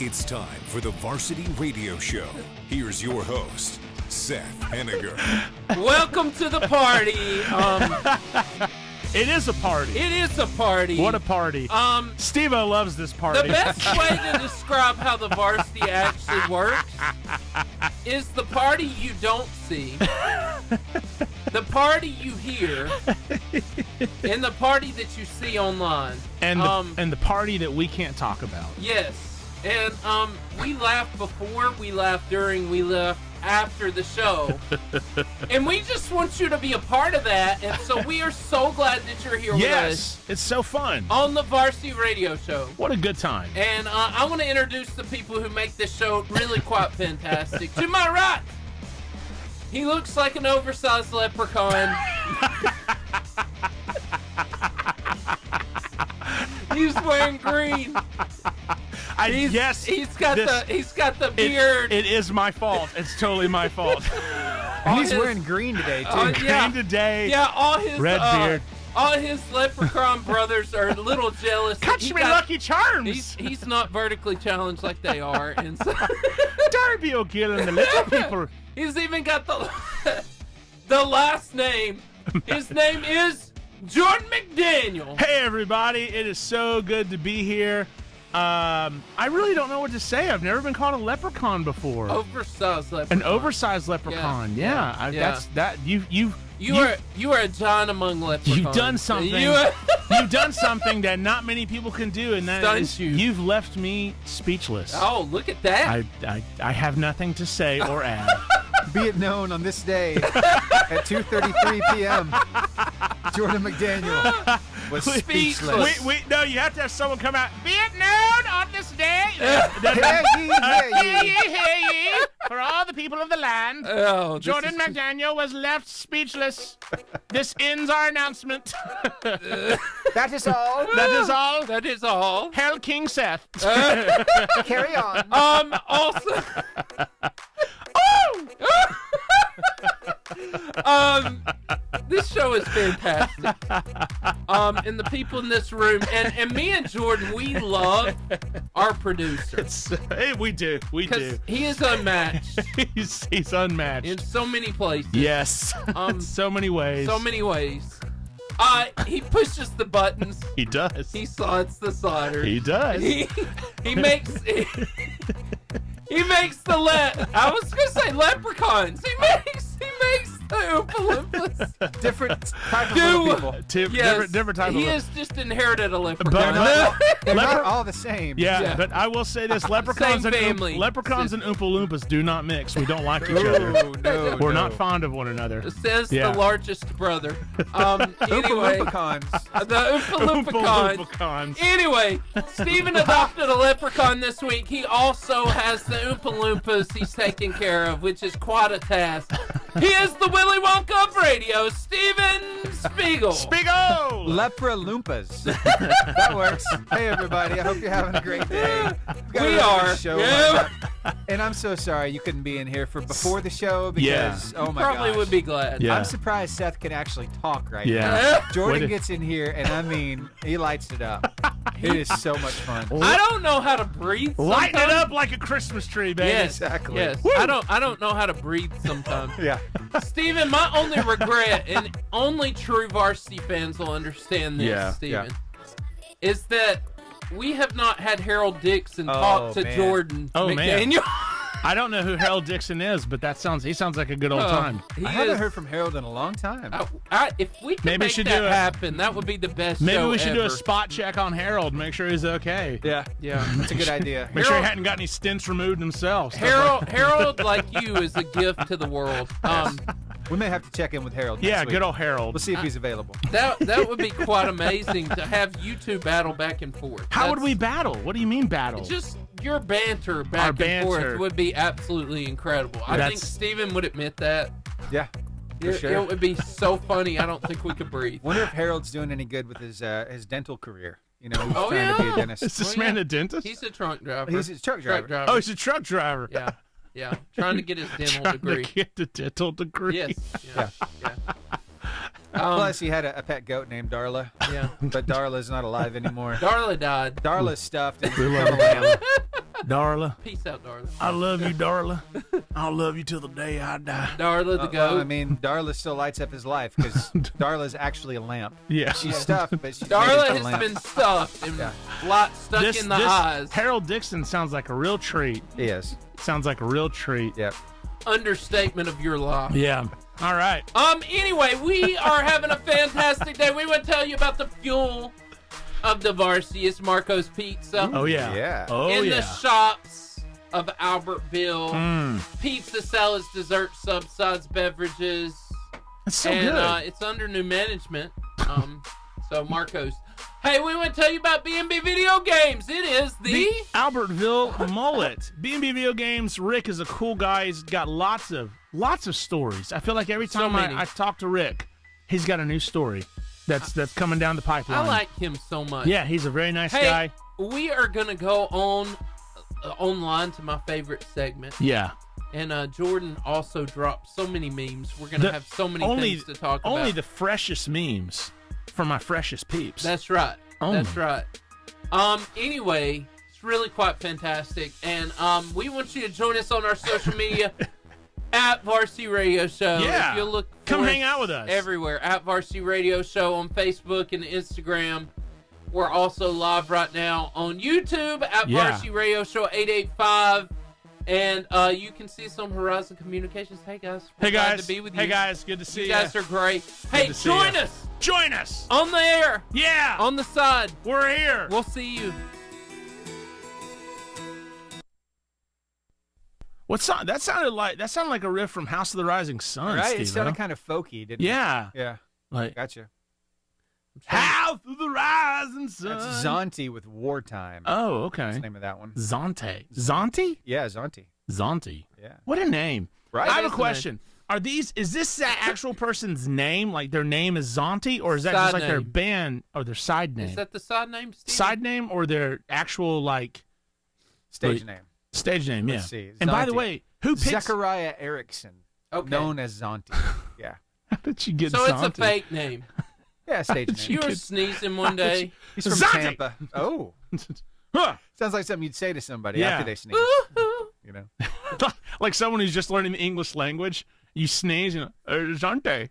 It's time for the Varsity Radio Show. Here's your host, Seth Henniger. Welcome to the party. It is a party. It is a party. What a party. Steve-O loves this party. The best way to describe how the varsity actually works is the party you don't see, the party you hear, and the party that you see online. And the party that we can't talk about. Yes. And we laughed before, we laughed during, we laughed after the show. And we just want you to be a part of that. And so we are so glad that you're here with us. Yes, it's so fun. On the Varsity Radio Show. What a good time. And I want to introduce the people who make this show really quite fantastic. To my right, he looks like an oversized leprechaun. He's wearing green. He's got the beard. It is my fault. It's totally my fault. And he's wearing green today, too. Green today. Yeah, all his red beard. All his leprechaun brothers are a little jealous. Catch me, Lucky Charms. He's not vertically challenged like they are, and so Darby O'Gill and the little people. He's even got the last name. His name is Jordan McDaniel. Hey, everybody. It is so good to be here. I really don't know what to say. I've never been called a leprechaun before. Oversized leprechaun. An oversized leprechaun. Yeah. That's that. You are a giant among leprechauns. You've done something. You've done something that not many people can do, and that is you've left me speechless. Oh, look at that! I have nothing to say or add. Be it known on this day at 2:33 p.m. Jordan McDaniel was speechless. No, you have to have someone come out. Be it known on this day. Hear ye. For all the people of the land, Jordan McDaniel was left speechless. This ends our announcement. That is all. That is all. That is all. Hail King Seth. Carry on. Also. This show is fantastic. And the people in this room, and me and Jordan, we love our producer. Hey, we do. He is unmatched. he's unmatched in so many places. Yes. So many ways. So many ways. He pushes the buttons. He does. He sods the solder. He does. He makes I was gonna say leprechauns. He makes the Oompa Loompas. Different type of people. Different type of He has just inherited a leprechaun. They're not all the same. Yeah, but I will say this: leprechauns and Oompa Loompas do not mix. We don't like each other. No, We're not fond of one another. Says the largest brother. Anyway, the Oompa Loompas. Anyway, Steven adopted a leprechaun this week. He also has the Oompa Loompas he's taking care of, which is quite a task. He is the Willy Wonka of radio, Steven Spiegel. Spiegel! Lepra Loompas. That works. Hey, everybody. I hope you're having a great day. We are. Show and I'm so sorry you couldn't be in here for before the show because, oh my gosh. Probably would be glad. Yeah. I'm surprised Seth can actually talk right now. Jordan gets in here, and I mean, he lights it up. It is so much fun. I don't know how to breathe sometimes. Lighten it up like a Christmas tree, baby. Yes, exactly. Yes. I don't know how to breathe sometimes. Yeah. Steven, my only regret, and only true varsity fans will understand this, Steven, is that we have not had Harold Dixon talk to Jordan McDaniel. I don't know who Harold Dixon is, but he sounds like a good old time. I haven't heard from Harold in a long time. If we can make that happen, that would be the best show Maybe we should ever. do a spot check on Harold, make sure he's okay. Yeah, that's a good idea. Make sure he hadn't got any stents removed himself. Harold, like you, is a gift to the world. We may have to check in with Harold next week. Good old Harold. We'll see if he's available. That would be quite amazing to have you two battle back and forth. How would we battle? What do you mean battle? Just your banter back and forth would be absolutely incredible. I think Steven would admit that. Yeah, for sure. It would be so funny. I don't think we could breathe. Wonder if Harold's doing any good with his dental career. You know, he's trying to be a dentist. Is this man a dentist? He's a truck driver. He's a truck driver. Oh, he's a truck driver. Yeah. Trying to get his dental degree. To get the dental degree. Yes. Yeah. Plus, he had a pet goat named Darla. Yeah. But Darla's not alive anymore. Darla died. Darla's stuffed. And Darla. Peace out, Darla. I love you, Darla. I'll love you till the day I die. Darla the goat. Well, I mean, Darla still lights up his life because Darla's actually a lamp. Yeah. She's stuffed, but she's Darla made it has a lamp. been stuffed and lots stuck in the eyes. Harold Dixon sounds like a real treat. Yes. Sounds like a real treat. Yep. Understatement of your life. Yeah. All right. Anyway, we are having a fantastic day. We want to tell you about the fuel of the Varsity. It's Marco's Pizza. Oh, yeah. Yeah. Oh, in yeah. the shops of Albertville. Pizza, salads, desserts, subsides, beverages. That's so and, good. it's under new management. So Marco's. Hey, we want to tell you about B&B Video Games. It is the Albertville Mullet. B&B Video Games. Rick is a cool guy. He's got lots of stories. I feel like every So time many. I talk to Rick, he's got a new story that's coming down the pipeline. I like him so much. Yeah, he's a very nice Hey, guy. we are going to go online to my favorite segment. Yeah. And Jordan also dropped so many memes. We're going to have so many things to talk about. Only the freshest memes for my freshest peeps. That's right. Only. That's right. Anyway, it's really quite fantastic. And we want you to join us on our social media at Varsity Radio Show. Yeah. If you look Come for hang out with us. everywhere at Varsity Radio Show on Facebook and Instagram. We're also live right now on YouTube at Varsity Radio Show 885. And you can see some Horizon Communications. Hey guys, we're glad to be with you. Hey guys, good to see you. You guys are great. Hey, to see join ya. us Join us. on the air, Yeah. on the side. We're here. We'll see you. What song? That sounded like a riff from House of the Rising Sun. Right? Steve, It sounded huh? kind of folky, didn't Yeah. it? Yeah. Like Gotcha. House of the Rising Sun. That's Zonti with Wartime. Oh, That's okay. the name of that one. Zonte. Zonti? Yeah, Zonti. Zonti. Yeah. What a name. Right? I have a is the question. Is this that actual person's name? Like their name is Zonti? Or is that Side just like their name. band or their side name? Is that the side name, Steve? Side name or their actual like Stage Wait. name. stage name? Let's Yeah. see. And by the Zonti. way, who picks? Zechariah Erickson, Okay. known as Zonti. Yeah. How did you get So Zonti? it's a fake name. Yeah, stage You name. were sneezing one day. He's from Zonti! Tampa. Oh. Huh. Sounds like something you'd say to somebody Yeah. after they sneeze. You know. Like someone who's just learning the English language. You sneeze and Zonte.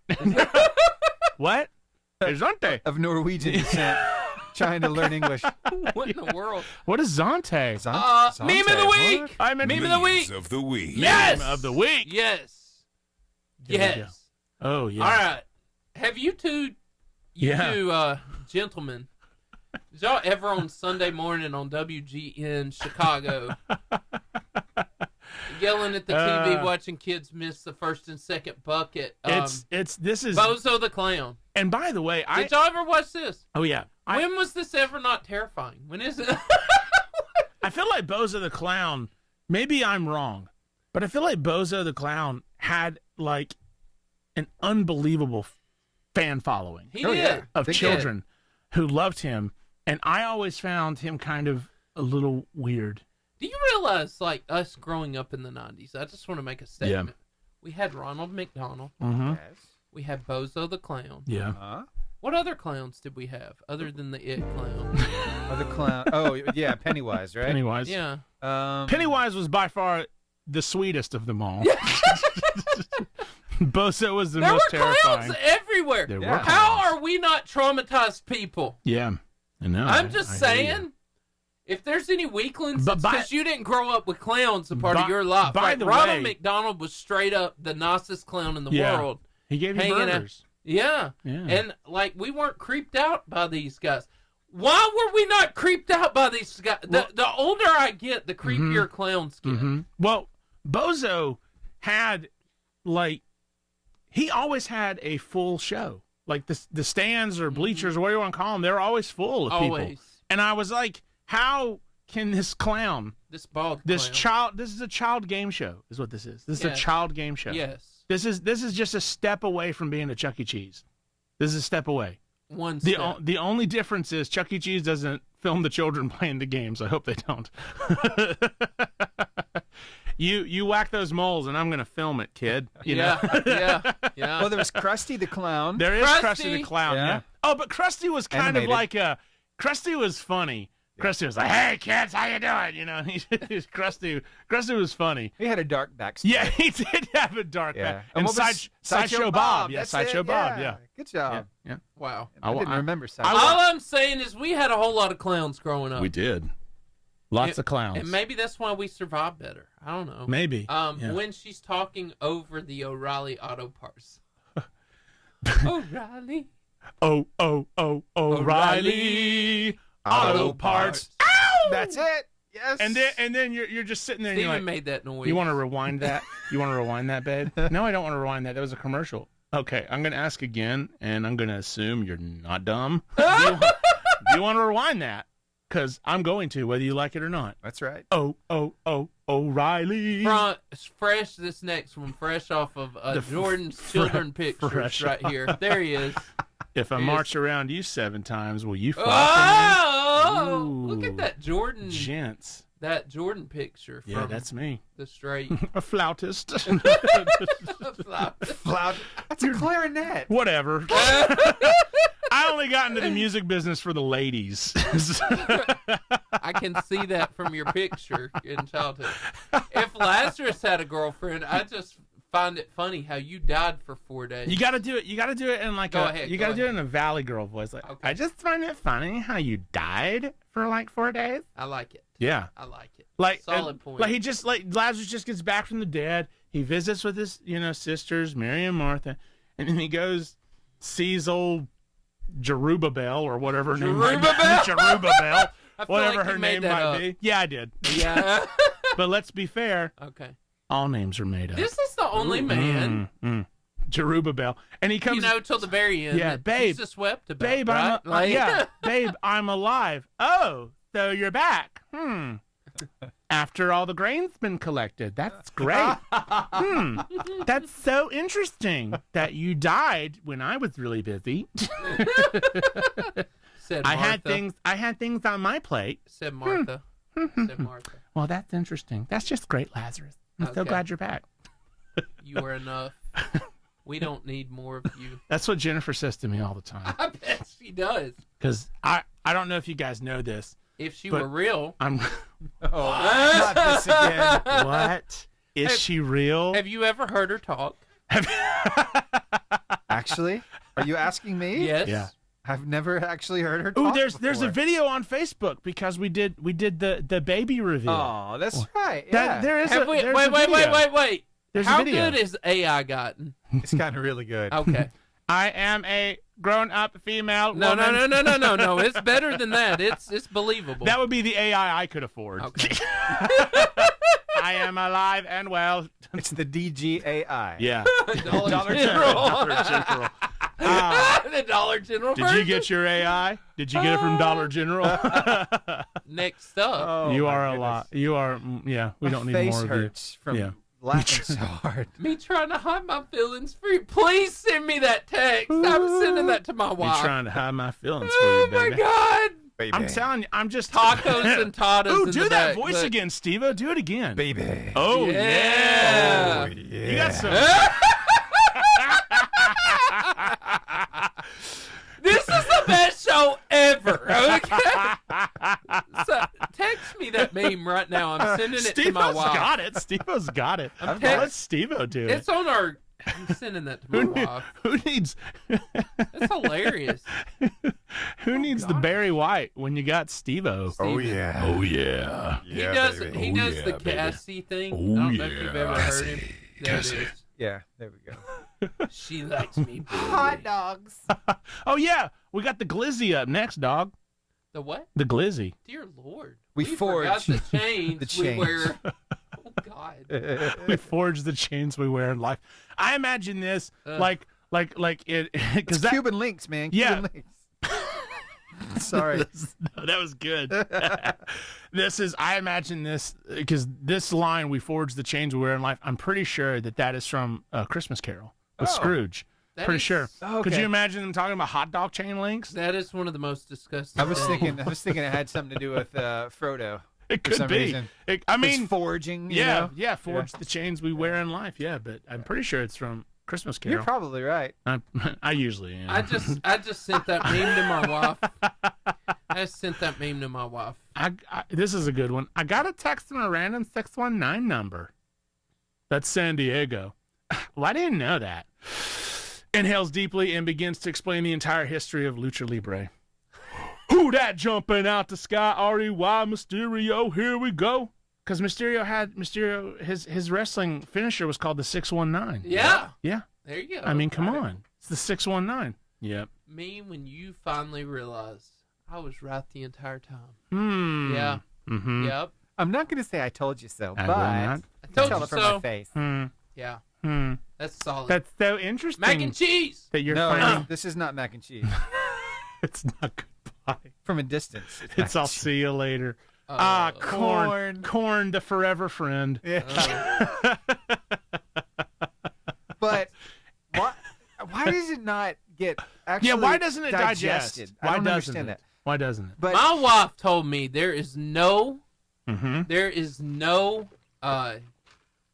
What? Zonte. Of Norwegian descent, trying to learn English. What in the world? What is Zonte? Zonte? Meme of the week. What? I meant Meme of the week. Of the week. Yes. Meme of the week. Yes. Here we go. Yes. Oh yeah. All right. Have you two gentlemen, did y'all ever on Sunday morning on WGN Chicago yelling at the TV watching kids miss the first and second bucket? This is Bozo the Clown. and by the way, Did y'all ever watch this? oh yeah. When was this ever not terrifying? When is it? I feel like Bozo the Clown, maybe I'm wrong, but I feel like Bozo the Clown had like an unbelievable fan following He Oh, did. yeah. of Big children who loved him, and I always found him kind of a little weird. Do you realize, like, us growing up in the 90s, I just want to make a statement. We had Ronald McDonald. Mm-hmm. Yes. We had Bozo the Clown. Yeah. Huh? What other clowns did we have other than the It Clown? Other clown. Oh, yeah, Pennywise, right? Pennywise. Yeah. Pennywise was by far the sweetest of them all. Bozo was the There most were terrifying. clowns everywhere. There Yeah. were How clowns. are we not traumatized people? Yeah, I know. I'm just I hear you. saying, if there's any weaklings, But it's by- because you didn't grow up with clowns a part By- of your life. by Like, the Ronald way- McDonald was straight up the nicest clown in the Yeah. world. He gave you hanging out- burgers. Yeah. Yeah. And, like, we weren't creeped out by these guys. Why were we not creeped out by these guys? The older I get, the creepier clowns get. Mm-hmm. Well, Bozo had, like, he always had a full show. Like, the stands or bleachers or whatever you want to call them, they were always full of people. Always. And I was like, how can this clown, This bald this clown. child, this is a child game show, is what this is. This is a Yes. child game show. Yes. This is just a step away from being a Chuck E. Cheese. This is a step away. One The step. the only difference is Chuck E. Cheese doesn't film the children playing the games. I hope they don't. You whack those moles, and I'm gonna film it, kid. You know? Yeah. Well, there was Krusty the Clown. There is Krusty the Krusty. Clown. Yeah. Yeah. Oh, but Krusty was kind Animated. of like Krusty was funny. Krusty was like, "Hey kids, how you doing?" You know, Krusty was funny. He had a dark backstory. Yeah, he did have a dark back. And Sideshow Bob. Yeah, Sideshow Bob. Yeah. Good job. Yeah. Wow. I didn't remember Sideshow. All I'm saying is we had a whole lot of clowns growing up. We did. Lots of clowns. And maybe that's why we survived better. I don't know. Maybe. When she's talking over the O'Reilly Auto Parts. O'Reilly. O'Reilly Auto Parts. Ow! That's it. Yes. And then you're just sitting there and Steven you're like, made that noise. You want to rewind that? You want to rewind that, babe? No, I don't want to rewind that. That was a commercial. Okay, I'm going to ask again, and I'm going to assume you're not dumb. Do you want to rewind that? Because I'm going to, whether you like it or not. That's right. O'Reilly. Fresh, this next one, fresh off of Jordan's children pictures right here. There he is. If I march around you 7 times, will you fall? Oh, look at that Jordan. Gents. That Jordan picture. Yeah, that's me. The straight. A flautist. Flaut. That's a clarinet. Whatever. I only got into the music business for the ladies. I can see that from your picture in childhood. If Lazarus had a girlfriend, I just find it funny how you died for 4 days. You got to do it. You got to do it in like do it in a Valley Girl voice. Like, okay. I just find it funny how you died for like 4 days. I like it. Yeah, I like it. Like solid point. Like Lazarus just gets back from the dead. He visits with his sisters, Mary and Martha, and then he goes sees old Jerubabel or whatever her name might be. Jerubabel, whatever like her name might be. Yeah, I did. Yeah. But let's be fair. Okay. All names are made up. This is the only man. Jerubabel. And he comes, till the very end. Yeah, babe. Jesus wept about, babe, right? Babe, I'm alive. Oh, so you're back. After all the grain's been collected. That's great. That's so interesting that you died when I was really busy. Said Martha. I had things on my plate. Said Martha. Said Martha. Well, that's interesting. That's just great, Lazarus. I'm so glad you're back. You are enough. We don't need more of you. That's what Jennifer says to me all the time. I bet she does. Because I don't know if you guys know this. If she were real. Not this again. What? Is she real? Have you ever heard her talk? Actually? Are you asking me? Yes. Yeah. I've never actually heard her talk. There's a video on Facebook because we did the baby reveal. Oh, that's right. Yeah. Wait. There's How a video. good is AI gotten? It's gotten really good. Okay. I am a grown-up female No. woman. No. It's better than that. It's believable. That would be the AI I could afford. Okay. I am alive and well. It's the DGAI. Yeah. Dollar General. Dollar General. The Dollar General. Did you get your AI? Did you get it from Dollar General? Next up. Oh, you are goodness. a lot. You are. Yeah. We don't need face more hurts of you. from laughing so hard. Me trying to hide my feelings for you. Please send me that text. I'm sending that to my wife. You're trying to hide my feelings for Oh you, baby. my God. Baby. I'm telling you, I'm just Tacos and tatas. Ooh, in do the that back, voice but- again, Steve-O. Do it again. Baby. Oh Yeah. yeah. Oh, yeah. You got some. This is the best show ever. Okay. So text me that meme right now. I'm sending it to my Steve-O's wife. got it. Steve-O's got it. Let Steve-O do it. It's on our. I'm sending that to my wife. Who needs? It's hilarious. Who needs the Barry White when you got Steve-O? Oh, yeah. Oh yeah. He does. baby. He does the Cassie thing. I don't know if you've ever heard him. There it is. Yeah, there we go. She likes me. Baby. Hot dogs. Oh yeah. We got the glizzy up next, dog. The what? The glizzy. Dear Lord. We forgot forged the chains. the We chains. wear. Oh God. We forge the chains we wear in life. I imagine this like it because that Cuban links, man. Yeah. Cuban links. Sorry. No, that was good. I imagine this because this line, we forge the chains we wear in life. I'm pretty sure that is from Christmas Carol with Scrooge. That Pretty is- sure. Okay. Could you imagine them talking about hot dog chain links? That is one of the most disgusting. I was things. thinking it had something to do with Frodo. It For could some be. reason. I mean, It's forging. You yeah, know? yeah, forge the chains we wear in life. Yeah, but I'm pretty sure it's from Christmas Carol. You're probably right. I usually am. I just sent that meme to my wife. I sent that meme to my wife. This is a good one. I got a text from a random 619 number. That's San Diego. Well, I didn't know that. Inhales deeply and begins to explain the entire history of Lucha Libre. Who that jumping out the sky? R.E.Y. Mysterio, here we go. Because Mysterio, his wrestling finisher was called the 619. Yeah. Yeah. There you go. I mean, come on. It's the 619. Yep. Me, when you finally realized I was right the entire time. Yeah. Mm-hmm. Yep. I'm not going to say I told you so, I but will not. I told tell you it from so. my face. Yeah. Hmm. That's solid. That's so interesting. Mac and cheese. That you're No, finding. this is not mac and cheese. It's not goodbye. From a distance. It's I'll see you later. Corn. Corn, the forever friend. Yeah. But why does it not get actually why doesn't it digested? digest? I don't understand that. Why doesn't it? But My wife told me there is no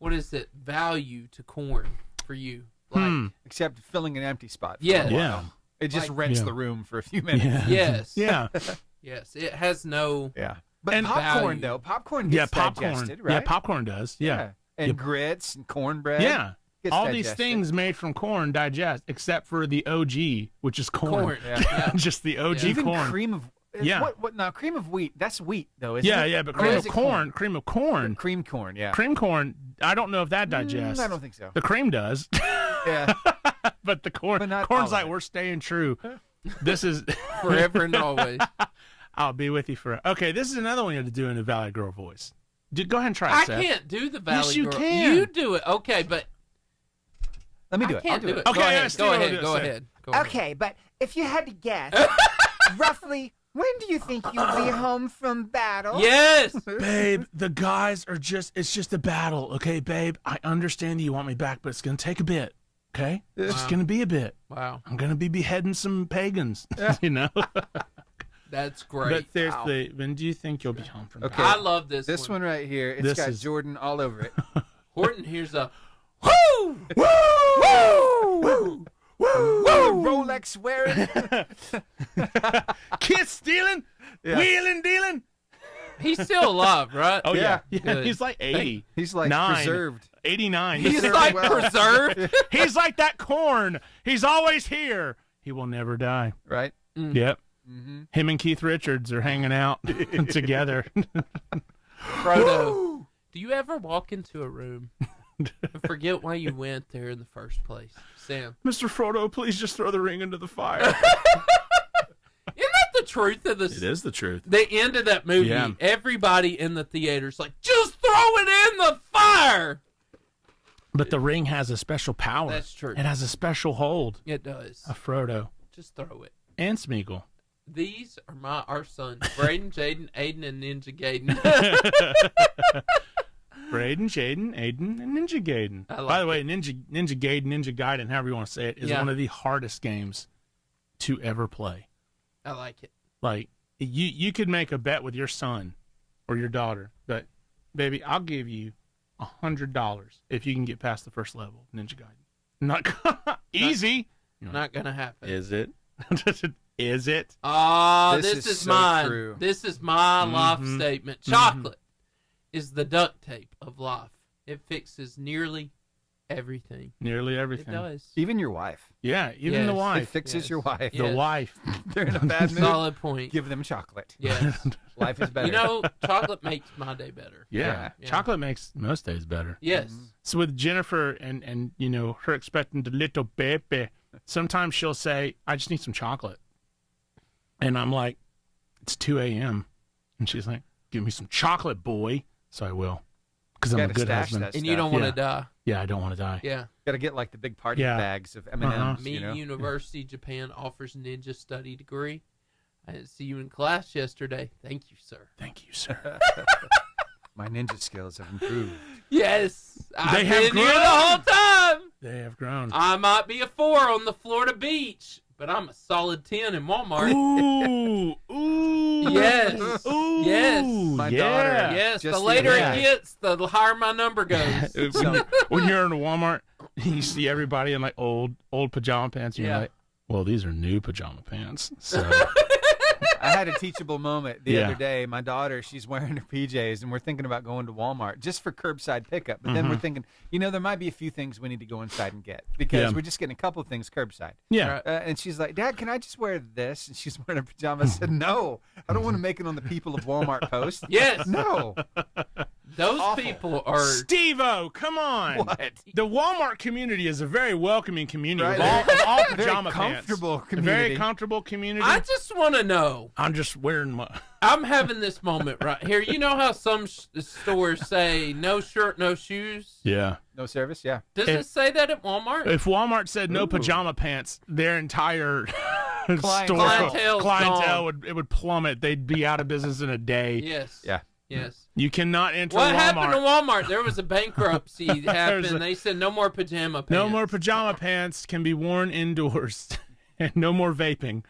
what is it, value to corn for you. Like, except filling an empty spot. For Yeah. a while. Yeah. It just Like- rents Yeah. the room for a few minutes. Yeah. yes. Yeah. Yes. It has no. Yeah. But And popcorn, value. though. Popcorn Yeah, gets popcorn. digested, right? Yeah, popcorn does. Yeah. And Yep. grits and cornbread. Yeah. gets All these digested. things made from corn digest, except for the OG, which is corn. Corn. Yeah. Just the OG Yeah. Even corn. cream of Yeah. What now? Cream of wheat. That's wheat though, isn't Yeah, it? yeah, but Or cream is of it corn. Cream of corn. Cream corn. Yeah. Cream corn. I don't know if that digests. I don't think so. The cream does, Yeah. but the corn. But not Corn's all like of it. we're staying true. This is Forever and always. I'll be with you for. Okay, this is another one you have to do in a Valley Girl voice. Go ahead and try it, I Seth. can't do the Valley Yes, you Girl. can. You do it. Okay, but Let me do I it. can't I'll do it. Go Okay, ahead. yeah, Steve Go will ahead. do it, Go Seth. ahead. Go ahead. Okay, but if you had to guess, roughly, when do you think you'll be home from battle? Yes. Babe, the guys are it's just a battle, okay, babe? I understand that you want me back, but it's going to take a bit, okay? It's just going to be a bit. Wow. I'm going to be beheading some pagans, you know? That's great. But seriously, when do you think you'll be home from Okay. battle? I love this. This one right here, it's This got is- Jordan all over it. Horton, here's a Woo! Woo! Woo! Woo! Rolex wearing. Kiss stealing, wheeling dealing. He's still alive, right? Oh yeah, Good. he's like 80. He's like 9. preserved. 89. He's Very like well. preserved. He's like that corn. He's always here. He will never die. Right? Yep. Him and Keith Richards are hanging out together. Frodo, do you ever walk into a room and forget why you went there in the first place? Sam. Mr. Frodo, please just throw the ring into the fire. Isn't that the truth of this? It is the truth. The end of that movie, Yeah. everybody in the theater's like, just throw it in the fire. But the ring has a special power. That's true. It has a special hold It does. of Frodo Just throw it. and Smeagol. These are our sons, Braden, Jaden, Aiden, and Ninja Gaiden. Braden, Jaden, Aiden, and Ninja Gaiden. I like By the way, Ninja Gaiden, Ninja Gaiden, however you want to say it, is Yeah. one of the hardest games to ever play. I like it. Like you could make a bet with your son or your daughter, but baby, I'll give you $100 if you can get past the first level of Ninja Gaiden. Not easy. Not gonna happen. Is it? Is it? Ah, This this is is so mine. true. This is my life statement. Chocolate is the duct tape of life. It fixes nearly everything. Nearly It everything. does. Even your wife. Yeah, even the Yes. It wife. fixes Yes. your wife. Yeah. The wife. They're in a bad mood. Solid point. Give them chocolate. Yes. Life is better. You know, chocolate makes my day better. Yeah. Yeah. Chocolate makes most days better. Yes. So with Jennifer and you know, her expecting the little baby, sometimes she'll say, I just need some chocolate. And I'm like, it's 2 a.m. And she's like, give me some chocolate, boy. So I will. Because I'm a Gotta good stash husband. that And you don't want to Yeah. die. Yeah, I don't want to die. Yeah. Got to get like the big party Yeah. bags of M&Ms, Me you know? University Japan offers ninja study degree. I didn't see you in class yesterday. Thank you, sir. Thank you, sir. My ninja skills have improved. Yes. I've They have been here the grown. whole time. They have grown. I might be a 4 on the Florida beach, but I'm a solid 10 in Walmart. Ooh. Ooh. Yes. Ooh. Yes. My yeah. daughter. Yes, Just the the later other it day. gets, the higher my number goes. When you're in a Walmart, you see everybody in like old pajama pants, and Yeah. you're like, well, these are new pajama pants. So I had a teachable moment the other day. My daughter, she's wearing her PJs, and we're thinking about going to Walmart just for curbside pickup. But then we're thinking, there might be a few things we need to go inside and get because we're just getting a couple of things curbside. Yeah. And she's like, Dad, can I just wear this? And she's wearing her pajamas. I said, no, I don't want to make it on the People of Walmart post. Yes. No. Those people are... Steve-O, come on. What? The Walmart community is a very welcoming community Right. of all pajama Very pants. comfortable A community. very comfortable community. I just want to know. I'm just wearing my... I'm having this moment right here. You know how some stores say no shirt, no shoes? Yeah. No service? Yeah. Does it say that at Walmart? If Walmart said no pajama pants, their entire Clientele's clientele gone. would plummet. They'd be out of business in a day. Yes. Yeah. Yes. You cannot enter What Walmart. happened to Walmart? There was a bankruptcy happened. They said no more pajama pants. No more pajama pants can be worn indoors. And no more vaping.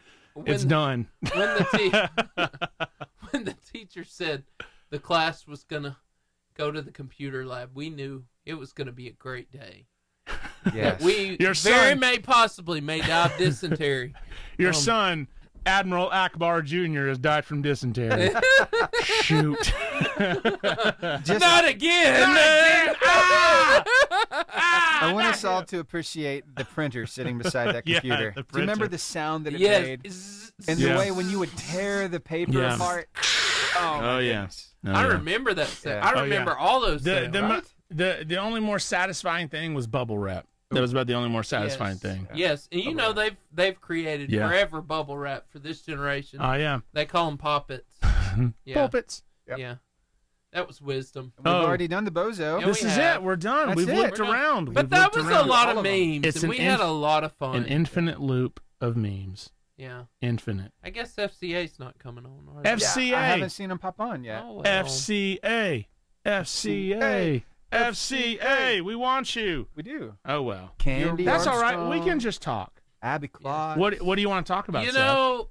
It's done. When the teacher said the class was going to go to the computer lab, we knew it was going to be a great day. Yes. Your very son- may possibly may die of dysentery. Your son, Admiral Akbar Jr., has died from dysentery. Shoot. Not again. I want us all to appreciate the printer sitting beside that Yeah, computer. the Do you remember printer. the sound that it Yes. made? And the way when you would tear the paper Yeah. apart. Oh, my yeah. goodness. I remember that. Yeah. I remember all those The, sounds. the only more satisfying thing was bubble wrap. That was about the only more satisfying thing. Yes, and you know they've created forever bubble wrap for this generation. Oh, yeah. They call them poppets. Yeah. Pulpits. Yep. Yeah, that was wisdom. We've already done the bozo. Yeah, This we is have. it. We're done. That's We've it. looked We're done. around. But We've that looked was around. a lot all of of them. memes, It's and we had a lot of fun. An infinite loop of memes. Yeah, Infinite. I guess FCA's not coming on. Are they? FCA. I haven't seen him pop on yet. Oh, well. FCA. FCA. FCA. We want you. We do. Oh, well. Candy That's all right. Armstrong, We can just talk. Abby Claude. What do you want to talk about, You Seth? know,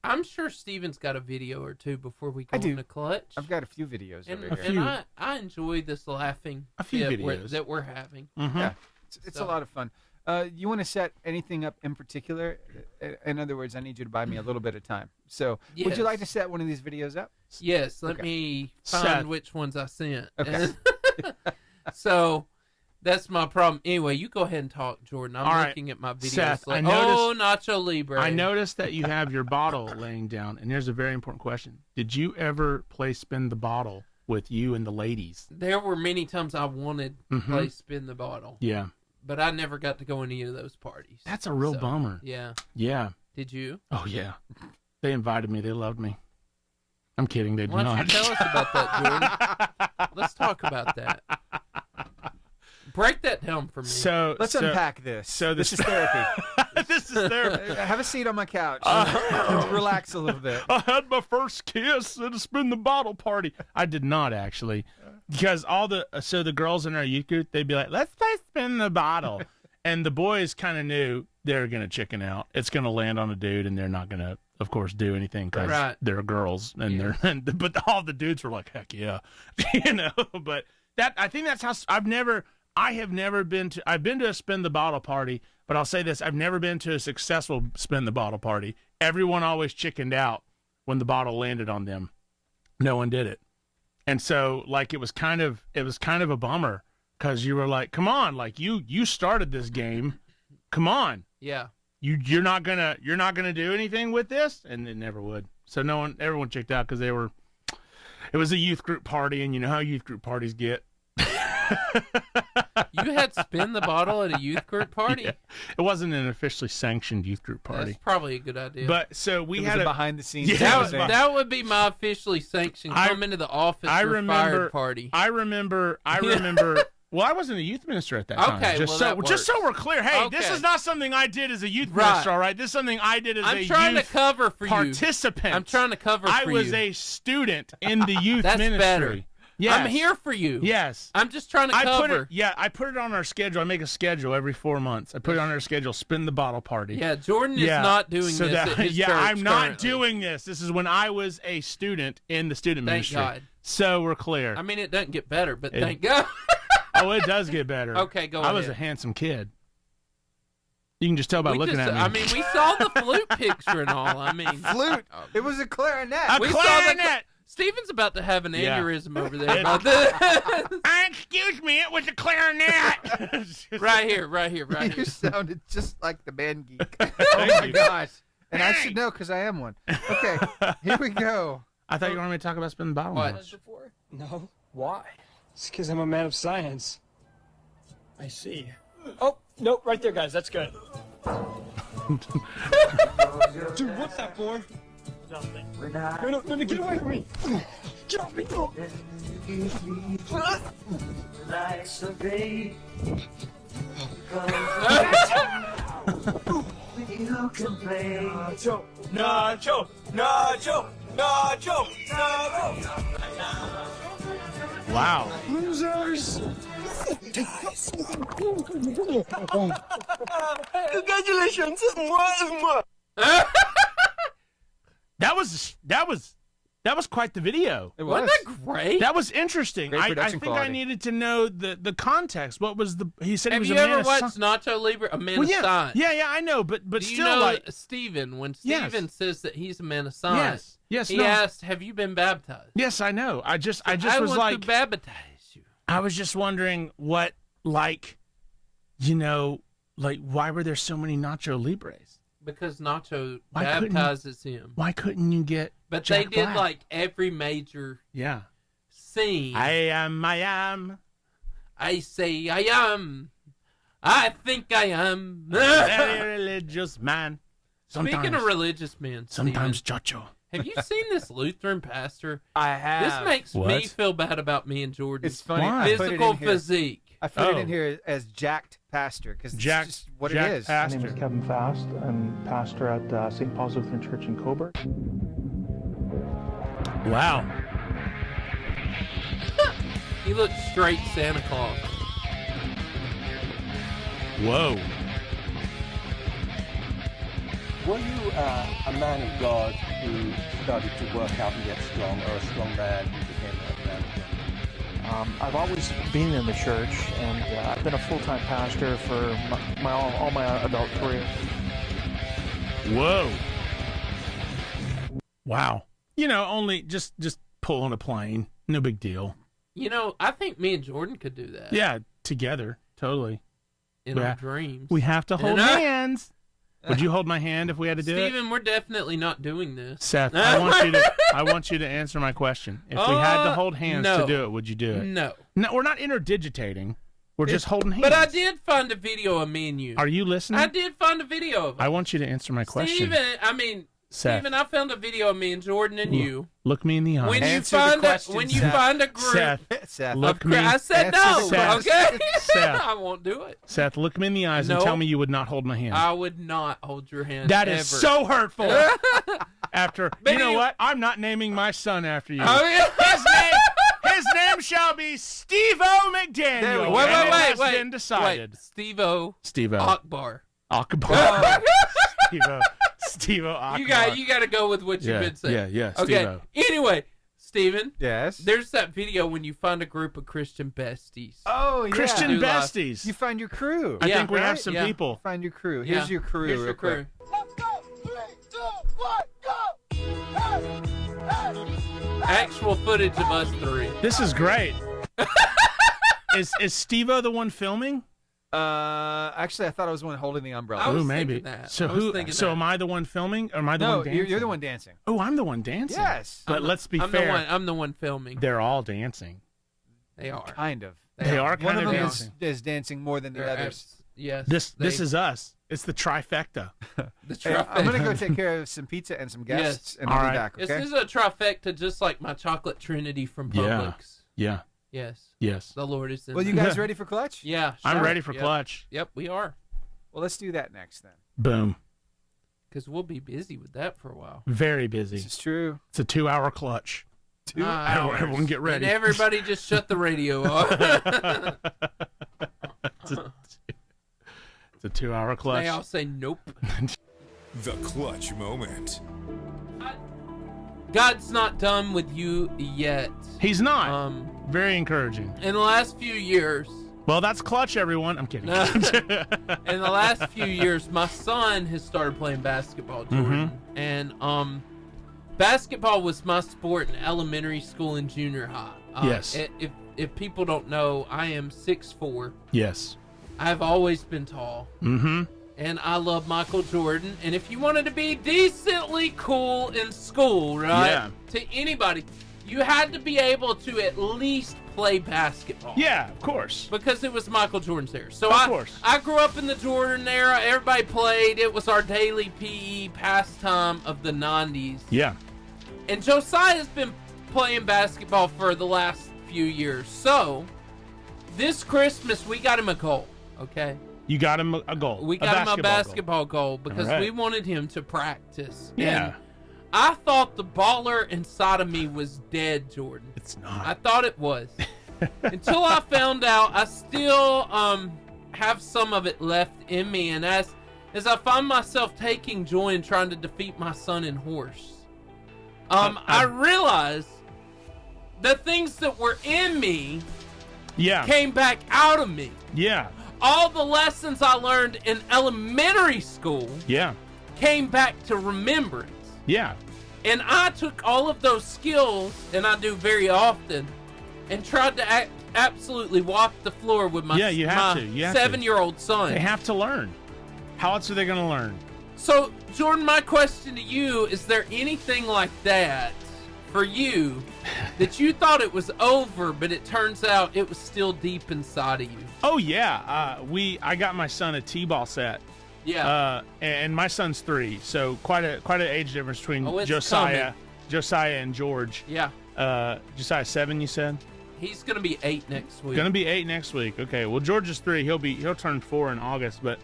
I'm sure Steven's got a video or two before we go I do. into clutch. I've got a few videos and, over here. and I enjoy this laughing A few bit videos. that we're having. Mhm. Yeah, it's a lot of fun. You want to set anything up in particular? In other words, I need you to buy me a little bit of time. So, would Yes. you like to set one of these videos up? Yes, let Okay. me find Seth. which ones I sent. Okay. So that's my problem. Anyway, you go ahead and talk, Jordan. I'm All right. looking at my videos. Seth, I oh, Nacho Libre. I noticed that you have your bottle laying down, and here's a very important question. Did you ever play Spin the Bottle with you and the ladies? There were many times I wanted to play Spin the Bottle, Yeah. but I never got to go any of those parties. That's a real bummer. Yeah. Yeah. Did you? Oh, yeah. They invited me. They loved me. I'm kidding. They did Why don't not. you tell us about that, Jordan? Let's talk about that. Break that down for me. Let's unpack this. so this this- is therapy. This is therapy. Have a seat on my couch. Relax a little bit. I had my first kiss at a Spin the Bottle party. I did not, actually. Because the girls in our youth group, they'd be like, let's play Spin the Bottle. And the boys kind of knew they were going to chicken out. It's going to land on a dude, and they're not going to, of course, do anything because they're girls. And but all the dudes were like, heck yeah. But I think that's how I've been to a Spin the Bottle party, but I'll say this, I've never been to a successful Spin the Bottle party. Everyone always chickened out when the bottle landed on them. No one did it. And so it was kind of a bummer because you were like, come on, you started this game. Come on. Yeah. You're not gonna do anything with this? And it never would. So everyone checked out because it was a youth group party, and you know how youth group parties get. You had Spin the Bottle at a youth group party? Yeah. It wasn't an officially sanctioned youth group party. That's probably a good idea. But so we had a behind the scenes. Yeah, that would be my officially sanctioned come into the office fired party. I remember. Well, I wasn't a youth minister at that time. Okay, just so we're clear. Hey, this is not something I did as a youth minister, all right? This is something I did as a youth participant. I'm trying to cover for you. I was a student in the youth ministry. Better. Yes. I'm here for you. Yes. I'm just trying to cover. I put it on our schedule. I make a schedule every 4 months. I put it on our schedule, Spin the Bottle party. Yeah, Jordan is not doing this at his church I'm not currently. doing this. This is when I was a student in the student Thank ministry. God. So we're clear. I mean, it doesn't get better, but thank God. Oh, it does get better. Okay, go I was ahead. a handsome kid. You can just tell by looking at me. I mean, we saw the flute picture and all. I mean, flute. It was a clarinet. A clarinet. Steven's about to have an aneurysm over there. Excuse me, it was a clarinet. Right here. You sounded just like the band geek. Oh my gosh. And I should know because I am one. Okay, here we go. I thought you wanted me to talk about spinning bottle knots. No. Why? It's because I'm a man of science. I see. Oh, nope, right there, guys. That's good. Dude, what's that for? Nothing. No, get away from me. Get off me. Nacho. Wow. Losers. Congratulations. That was quite the video. It was. Wasn't that great? That was interesting. Great I production think quality. I needed to know the context. What was he said Have he was you a man ever of watched science. Nacho Libre, a man Well, of yeah, science? yeah, I know, but Do still, you know like, Steven, when Yes. Steven says that he's a man of science, yes, he no. asked, "Have you been baptized?" yes, I know. I just I was want like, to baptize you. I was just wondering what, like, you know, like, why were there so many Nacho Libres? Because Nacho Why couldn't- baptizes him. Why couldn't you get? But Jack they did Black? like every major Yeah. scene. I am. I say I am. I think I am. Very religious man. Speaking of religious men, sometimes Steven, Chacho. have you seen this Lutheran pastor? I have. This makes What? me feel bad about me and Jordan's It's funny. Why? I put it physical in here. physique. I put it Oh. in here as jacked pastor because it's Jack, just what Jack it is. Pastor. My name is Kevin Fast. I'm pastor at St. Paul's Lutheran Church in Coburg. Wow. He looks straight Santa Claus. Whoa. Were you a man of God who started to work out and get strong, or a strong man who became a man of God? I've always been in the church, and I've been a full-time pastor for all my adult career. Whoa. Wow. You know, only just pulling a plane. No big deal. You know, I think me and Jordan could do that. Yeah, together. Totally. In Yeah. our dreams. We have to hold And I- hands. Would you hold my hand if we had to do it? Steven, we're definitely not doing this. Seth, I want you to answer my question. If we had to hold hands no. to do it, would you do it? No. No, we're not interdigitating. We're just holding hands. But I did find a video of me and you. Are you listening? I did find a video of it. I want you to answer my question. Seth. Steven, I found a video of me and Jordan and you. Look me in the eye. When you Answer the find question, when you Seth. find a group Seth, look me. I said Answer no, the question. okay? Seth. I won't do it. Seth, look me in the eyes and No. tell me you would not hold my hand. I would not hold your hand. That is ever. so hurtful. After Maybe you know you- what? I'm not naming my son after you. Oh yeah. His name shall be Steve-O McDaniel. There we go. Wait, And it has wait. been decided. Steve-O Steve-O. Akbar. Akbar. Steve-O Akbar. You got to go with what you've been saying. Yeah. Okay. Steve-O. Anyway, Steven, Yes. there's that video when you find a group of Christian besties. Oh, yeah. Christian Do live. besties. You find your crew. I Yeah, think we have right? some Yeah. people. Find your crew. Yeah. Here's your crew. Here's real your crew. quick. Actual footage of us three. This is great. Is Steve-O the one filming? Actually, I thought I was the one holding the umbrella. I was Ooh, maybe. thinking that. So I was who? thinking So that. am I the one filming, or am I the No, one dancing? you're the one dancing. Oh, I'm the one dancing. Yes. But let's be I'm fair. I'm the one filming. They're all dancing. They are. Kind of. They are One kind of of them dancing. is dancing more than the They're others. yes. This is us. It's the trifecta. the Hey, trifecta. I'm gonna go take care of some pizza and some guests, Yes. and I'll All be right. back. Okay. This is a trifecta, just like my chocolate trinity from Yeah. Publix. Yeah. Yes. Yes. The Lord is in Well, you there. guys ready for clutch? Yeah. I'm sure. ready for Yep. clutch. Yep, we are. Well, let's do that next then. Boom. Because we'll be busy with that for a while. Very busy. This is true. It's a 2-hour clutch. 2 hours. Everyone get ready. And everybody just shut the radio off. It's a 2-hour clutch. They all say nope. The clutch moment. God's not done with you yet. He's not. Very encouraging. In the last few years, Well, that's clutch, everyone. I'm kidding. In the last few years, my son has started playing basketball, Jordan. And basketball was my sport in elementary school and junior high. Yes. If people don't know, I am 6'4". Yes. I've always been tall. Mm-hmm. And I love Michael Jordan. And if you wanted to be decently cool in school, right? Yeah. To anybody, you had to be able to at least play basketball. Yeah, of course. Because it was Michael Jordan's era. So Of course. I grew up in the Jordan era. Everybody played. It was our daily PE pastime of the 90s. Yeah. And Josiah's been playing basketball for the last few years. So this Christmas, we got him a goal, okay? You got him a goal. We got him a basketball goal because we wanted him to practice. Yeah. And I thought the baller inside of me was dead, Jordan. It's not. I thought it was. Until I found out I still have some of it left in me. And as I find myself taking joy in trying to defeat my son in horse, I realized the things that were in me came back out of me. Yeah. All the lessons I learned in elementary school came back to remembrance. Yeah. And I took all of those skills, and I do very often, and tried to absolutely walk the floor with my 7-year-old son. They have to learn. How else are they going to learn? So, Jordan, my question to you, is there anything like that for you that you thought it was over, but it turns out it was still deep inside of you? Oh, yeah. I got my son a T-ball set. Yeah. And my son's 3, so quite an age difference between Josiah and George. Yeah. Josiah 7, you said? He's gonna be 8 next week. Gonna be 8 next week. Okay. Well, George is 3. He'll turn 4 in August. But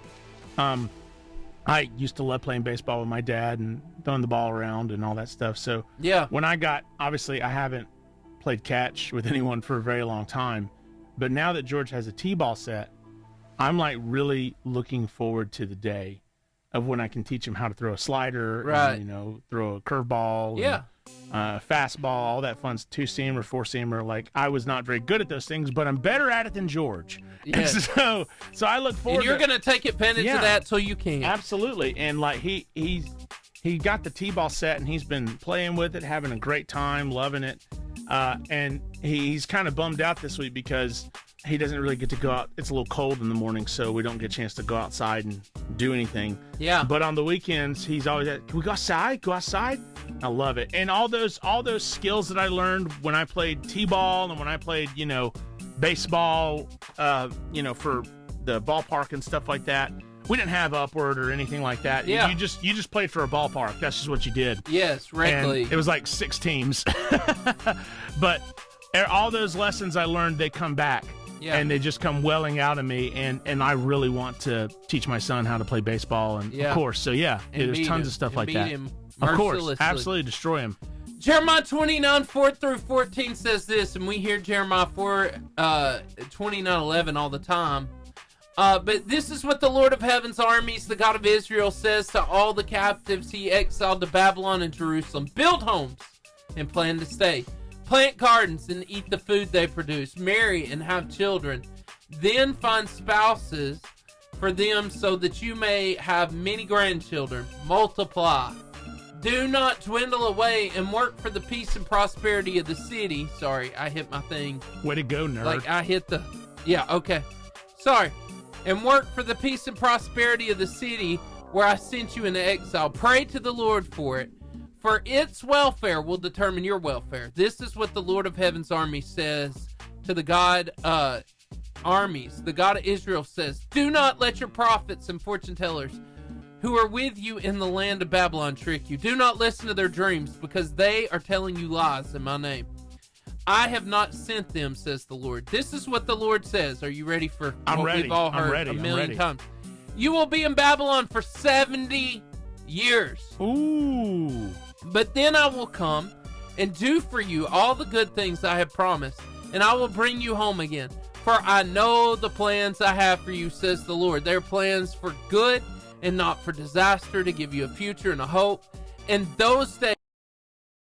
I used to love playing baseball with my dad and throwing the ball around and all that stuff. So when I haven't played catch with anyone for a very long time, but now that George has a T-ball set, I'm like really looking forward to the day of when I can teach him how to throw a slider, and, throw a curveball, fastball, all that fun, 2-seamer, 4-seamer. Like, I was not very good at those things, but I'm better at it than George. Yes. So I look forward. And you're going to take advantage of that so you can. Absolutely. And like he got the T-ball set and he's been playing with it, having a great time, loving it. And he's kind of bummed out this week because he doesn't really get to go out. It's a little cold in the morning, so we don't get a chance to go outside and do anything. Yeah. But on the weekends, he's always at, can we go outside? Go outside? I love it. And all those skills that I learned when I played T-ball and when I played, baseball, for the ballpark and stuff like that. We didn't have Upward or anything like that. Yeah. You just played for a ballpark. That's just what you did. Yes, rec league. It was like 6 teams. But all those lessons I learned, they come back. Yeah. And they just come welling out of me, and I really want to teach my son how to play baseball, and of course, there's tons of stuff like that. Of course, absolutely destroy him. Jeremiah 29, 4-14 says this, and we hear Jeremiah 29:11 all the time. But this is what the Lord of Heaven's armies, the God of Israel, says to all the captives he exiled to Babylon and Jerusalem: build homes and plan to stay. Plant gardens and eat the food they produce. Marry and have children. Then find spouses for them so that you may have many grandchildren. Multiply. Do not dwindle away and work for the peace and prosperity of the city. Sorry, I hit my thing. Way to go, nerd. Like I hit the... Yeah, okay. Sorry. And work for the peace and prosperity of the city where I sent you into exile. Pray to the Lord for it. For its welfare will determine your welfare. This is what the Lord of Heaven's army says to the God armies. The God of Israel says, do not let your prophets and fortune tellers who are with you in the land of Babylon trick you. Do not listen to their dreams, because they are telling you lies in my name. I have not sent them, says the Lord. This is what the Lord says. Are you ready for what we've all heard a million times? You will be in Babylon for 70 years. Ooh. But then I will come and do for you all the good things I have promised, and I will bring you home again. For I know the plans I have for you, says the Lord. They're plans for good and not for disaster, to give you a future and a hope. In those days,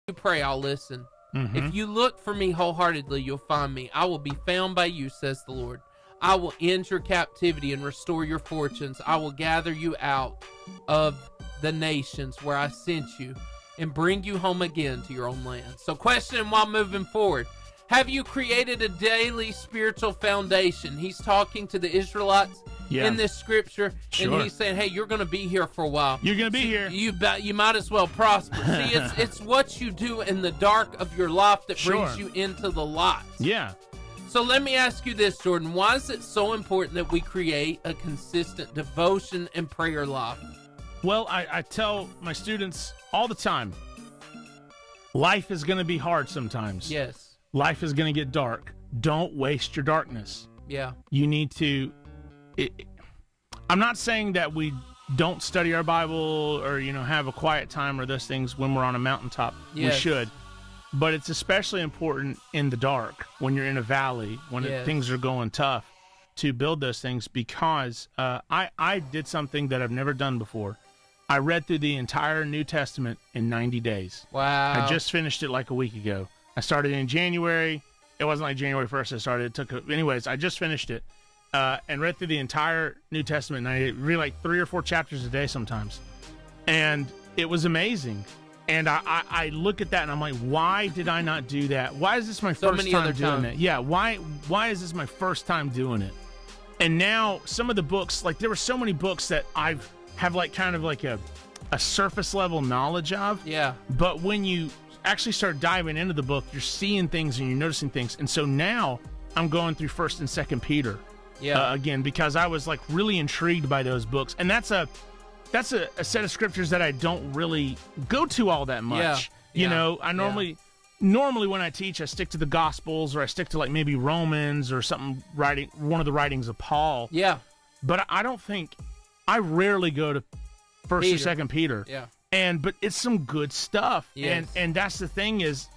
you pray, I'll listen. Mm-hmm. If you look for me wholeheartedly, you'll find me. I will be found by you, says the Lord. I will end your captivity and restore your fortunes. I will gather you out of the nations where I sent you and bring you home again to your own land. So question while moving forward, have you created a daily spiritual foundation? He's talking to the Israelites in this scripture, and he's saying, hey, you're going to be here for a while. You're going to be here. You might as well prosper. See, it's what you do in the dark of your life that brings you into the light. Yeah. So let me ask you this, Jordan. Why is it so important that we create a consistent devotion and prayer life? Well, I tell my students all the time, life is going to be hard sometimes. Yes. Life is going to get dark. Don't waste your darkness. Yeah. You need to... I'm not saying that we don't study our Bible or, have a quiet time or those things when we're on a mountaintop. Yes. We should. But it's especially important in the dark, when you're in a valley, when things are going tough, to build those things, because I did something that I've never done before. I read through the entire New Testament in 90 days. Wow. I just finished it like a week ago. I started in January. It wasn't like January 1st I started. Anyways, I just finished it and read through the entire New Testament. And I read like 3 or 4 chapters a day sometimes. And it was amazing. And I look at that and I'm like, why did I not do that? Why is this my first time doing it? Yeah, why is this my first time doing it? And now some of the books, like there were so many books that have like kind of like a surface level knowledge of. Yeah. But when you actually start diving into the book, you're seeing things and you're noticing things. And so now I'm going through 1st and 2nd Peter again, because I was like really intrigued by those books. And that's a set of scriptures that I don't really go to all that much. I normally when I teach, I stick to the Gospels, or I stick to like maybe Romans or something, one of the writings of Paul. Yeah. But I rarely go to 1st or 2nd Peter. Yeah. But it's some good stuff. Yes. And that's the thing is,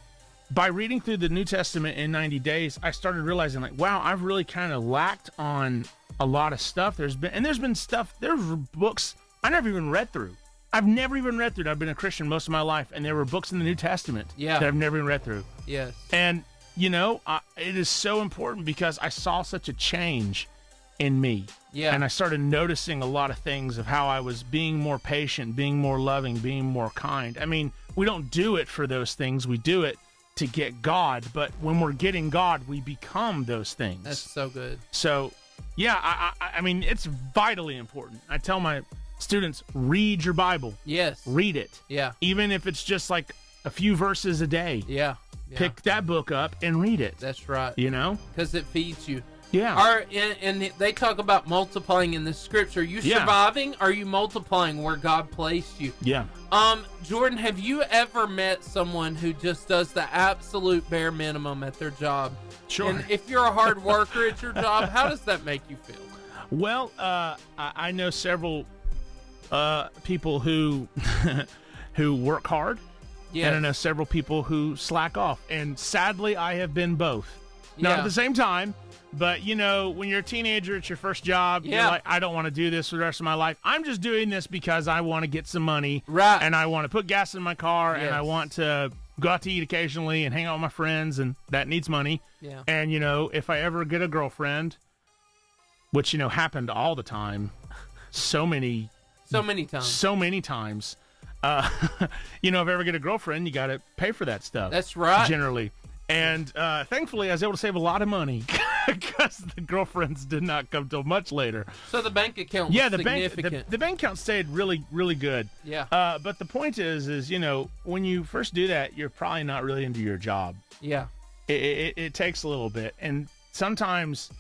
by reading through the New Testament in 90 days, I started realizing like, wow, I've really kind of lacked on a lot of stuff. There's been books I never even read through. I've never even read through it. I've been a Christian most of my life, and there were books in the New Testament that I've never even read through. Yes. And, it is so important because I saw such a change in me. Yeah. And I started noticing a lot of things of how I was being more patient, being more loving, being more kind. I mean, we don't do it for those things. We do it to get God. But when we're getting God, we become those things. That's so good. So, yeah, I mean, it's vitally important. I tell my students, read your Bible. Yes. Read it. Yeah. Even if it's just like a few verses a day. Yeah. Pick that book up and read it. That's right. Because it feeds you. Yeah. And they talk about multiplying in the scripture. Are you surviving? Are you multiplying where God placed you? Yeah. Jordan, have you ever met someone who just does the absolute bare minimum at their job? Sure. And if you're a hard worker at your job, how does that make you feel? Well, I know several people who who work hard. Yes. And I know several people who slack off. And sadly, I have been both. Not at the same time. But, when you're a teenager, it's your first job. You're like, I don't want to do this for the rest of my life. I'm just doing this because I want to get some money. Right. And I want to put gas in my car. And I want to go out to eat occasionally and hang out with my friends. And that needs money. Yeah. And, if I ever get a girlfriend, which, happened all the time, so many times. If I ever get a girlfriend, you got to pay for that stuff. That's right. Generally. And thankfully, I was able to save a lot of money because the girlfriends did not come till much later. So the bank account was significant. The bank account stayed really, really good. Yeah. But the point is, when you first do that, you're probably not really into your job. Yeah. It takes a little bit. And sometimes,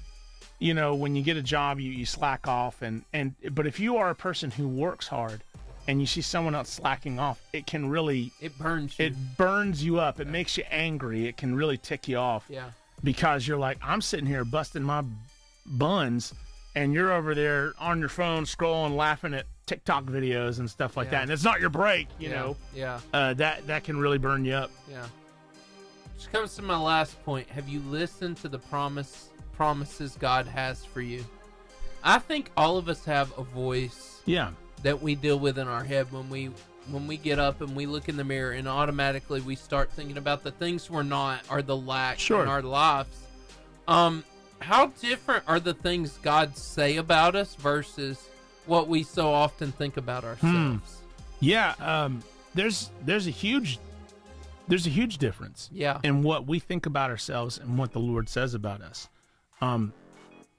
when you get a job, you slack off. But if you are a person who works hard, and you see someone else slacking off, it can really... It burns you. It burns you up. It makes you angry. It can really tick you off. Yeah. Because you're like, I'm sitting here busting my buns, and you're over there on your phone scrolling, laughing at TikTok videos and stuff like that. And it's not your break, you know. Yeah. That can really burn you up. Yeah. Which comes to my last point. Have you listened to the promises God has for you? I think all of us have a voice. Yeah. That we deal with in our head when we get up and we look in the mirror, and automatically we start thinking about the things we're not, or the lack in our lives. how different are the things God say about us versus what we so often think about ourselves? Yeah, there's a huge difference. Yeah. In what we think about ourselves and what the Lord says about us. In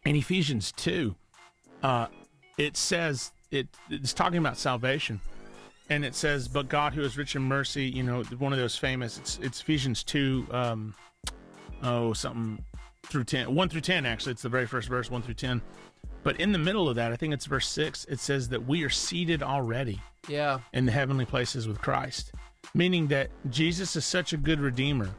Ephesians 2, it says it's talking about salvation, and it says, "But God, who is rich in mercy," you know, one of those famous. It's Ephesians 2, something through 10, 1 through 10. Actually, it's the very first verse, 1 through 10. But in the middle of that, I think it's verse 6. It says that we are seated already. Yeah. In the heavenly places with Christ, meaning that Jesus is such a good Redeemer,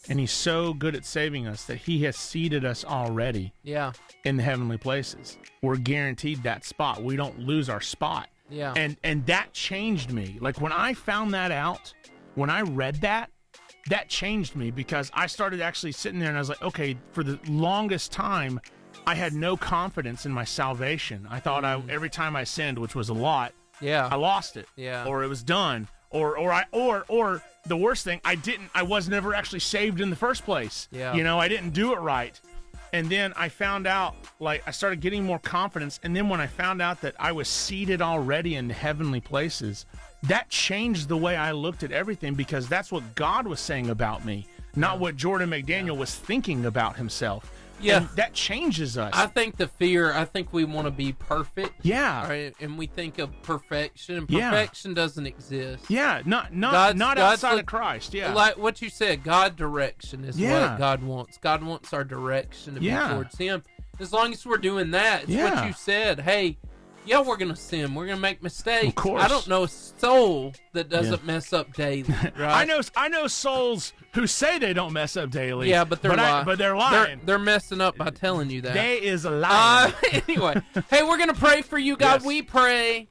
and He's so good at saving us that He has seated us already. Yeah. In the heavenly places. We're guaranteed that spot. We don't lose our spot. Yeah. And that changed me. Like when I found that out, when I read that changed me, because I started actually sitting there and I was like, okay, for the longest time, I had no confidence in my salvation. I thought every time I sinned, which was a lot, I lost it. Yeah. Or it was done. Or the worst thing, I was never actually saved in the first place. Yeah. You know, I didn't do it right. And then I found out, like, I started getting more confidence. And then when I found out that I was seated already in the heavenly places, that changed the way I looked at everything, because that's what God was saying about me, not what Jordan McDaniel was thinking about himself. Yeah. And that changes us. I think we want to be perfect. Yeah. Right? And we think of perfection, and perfection doesn't exist. Yeah, not outside of Christ. Yeah. Like what you said, God direction is what God wants. God wants our direction to be towards Him. As long as we're doing that, it's what you said. Hey, we're going to sin. We're going to make mistakes. Of course. I don't know a soul that doesn't mess up daily, right? I know souls who say they don't mess up daily. Yeah, but they're lying. But they're lying. They're messing up by telling you that. They is a lie. Anyway, hey, we're going to pray for you, God. Yes. We pray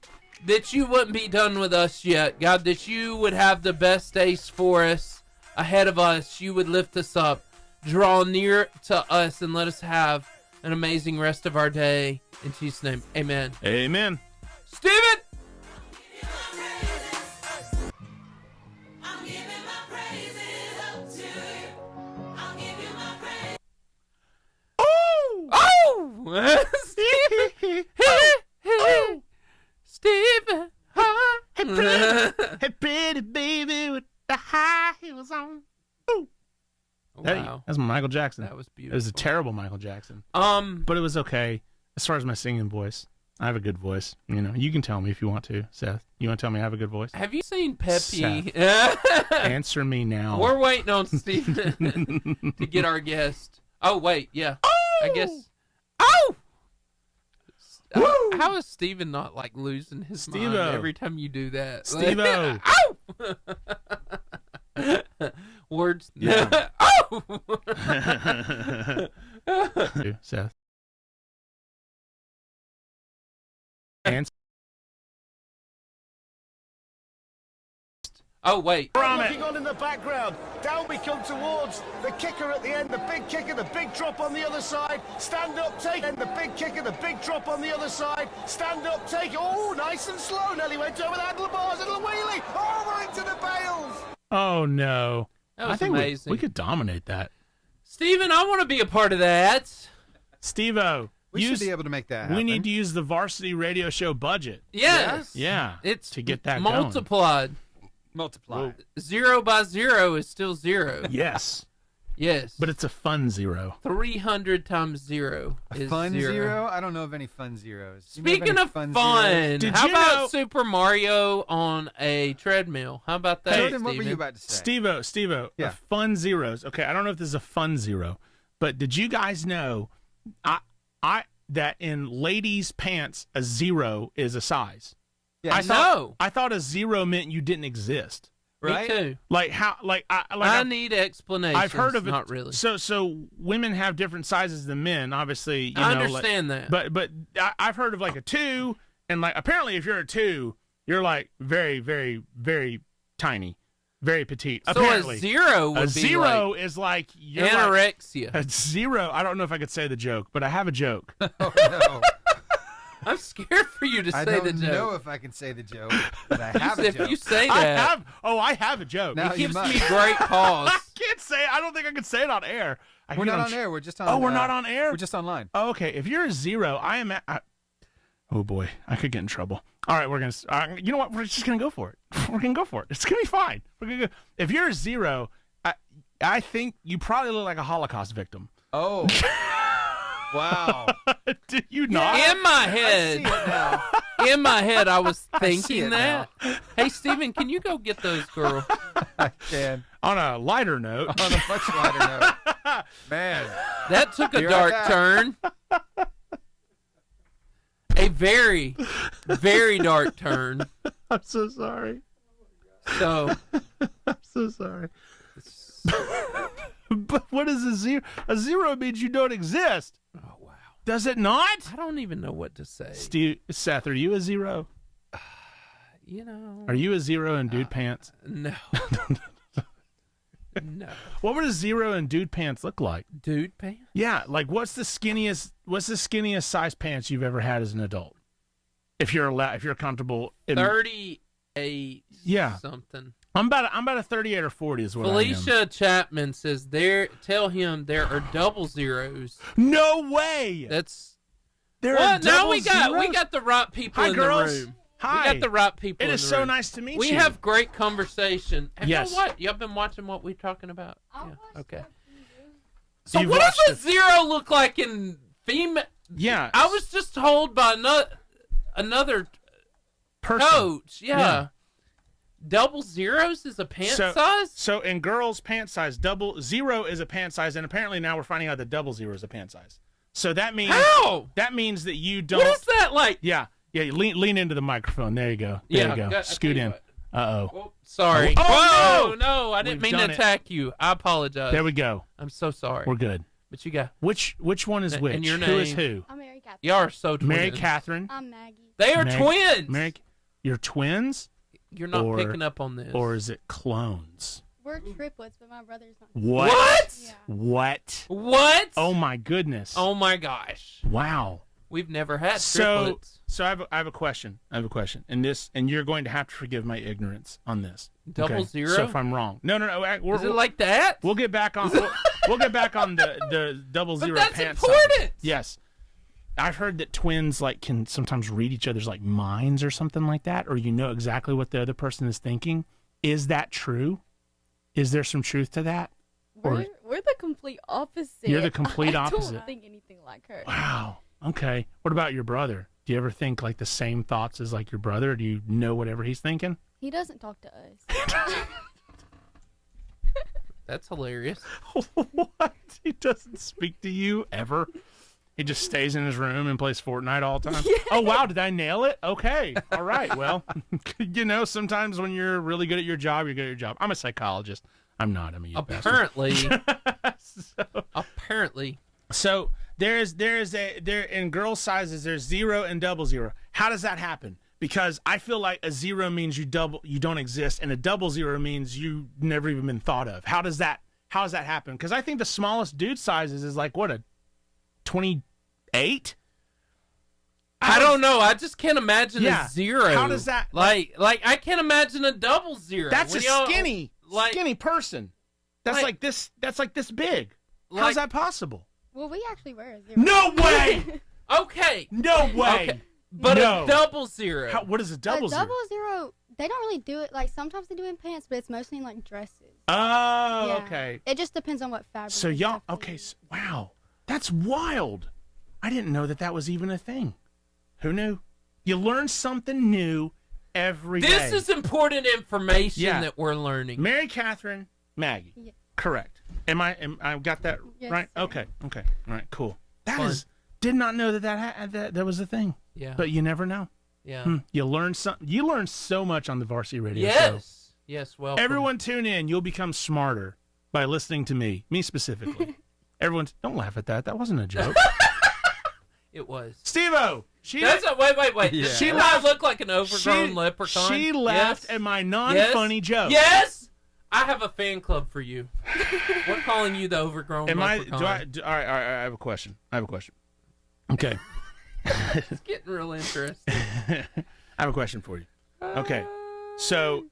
that you wouldn't be done with us yet. God, that you would have the best days for us ahead of us. You would lift us up, draw near to us, and let us have an amazing rest of our day. In Jesus' name, amen. Amen. Steven! Stephen, hey, pretty baby with the high heels on. Ooh. Wow. That's Michael Jackson. That was beautiful. It was a terrible Michael Jackson. But it was okay as far as my singing voice. I have a good voice. You know, you can tell me if you want to, Seth. You want to tell me I have a good voice? Have you seen Pepe? Answer me now. We're waiting on Stephen to get our guest. Oh, wait, yeah. Oh! I guess. Oh! How is Steven not, like, losing his mind every time you do that? Steve-O! Ow! Words. Yeah. Oh! Seth. And oh, wait. Looking on in the background. Down we come towards the kicker at the end. The big kicker, the big drop on the other side. Stand up, take. And the big kicker, the big drop on the other side. Stand up, take. Oh, nice and slow. Nelly went over the handlebars. Little wheelie. Oh, right to the bails. Oh, no. That was I think amazing. we could dominate that. Steven, I want to be a part of that. Steve-O. We should be able to make that happen. We need to use the Varsity Radio Show budget. Yes. Yeah. It's to get that multiplied. Multiply. 0 by 0 is still 0. Yes. Yes. But it's a fun 0. 300 times 0 is fun 0. 0? I don't know of any fun zeros. Speaking of fun, how about Super Mario on a treadmill? How about that, Jordan, what were you about to say? Steve-O, yeah. Fun zeros. Okay, I don't know if this is a fun 0, but did you guys know that in ladies' pants, a 0 is a size? Yeah, I thought a 0 meant you didn't exist. Right? Me too. Like how? I need explanations. I've heard of it. Not really. So women have different sizes than men. Obviously, I understand that. But I've heard of like a 2, and like apparently if you're a 2, you're like very, very, very tiny, very petite. So apparently. a 0 would be 0 like is like you're anorexia. Like a 0. I don't know if I could say the joke, but I have a joke. Oh no. I'm scared for you to say the joke. I don't know if I can say the joke, but I have a joke. If you say that, I have a joke. Now it gives me great pause. I can't say it. I don't think I could say it on air. We're not on air. We're just on. Oh, we're not on air? We're just online. Oh, okay. If you're a 0, I am oh, boy. I could get in trouble. All right, we're going to... you know what? We're just going to go for it. We're going to go for it. It's going to be fine. We're gonna go. If you're a 0, I think you probably look like a Holocaust victim. Oh. Wow. Do you not? In my head. In my head, I was thinking that. Hey, Steven, can you go get those girls? I can. On a lighter note. On a much lighter note. Man. That took a dark turn. A very, very dark turn. I'm so sorry. So. I'm so sorry. But what is a 0? A 0 means you don't exist. Oh, wow. Does it not? I don't even know what to say. Seth, are you a 0? You know. Are you a 0 in dude pants? No. No. What would a 0 in dude pants look like? Dude pants? Yeah, like what's the skinniest size pants you've ever had as an adult? If you're comfortable in 38 something. I'm about a 38 or 40 is what Felicia I am. Chapman says tell him there are double zeros. No way. There are double we got the right people in girls. the room. Hi. We got the right people in the room. It is so nice to meet you. We have great conversation. Yes. You know what? Y'all been watching what we're talking about? Yeah. Okay. So You've what does watched a 0 look like in female? Yeah. I was just told by another person. Coach. Yeah. Double zeros is a pant size? So in girls' pant size, 0 is a pant size, and apparently now we're finding out that 0 is a pant size. So that means that means that you don't. What is that like? Yeah. Lean into the microphone. There you go. There you go. Scoot in. Oh, sorry. Oh, no, I didn't mean to attack you. I apologize. There we go. I'm so sorry. We're good. But you got which one is which? And your name? Who is who? I'm Mary Kathryn. Y'all are so twins. Mary Kathryn. I'm Maggie. They are twins. You're twins? You're not picking up on this. Or is it clones? We're triplets, but my brother's not. What? Yeah. What? Oh my goodness. Oh my gosh. Wow. We've never had triplets. So I have a question. And you're going to have to forgive my ignorance on this. Double zero? So if I'm wrong. No. Is it like that? We'll get back on we'll get back on the double zero But that's pants. important. Yes. I've heard that twins can sometimes read each other's minds or something like that, or you know exactly what the other person is thinking. Is that true? Is there some truth to that? We're the complete opposite. You're the complete opposite. I don't think anything like her. Wow. Okay. What about your brother? Do you ever think the same thoughts as your brother? Do you know whatever he's thinking? He doesn't talk to us. That's hilarious. What? He doesn't speak to you ever? He just stays in his room and plays Fortnite all the time? Yeah. Oh, wow. Did I nail it? Okay. All right. Well, sometimes when you're really good at your job, you're good at your job. I'm a psychologist. I'm not. I'm a youth Apparently. Apparently. So there in girl sizes, there's 0 and 00. How does that happen? Because I feel like a 0 means you don't exist, and a 00 means you've never even been thought of. How does that happen? Because I think the smallest dude sizes is a 28? I don't know. I just can't imagine a 0. How does that like I can't imagine a 00. That's a skinny person. That's like this big. How's that possible? Well, we actually were a 0. No way. Okay. No way. Okay. But a 00. What is a 00? A 00, they don't really do it. Sometimes they do it in pants, but it's mostly in dresses. Oh, Yeah. okay. It just depends on what fabric. So y'all, okay, wow. That's wild. I didn't know that was even a thing. Who knew? You learn something new every day. This is important information that we're learning. Mary Kathryn, Maggie. Yeah. Correct. I got that Yes, right? sir. Okay. All right, cool. Did not know that was a thing. Yeah. But you never know. Yeah. You learn so much on the Varsity Radio Show. Yes. Yes, well. Everyone tune in. You'll become smarter by listening to me specifically. Don't laugh at that. That wasn't a joke. It was. Steve-O. Wait. Yeah. She might look like an overgrown leprechaun. She laughed at my non-funny joke. Yes. I have a fan club for you. We're calling you the overgrown leprechaun. All right, I have a question. Okay. It's getting real interesting. I have a question for you. Okay. So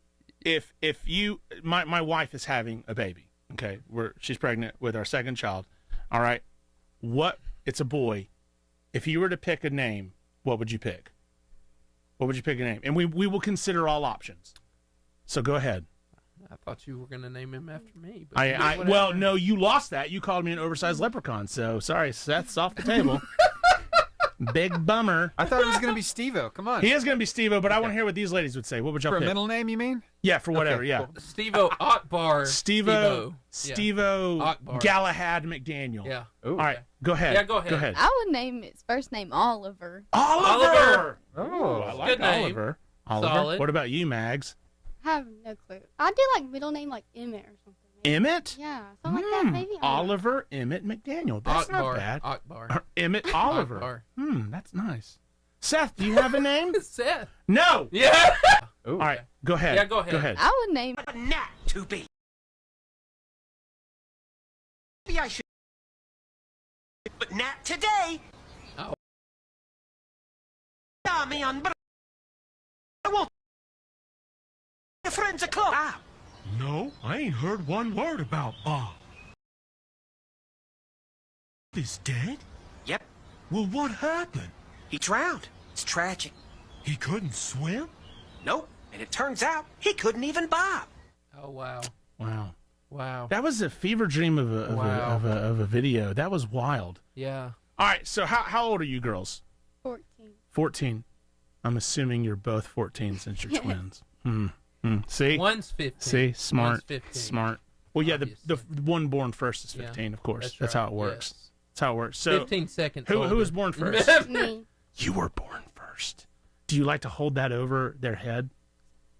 if you my wife is having a baby, Okay, she's pregnant with our second child. All right, it's a boy. If you were to pick a name, what would you pick? What would you pick a name? And we will consider all options. So go ahead. I thought you were going to name him after me. But well, no, you lost that. You called me an oversized leprechaun. So sorry, Seth's off the table. Big bummer. I thought it was going to be Steve-O. Come on. He is going to be Steve-O, but I want to hear what these ladies would say. What would y'all pick? For a pick? middle name, you mean? Yeah, for whatever, okay, yeah. Cool. Steve-O Akbar. Steve-O Akbar. Galahad McDaniel. Yeah. Ooh. All right, go ahead. Yeah, go ahead. I would name his first name Oliver. Oliver! Oh, I like good name. Oliver. Oliver. Solid. What about you, Mags? I have no clue. I do like middle name like Emmett or something. Emmett? Yeah, something like that maybe. Oliver Emmett McDaniel. That's Akbar. not bad. Akbar. Emmett Oliver. Akbar. That's nice. Seth, do you have a name? Seth. No. Yeah. All right, go ahead. Yeah, go ahead. I would name Nat to be. Maybe I should. But Nat today. Oh. Me on. I won't. Your friends are close. No, I ain't heard one word about Bob. He's dead? Yep. Well, what happened? He drowned. It's tragic. He couldn't swim? Nope. And it turns out he couldn't even bob. Oh, wow. Wow. That was a fever dream of a video. That was wild. Yeah. All right, so how old are you girls? 14. 14. I'm assuming you're both 14 since you're twins. See? One's 15. See? Smart. One's 15. Smart. Well, yeah, the one born first is 15, of course. That's how it works. Yes. That's how it works. So 15 seconds. Who was born first? Me. You were born first. Do you like to hold that over their head?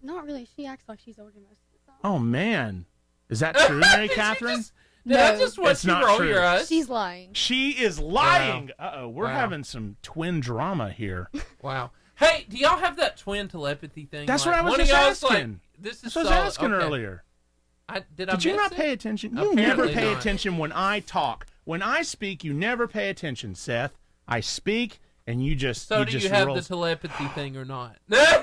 Not really. She acts like she's older most of the time. Oh, man. Is that true, Mary Kathryn? Did I just watch you roll your eyes? She's lying. She is lying. Wow. Uh-oh. We're having some twin drama here. Wow. Hey, do y'all have that twin telepathy thing? That's like, what I was one just of y'all's asking. Like, this is That's what I was asking earlier. Did you not pay attention? You Apparently never pay not. attention when I talk. When I speak, you never pay attention, Seth. I speak, and you just So do you have roll. the telepathy thing or not? Not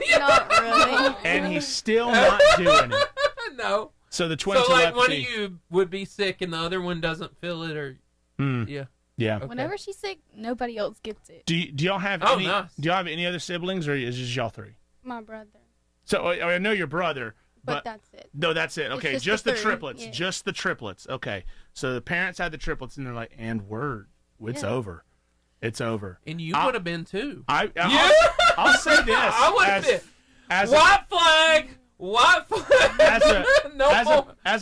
really. And he's still not doing it. No. So the twin So telepathy. like one of you would be sick and the other one doesn't feel it, or yeah. Yeah. Whenever she's sick, nobody else gets it. Do y'all have Oh, any? nice. Do y'all have any other siblings, or is it just y'all three? My brother. So I know your brother, But that's it. No, that's it. It's Okay, just just the the three, triplets. yeah. Just the triplets. Okay. So the parents had the triplets, and they're like, "And it's over. It's over." And you would have been too. I'll say this. I would have been. As White flag. White flag. as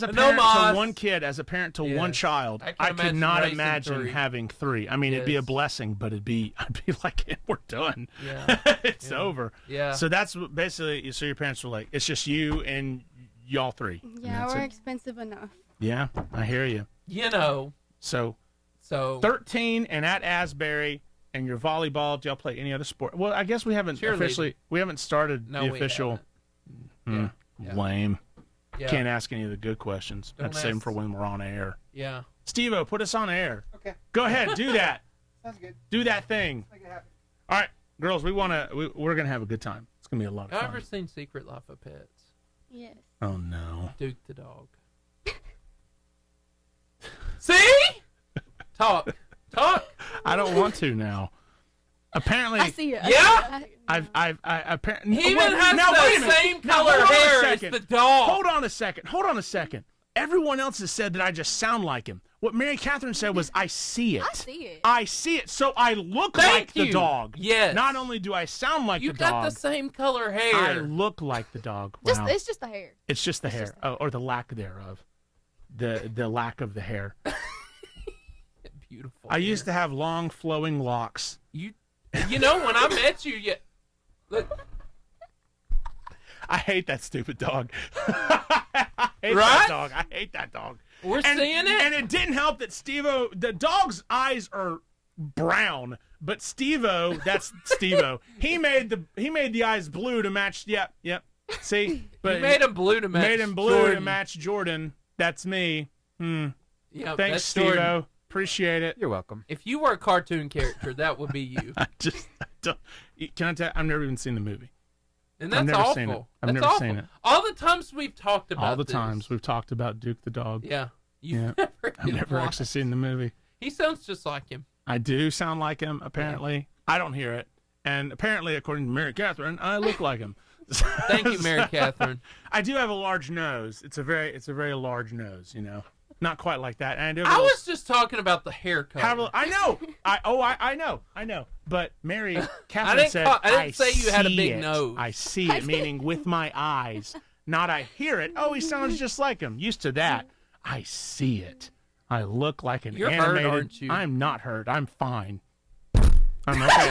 a No parent mas. to one kid, as a parent to one child, I I could not raising imagine three. having three. I mean, it'd be a Yes. blessing, but I'd be like, we're done. Yeah. It's over. Yeah. So that's basically. So your parents were like, it's just you and y'all three. And Yeah, that's we're it. expensive enough. Yeah, I hear you. You know. So 13 and at Asbury. And your volleyball, do y'all play any other sport? Well, I guess we haven't started the official. Lame. Yeah. Can't ask any of the good questions. Don't That's same ask. for when we're on air. Yeah. Steve-O, put us on air. Okay. Go ahead, do that. Sounds good. Do that thing. Make it happen. All right, girls, we're gonna have a good time. It's gonna be a lot of Have fun. you ever seen Secret Life of Pets? Yes. Oh no. Duke the dog. See? Talk. I don't want to now. Apparently, I see it. Yeah? I've apparently. He even has the same color hair as the dog. Hold on a second. Everyone else has said that I just sound like him. What Mary Kathryn said was, I see it. I see it. So I look like the dog. Yes. Not only do I sound like You the dog. got the same color hair. I look like the dog. Wow. It's just the hair. It's just the hair. Or the lack thereof. The lack of the hair. Beautiful. I used to have long flowing locks. You know, when I met you, look. I hate that stupid dog. I hate that dog. We're seeing it. And it didn't help that Steve-O, the dog's eyes are brown, but Steve-O, that's Steve-O. He made the eyes blue to match. Yep. See, but You made him blue to match. Made him blue Jordan. to match Jordan. That's me. Yep, Thanks, that's Steve-O. Jordan. Appreciate it. You're welcome. If you were a cartoon character, that would be you. Can I tell you, I've never even seen the movie. And that's I've never awful. seen it. I've That's never awful. seen it. All the times we've talked about All the this. times we've talked about Duke the dog. Yeah. You've I've never actually seen the movie. He sounds just like him. I do sound like him, apparently. Yeah. I don't hear it. And apparently, according to Mary Kathryn, I look like him. Thank you, Mary Kathryn. I do have a large nose. It's a very large nose, you know. Not quite like that. And I was just talking about the hair color. I know. I know. But Mary Kathryn said, I didn't say you had a big nose. I see it, meaning with my eyes. Not I hear it. Oh, he sounds just like him. Used to that. I see it. I look like an animated. Hurt, aren't you? I'm not hurt. I'm fine. I'm okay.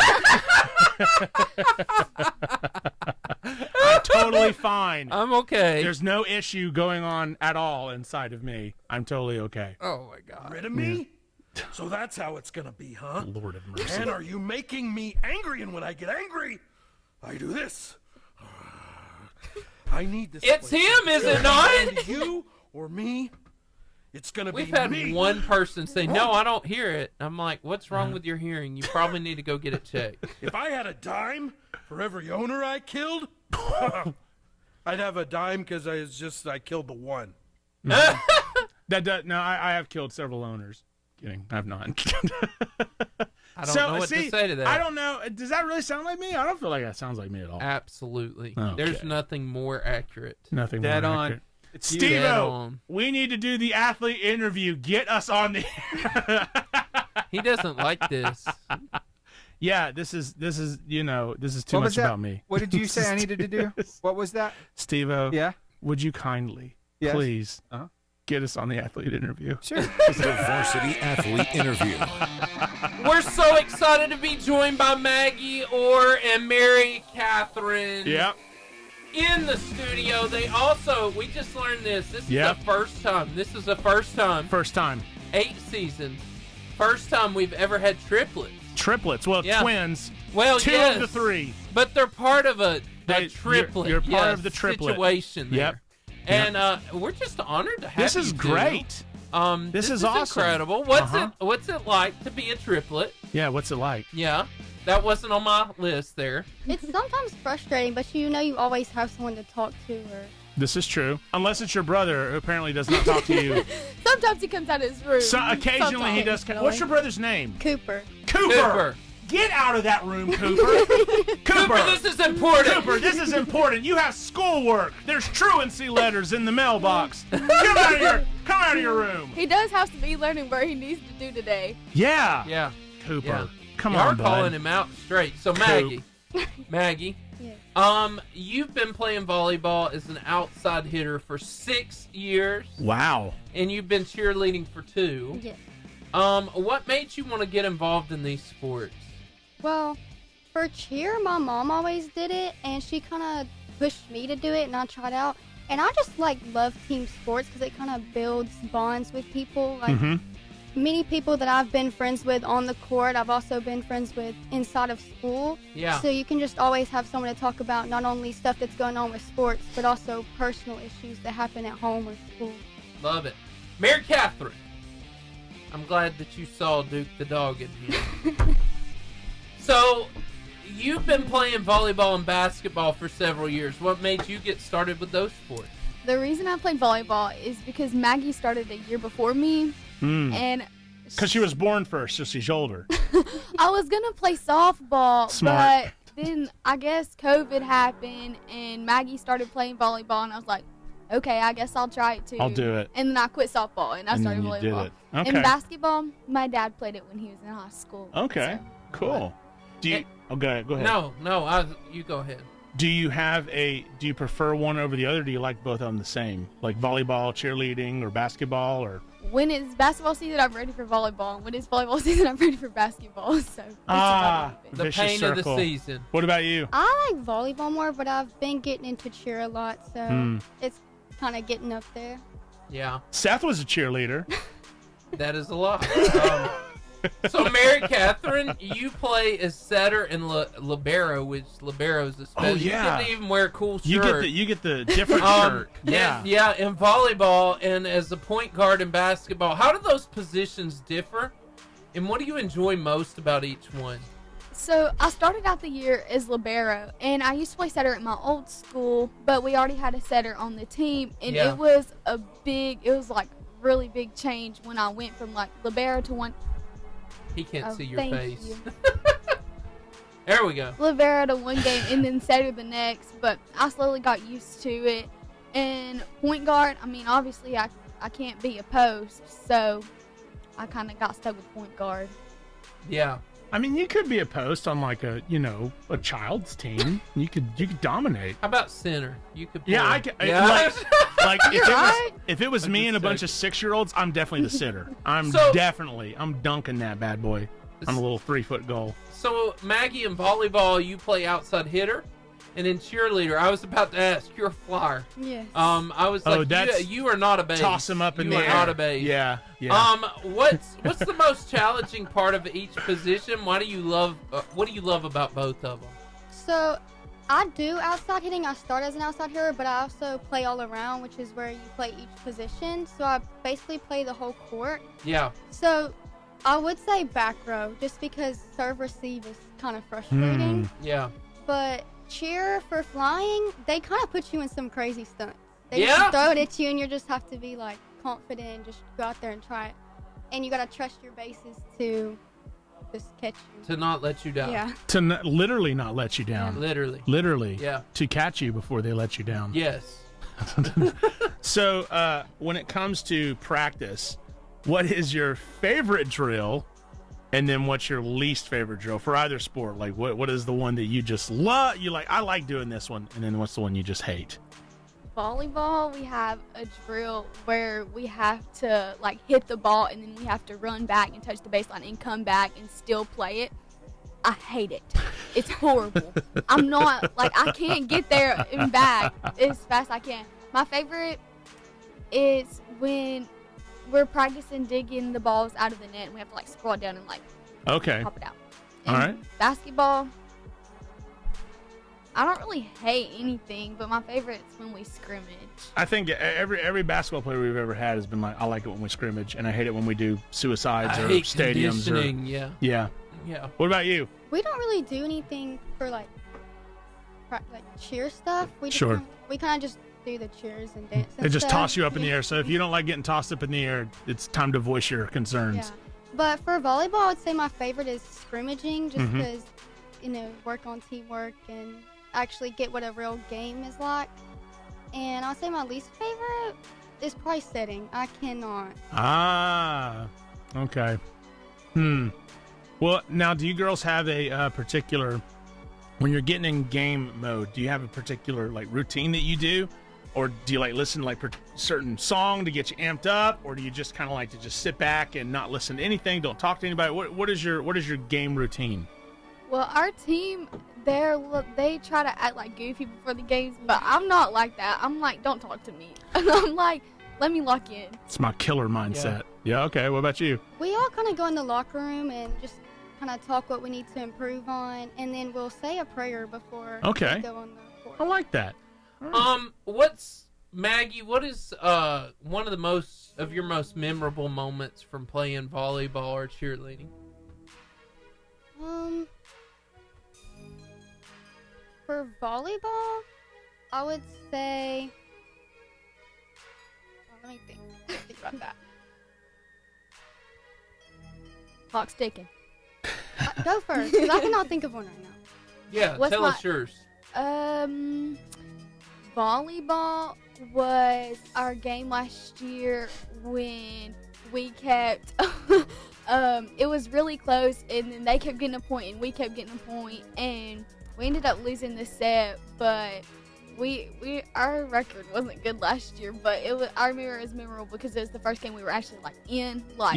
I'm totally fine. I'm okay. There's no issue going on at all inside of me. I'm totally okay. Oh, my God. Rid of me? Yeah. So that's how it's going to be, huh? Lord of mercy. And are you making me angry? And when I get angry, I do this. I need this. It's him, is it not? You or me? It's going to be me. We've had one person say, no, I don't hear it. I'm like, what's wrong with your hearing? You probably need to go get it checked. If I had a dime for every owner I killed, I'd have a dime because I killed the one. No, I have killed several owners. Kidding, I've not. I don't know what to say to that. I don't know. Does that really sound like me? I don't feel like that sounds like me at all. Absolutely. Okay. There's nothing more accurate. Nothing Dead more on. accurate. Steve-O, we need to do the athlete interview. Get us on the He doesn't like this. Yeah, this is too much about me. What did you say I needed to do? What was that? Steve-O, yeah? Would you kindly, please, get us on the athlete interview? Sure. The Varsity Athlete Interview. We're so excited to be joined by Maggie and Mary Kathryn. Yep. In the studio. We just learned this. This is the first time. This is the first time. First time. 8 seasons. First time we've ever had triplets. Triplets. Well, twins. Well, 2 of the 3. But they're part of a triplet. You're part of the triplet situation there. Yep. And we're just honored to have this. This is great. This is awesome. Incredible. What's it like to be a triplet? Yeah, what's it like? Yeah. That wasn't on my list there. It's sometimes frustrating, but you always have someone to talk to. Or This is true. Unless it's your brother, who apparently does not talk to you. Sometimes he comes out of his room. Occasionally he does. What's your brother's name? Cooper. Cooper. Get out of that room, Cooper. Cooper, this is important. Cooper, this is important. You have schoolwork. There's truancy letters in the mailbox. Come out of your room. He does have to be learning where he needs to do today. Yeah. Yeah. Cooper. Yeah. Come on, bud. calling him out straight. So Maggie, yes. You've been playing volleyball as an outside hitter for 6 years. Wow. And you've been cheerleading for 2. Yes. What made you want to get involved in these sports? Well, for cheer, my mom always did it, and she kind of pushed me to do it, and I tried out. And I just love team sports because it kind of builds bonds with people. Many people that I've been friends with on the court, I've also been friends with inside of school. Yeah. So you can just always have someone to talk about not only stuff that's going on with sports, but also personal issues that happen at home or school. Love it. Mary Kathryn, I'm glad that you saw Duke the dog in here. So, you've been playing volleyball and basketball for several years. What made you get started with those sports? The reason I played volleyball is because Maggie started a year before me. And because she was born first, so she's older. I was going to play softball, Smart. but then I guess COVID happened and Maggie started playing volleyball and I was like, okay, I guess I'll try it too. I'll do it. And then I quit softball and I started volleyball. Did it. Okay. And basketball, my dad played it when he was in high school. Okay, cool. Do you? Go ahead. No, you go ahead. Do you prefer one over the other? Do you like both of them the same? Like volleyball, cheerleading, or basketball, or? When it's basketball season, I'm ready for volleyball. And when it's volleyball season, I'm ready for basketball. So the pain of the season. What about you? I like volleyball more, but I've been getting into cheer a lot, so it's kind of getting up there. Yeah. Seth was a cheerleader. That is a lot. So, Mary Kathryn, you play as setter and libero, which libero is a special. Oh, yeah. You can even wear a cool shirt. You get the different shirt. Yeah. Yeah, in volleyball and as a point guard in basketball. How do those positions differ? And what do you enjoy most about each one? So, I started out the year as libero, and I used to play setter at my old school, but we already had a setter on the team, and it was like really big change when I went from like libero to one. He can't see your thank face. you. There we go. Libero to one game and then setter the next, but I slowly got used to it. And point guard, I mean, obviously I can't be a post, so I kind of got stuck with point guard. Yeah. I mean, you could be a post on like a child's team. You could dominate. How about center? You could. Yeah, I could. Yeah. Like if it was me and a bunch of 6-year-olds, I'm definitely the sitter. I'm dunking that bad boy on a little 3-foot goal. So Maggie, in volleyball, you play outside hitter, and in cheerleader, I was about to ask, you're a flyer. Yes. I was like, you are not a base. Toss him up in the air. You are not a base. Yeah. What's the most challenging part of each position? What do you love about both of them? So, I do outside hitting. I start as an outside hitter, but I also play all around, which is where you play each position. So I basically play the whole court. Yeah. So I would say back row, just because serve receive is kind of frustrating. Yeah. But cheer for flying, they kind of put you in some crazy stunts. They Yeah. just throw it at you, and you just have to be like confident and just go out there and try it. And you gotta trust your bases to just catch you. To not let you down. Yeah. To literally not let you down. Literally. Yeah. To catch you before they let you down. Yes. So when it comes to practice, what is your favorite drill, and then what's your least favorite drill for either sport? Like what is the one that you just love? You like, I like doing this one, and then what's the one you just hate? Volleyball, we have a drill where we have to like hit the ball and then we have to run back and touch the baseline and come back and still play it. I hate it. It's horrible. I'm not, like, I can't get there and back as fast as I can. My favorite is when we're practicing digging the balls out of the net and we have to like scroll down and like pop it out. And all right. Basketball, I don't really hate anything, but my favorite is when we scrimmage. I think every basketball player we've ever had has been like, I like it when we scrimmage, and I hate it when we do suicides or hate stadiums. conditioning, yeah. What about you? We don't really do anything for like cheer stuff. We just Sure. we kind of just do the cheers and dance. They just toss you up in the air. So if you don't like getting tossed up in the air, it's time to voice your concerns. Yeah. But for volleyball, I'd say my favorite is scrimmaging, just Mhm. because work on teamwork and actually get what a real game is like. And I'll say my least favorite is probably setting. I cannot. Ah, okay. Well, now, do you girls have a particular, when you're getting in game mode, do you have a particular like routine that you do, or do you like listen to like certain song to get you amped up, or do you just kind of like to just sit back and not listen to anything, don't talk to anybody? What is your game routine? Well, our team, they try to act like goofy before the games, but I'm not like that. I'm like, don't talk to me. I'm like, let me lock in. It's my killer mindset. Yeah, okay. What about you? We all kind of go in the locker room and just kind of talk what we need to improve on, and then we'll say a prayer before we go on the court. I like that. Maggie, what is one of your most memorable moments from playing volleyball or cheerleading? For volleyball, I would say. Let me think about that. Clock's ticking. Go first, because I cannot think of one right now. Yeah, tell us yours. Volleyball was our game last year when we kept. It was really close, and then they kept getting a point, and we kept getting a point, and we ended up losing the set. But our record wasn't good last year, but I remember it was memorable because it was the first game we were actually like in, like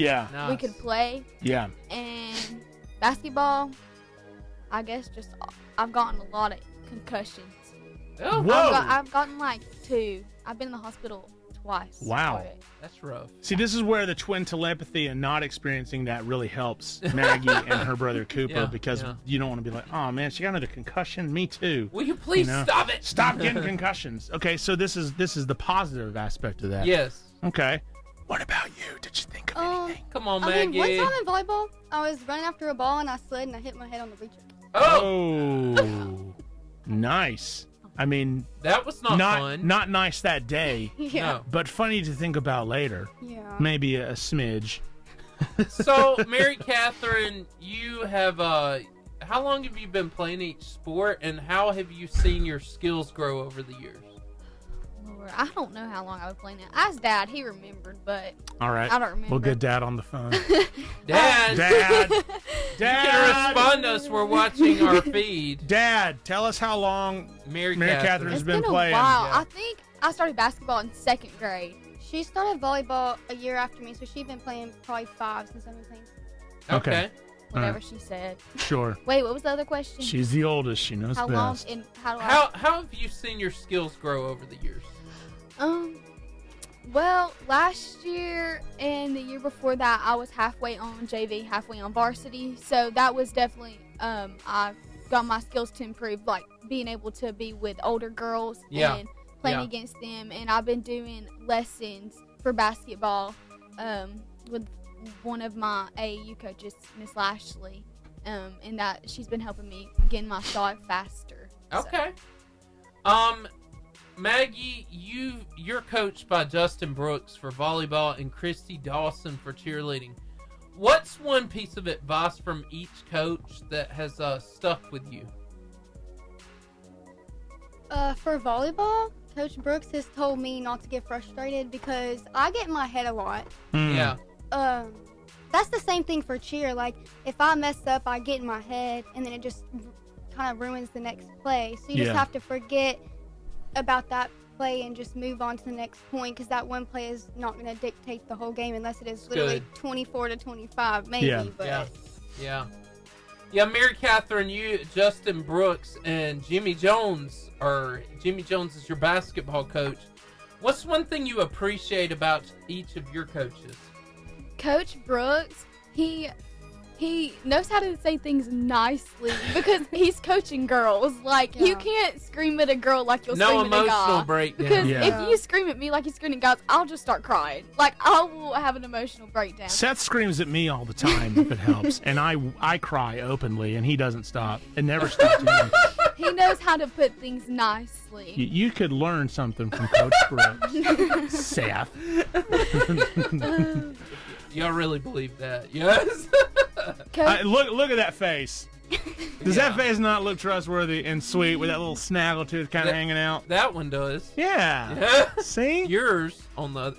we could play. Yeah. And basketball, I guess I've gotten a lot of concussions. Oh, whoa! I've gotten like 2. I've been in the hospital twice. Wow. That's rough. See, this is where the twin telepathy and not experiencing that really helps Maggie and her brother Cooper, because you don't want to be like, oh man, she got another concussion. Me too. Will you please stop it? Stop getting concussions. Okay, so this is the positive aspect of that. Yes. Okay. What about you? Did you think of anything? Come on, I Maggie. mean, one time in volleyball, I was running after a ball and I slid and I hit my head on the bleacher. Oh, nice. I mean, that was not fun. Not nice that day. Yeah. No. But funny to think about later. Yeah. Maybe a smidge. So, Mary Kathryn, you have how long have you been playing each sport, and how have you seen your skills grow over the years? Lord, I don't know how long I was playing it. Asked Dad, he remembered, but All right. I don't remember. We'll get Dad on the phone. Dad! Dad! You can respond to us. We're watching our feed. Dad, tell us how long Mary Kathryn's been It's been playing. a while. I think I started basketball in 2nd grade. She started volleyball a year after me, so she's been playing probably 5 since I've been playing. Okay. Whatever she said. Sure. Wait, what was the other question? She's the oldest. She knows how best. long? How have you seen your skills grow over the years? Well, last year and the year before that, I was halfway on JV, halfway on varsity. So that was definitely, I got my skills to improve, like being able to be with older girls and playing against them. And I've been doing lessons for basketball with one of my AAU coaches, Miss Lashley, and that she's been helping me get my shot faster. Okay. Maggie, you're coached by Justin Brooks for volleyball and Christy Dawson for cheerleading. What's one piece of advice from each coach that has stuck with you? For volleyball, Coach Brooks has told me not to get frustrated because I get in my head a lot. Yeah. That's the same thing for cheer. Like, if I mess up, I get in my head, and then it just kind of ruins the next play. So you just have to forget about that play and just move on to the next point, because that one play is not going to dictate the whole game unless it is literally 24-25, maybe. Yeah. Mary Kathryn, Justin Brooks and Jimmy Jones is your basketball coach. What's one thing you appreciate about each of your coaches? Coach Brooks, he knows how to say things nicely because he's coaching girls. Like, you can't scream at a girl like you'll scream at a guy. No emotional breakdown. Because if you scream at me like you scream at guys, I'll just start crying. Like, I will have an emotional breakdown. Seth screams at me all the time if it helps, and I cry openly, and he doesn't stop. It never stops him. He knows how to put things nicely. You could learn something from Coach Brooks. Seth. Y'all really believe that? Yes. Look at that face. Does that face not look trustworthy and sweet with that little snaggle tooth kind of hanging out? That one does. Yeah. See? Yours on the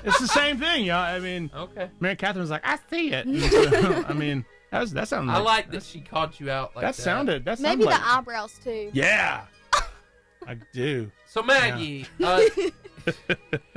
It's the same thing, y'all. I mean, okay. Mary Kathryn's like, I see it. So, I mean, that sounded I like that she called you out like that. That sounded Maybe like, the eyebrows, too. Yeah. I do. So, Maggie,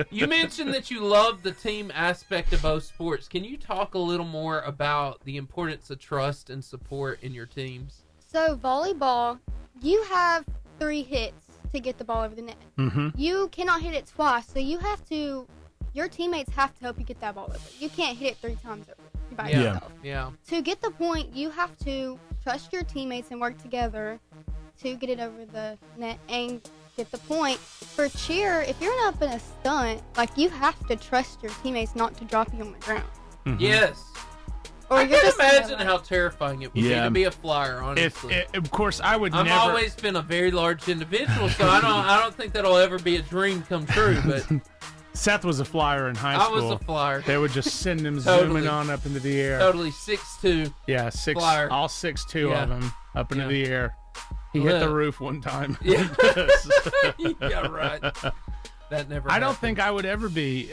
you mentioned that you love the team aspect of both sports. Can you talk a little more about the importance of trust and support in your teams? So, volleyball, you have 3 hits to get the ball over the net. Mm-hmm. You cannot hit it twice, so your teammates have to help you get that ball over. You can't hit it 3 times over by yourself. Yeah. To get the point, you have to trust your teammates and work together to get it over the net and get the point. For cheer, if you're up in a stunt, like, you have to trust your teammates not to drop you on the ground. Mm-hmm. Yes. Or I you're can just imagine how terrifying it would be to be a flyer, honestly. Of course, I've always been a very large individual, so I don't think that'll ever be a dream come true, but Seth was a flyer in high school. I was a flyer. They would just send him zooming on up into the air. Totally 6'2". Yeah, flyer. All 6'2" of them up into the air. He hit the roof one time. Yeah, yeah, right. That never I don't happened. think I would ever be.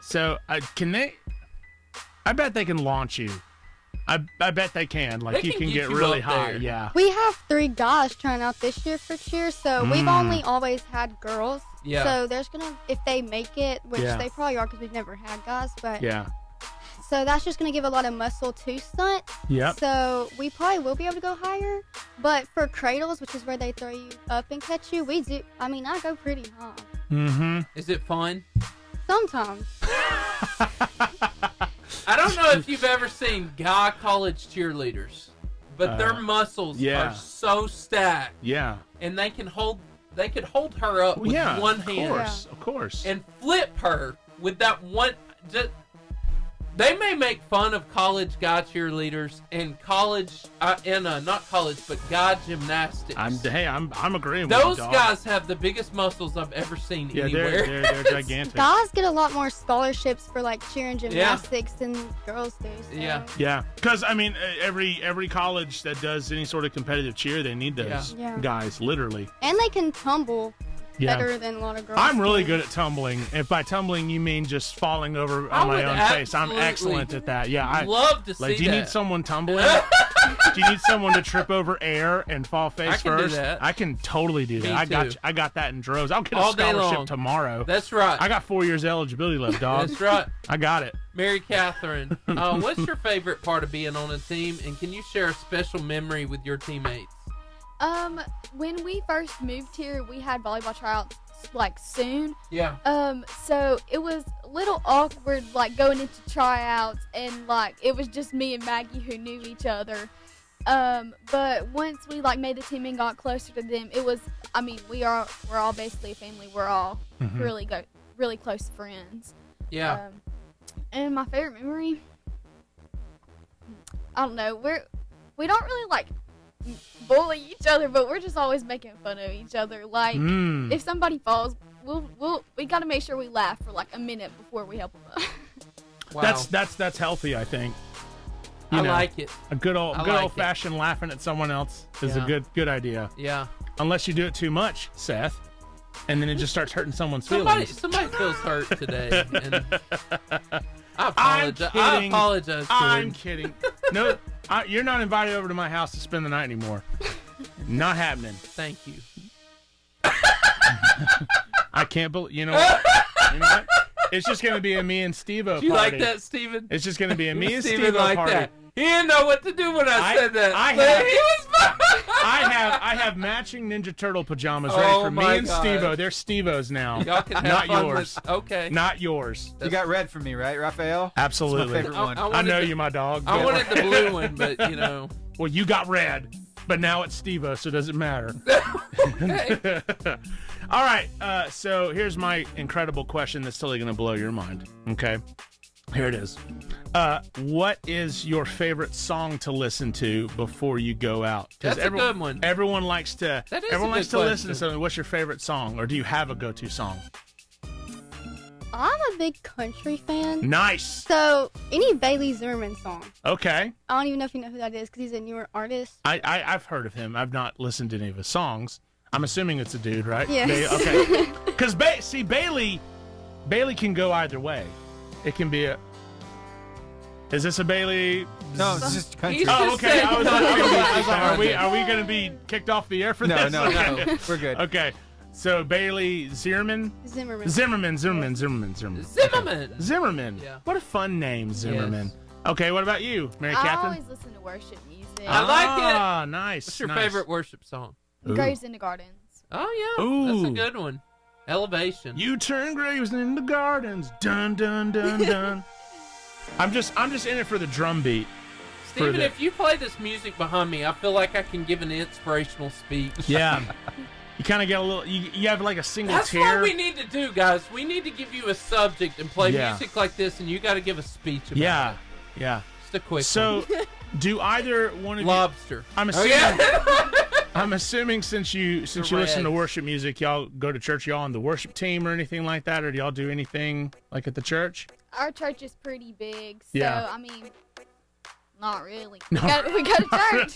So can they? I bet they can launch you. I bet they can. Like, you can get really high. there. Yeah. We have 3 guys trying out this year for cheer, so we've only always had girls. Yeah. So there's if they make it, which Yeah. they probably are because we've never had guys, but Yeah. so that's just gonna give a lot of muscle to stunt. Yep. So we probably will be able to go higher, but for cradles, which is where they throw you up and catch you, we do. I mean, I go pretty high. Mm-hmm. Is it fun? Sometimes. I don't know if you've ever seen guy college cheerleaders, but their muscles are so stacked. Yeah. And they can hold her up with one hand. Of course. And flip her with that one. Just They may make fun of college guy cheerleaders and not college, but guy gymnastics. I'm agreeing with Those you, dog. guys have the biggest muscles I've ever seen anywhere. They're gigantic. Guys get a lot more scholarships for like cheer and gymnastics than girls do. So. Yeah. Because I mean, every college that does any sort of competitive cheer, they need those guys, literally. And they can tumble better than a lot of girls. I'm really good at tumbling. If by tumbling you mean just falling over on my own face, I'm excellent at that. Yeah, I love to see that. Do you need someone tumbling? Do you need someone to trip over air and fall face first? Do that. I can totally do that. I got that in droves. I'll get a scholarship tomorrow. That's right. I got 4 years eligibility left, dog. That's right. I got it. Mary Kathryn, what's your favorite part of being on a team, and can you share a special memory with your teammates? When we first moved here, we had volleyball tryouts like soon. Yeah. So it was a little awkward, like going into tryouts, and like it was just me and Maggie who knew each other. But once we like made the team and got closer to them, it was. I mean, we're all basically a family. We're all really close friends. Yeah. And my favorite memory, I don't know. We don't really like bully each other, but we're just always making fun of each other. Like if somebody falls, we got to make sure we laugh for like a minute before we help them up. Wow. That's healthy, I think. I like it. A good old fashioned laughing at someone else is a good idea. Yeah. Unless you do it too much, Seth, and then it just starts hurting someone's feelings. Somebody feels hurt today. And I apologize. I'm kidding. No, you're not invited over to my house to spend the night anymore. Not happening. Thank you. I can't believe. You know what? It's just going to be a me and Steve-O party. You like that, Steven? It's just going to be a me and Steven Steve-O like party. That. He didn't know what to do when I said that. I have matching Ninja Turtle pajamas ready for me and Steve-O. They're Steve-O's now. Y'all can have not fun yours. Okay. Not yours. You got red for me, right, Raphael? Absolutely. That's my favorite one. I know you, my dog. I wanted the blue one, but you know. Well, you got red, but now it's Steve-O, so it doesn't matter. Okay. All right, so here's my incredible question that's totally going to blow your mind, okay? Here it is. What is your favorite song to listen to before you go out? That's a good one. Everyone likes to listen to something. What's your favorite song, or do you have a go-to song? I'm a big country fan. Nice. So, any Bailey Zimmerman song. Okay. I don't even know if you know who that is because he's a newer artist. I've heard of him. I've not listened to any of his songs. I'm assuming it's a dude, right? Yes. Okay. Because Bailey can go either way. It can be a. Is this a Bailey? No, it's just country. Oh, okay. I was like, are we going to be kicked off the air for this? No, we're good. Okay. So Bailey Zimmerman. Zimmerman. Yeah. What a fun name, Zimmerman. Yes. Okay. What about you, Mary Kathryn? I always listen to worship music. I like it. Ah, nice. What's your favorite worship song? Graves in the Gardens. Oh yeah, that's a good one. Elevation. You turn graves into gardens. Dun dun dun dun. I'm just in it for the drum beat. Steven, if you play this music behind me, I feel like I can give an inspirational speech. Yeah. You kind of get a little. You have like a single That's tear. That's what we need to do, guys. We need to give you a subject and play music like this, and you got to give a speech about it. Yeah. Just a quick. So, do either one of Lobster. I'm assuming. I'm assuming since you listen to worship music, y'all go to church. Y'all on the worship team or anything like that, or do y'all do anything like at the church? Our church is pretty big, so Yeah. I mean, not really. We got a church.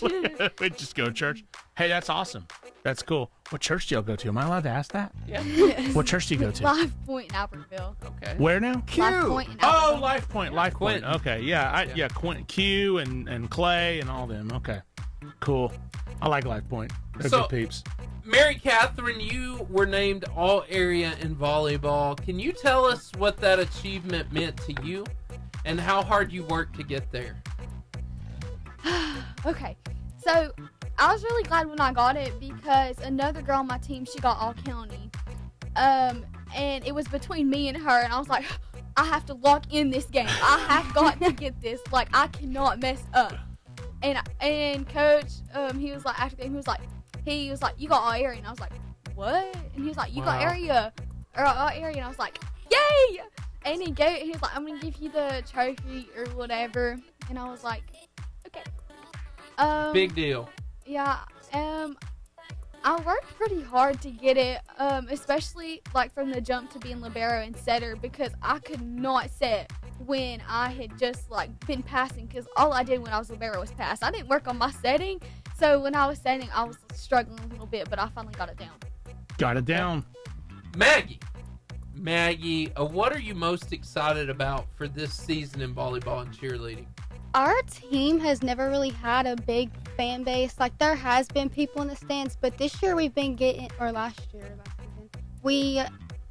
We just go to church. Hey, that's awesome. That's cool. What church do y'all go to? Am I allowed to ask that? Yeah. What church do you go to? Life Point in Albertville. Okay. Where now? Life Point in Albertville. Oh, Life Point. Life Point. Okay. Yeah. Q and Clay and all them. Okay. Cool. I like Life Point. They're good peeps. Mary Kathryn, you were named All-Area in volleyball. Can you tell us what that achievement meant to you and how hard you worked to get there? Okay. So, I was really glad when I got it because another girl on my team, she got All-County. And it was between me and her, and I was like, I have to lock in this game. I have got to get this. Like, I cannot mess up. And coach, he was like, after the game, he was like, you got all area, and I was like, what? And he was like, you got area, or all area, and I was like, yay! And he was like, I'm going to give you the trophy or whatever. And I was like, okay. Big deal. Yeah. I worked pretty hard to get it, especially like from the jump to being libero and setter, because I could not set when I had just like been passing, because all I did when I was libero was pass. I didn't work on my setting, so when I was setting, I was struggling a little bit, but I finally got it down. Got it down. Maggie, what are you most excited about for this season in volleyball and cheerleading? Our team has never really had a big fan base. Like, there has been people in the stands, but this year we've been getting, or last season, we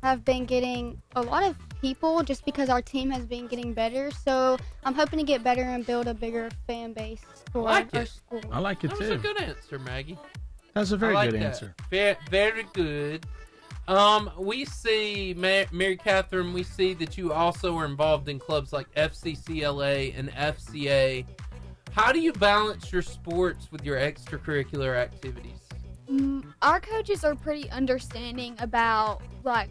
have been getting a lot of people just because our team has been getting better. So I'm hoping to get better and build a bigger fan base for our school. I like it too. That was a good answer, Maggie. That's a very good answer. Very good. We see, Mary Kathryn, we see that you also are involved in clubs like FCCLA and FCA. How do you balance your sports with your extracurricular activities? Our coaches are pretty understanding about, like,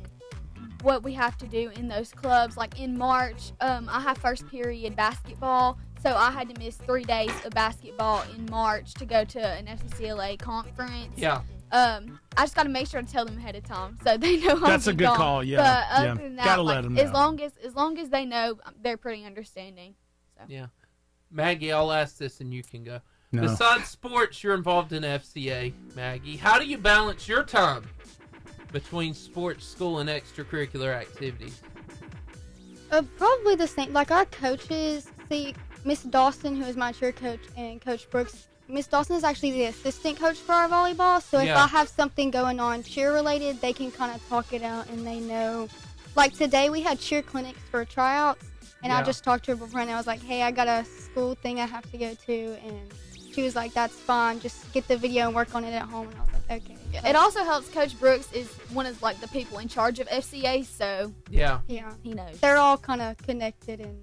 what we have to do in those clubs. Like, in March, I have first period basketball, so I had to miss 3 days of basketball in March to go to an FCCLA conference. Yeah. I just got to make sure to tell them ahead of time so they know how That's a good call, yeah. But other than that, gotta let them know. As long as they know, they're pretty understanding. So. Yeah. Maggie, I'll ask this and you can go. No. Besides sports, you're involved in FCA, Maggie. How do you balance your time between sports, school, and extracurricular activities? Probably the same. Like, our coaches, see, Miss Dawson, who is my cheer coach, and Coach Brooks. Miss Dawson is actually the assistant coach for our volleyball, so if I have something going on cheer-related, they can kind of talk it out, and they know. Like, today we had cheer clinics for tryouts, and I just talked to her beforehand, and I was like, hey, I got a school thing I have to go to, and she was like, that's fine, just get the video and work on it at home, and I was like, okay. It also helps. Coach Brooks is one of, like, the people in charge of FCA, so yeah, he knows. They're all kind of connected and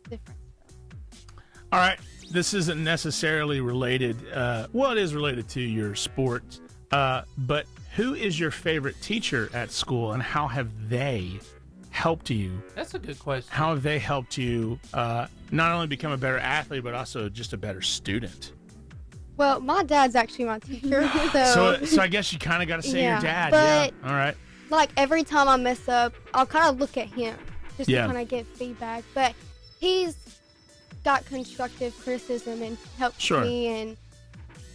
different. All right. This isn't necessarily related. Well, it is related to your sports. But who is your favorite teacher at school, and how have they helped you? That's a good question. How have they helped you not only become a better athlete, but also just a better student? Well, my dad's actually my teacher. So I guess you kind of got to say your dad. But, All right. Like, every time I mess up, I'll kind of look at him just to kind of get feedback. But he's got constructive criticism and helps me and,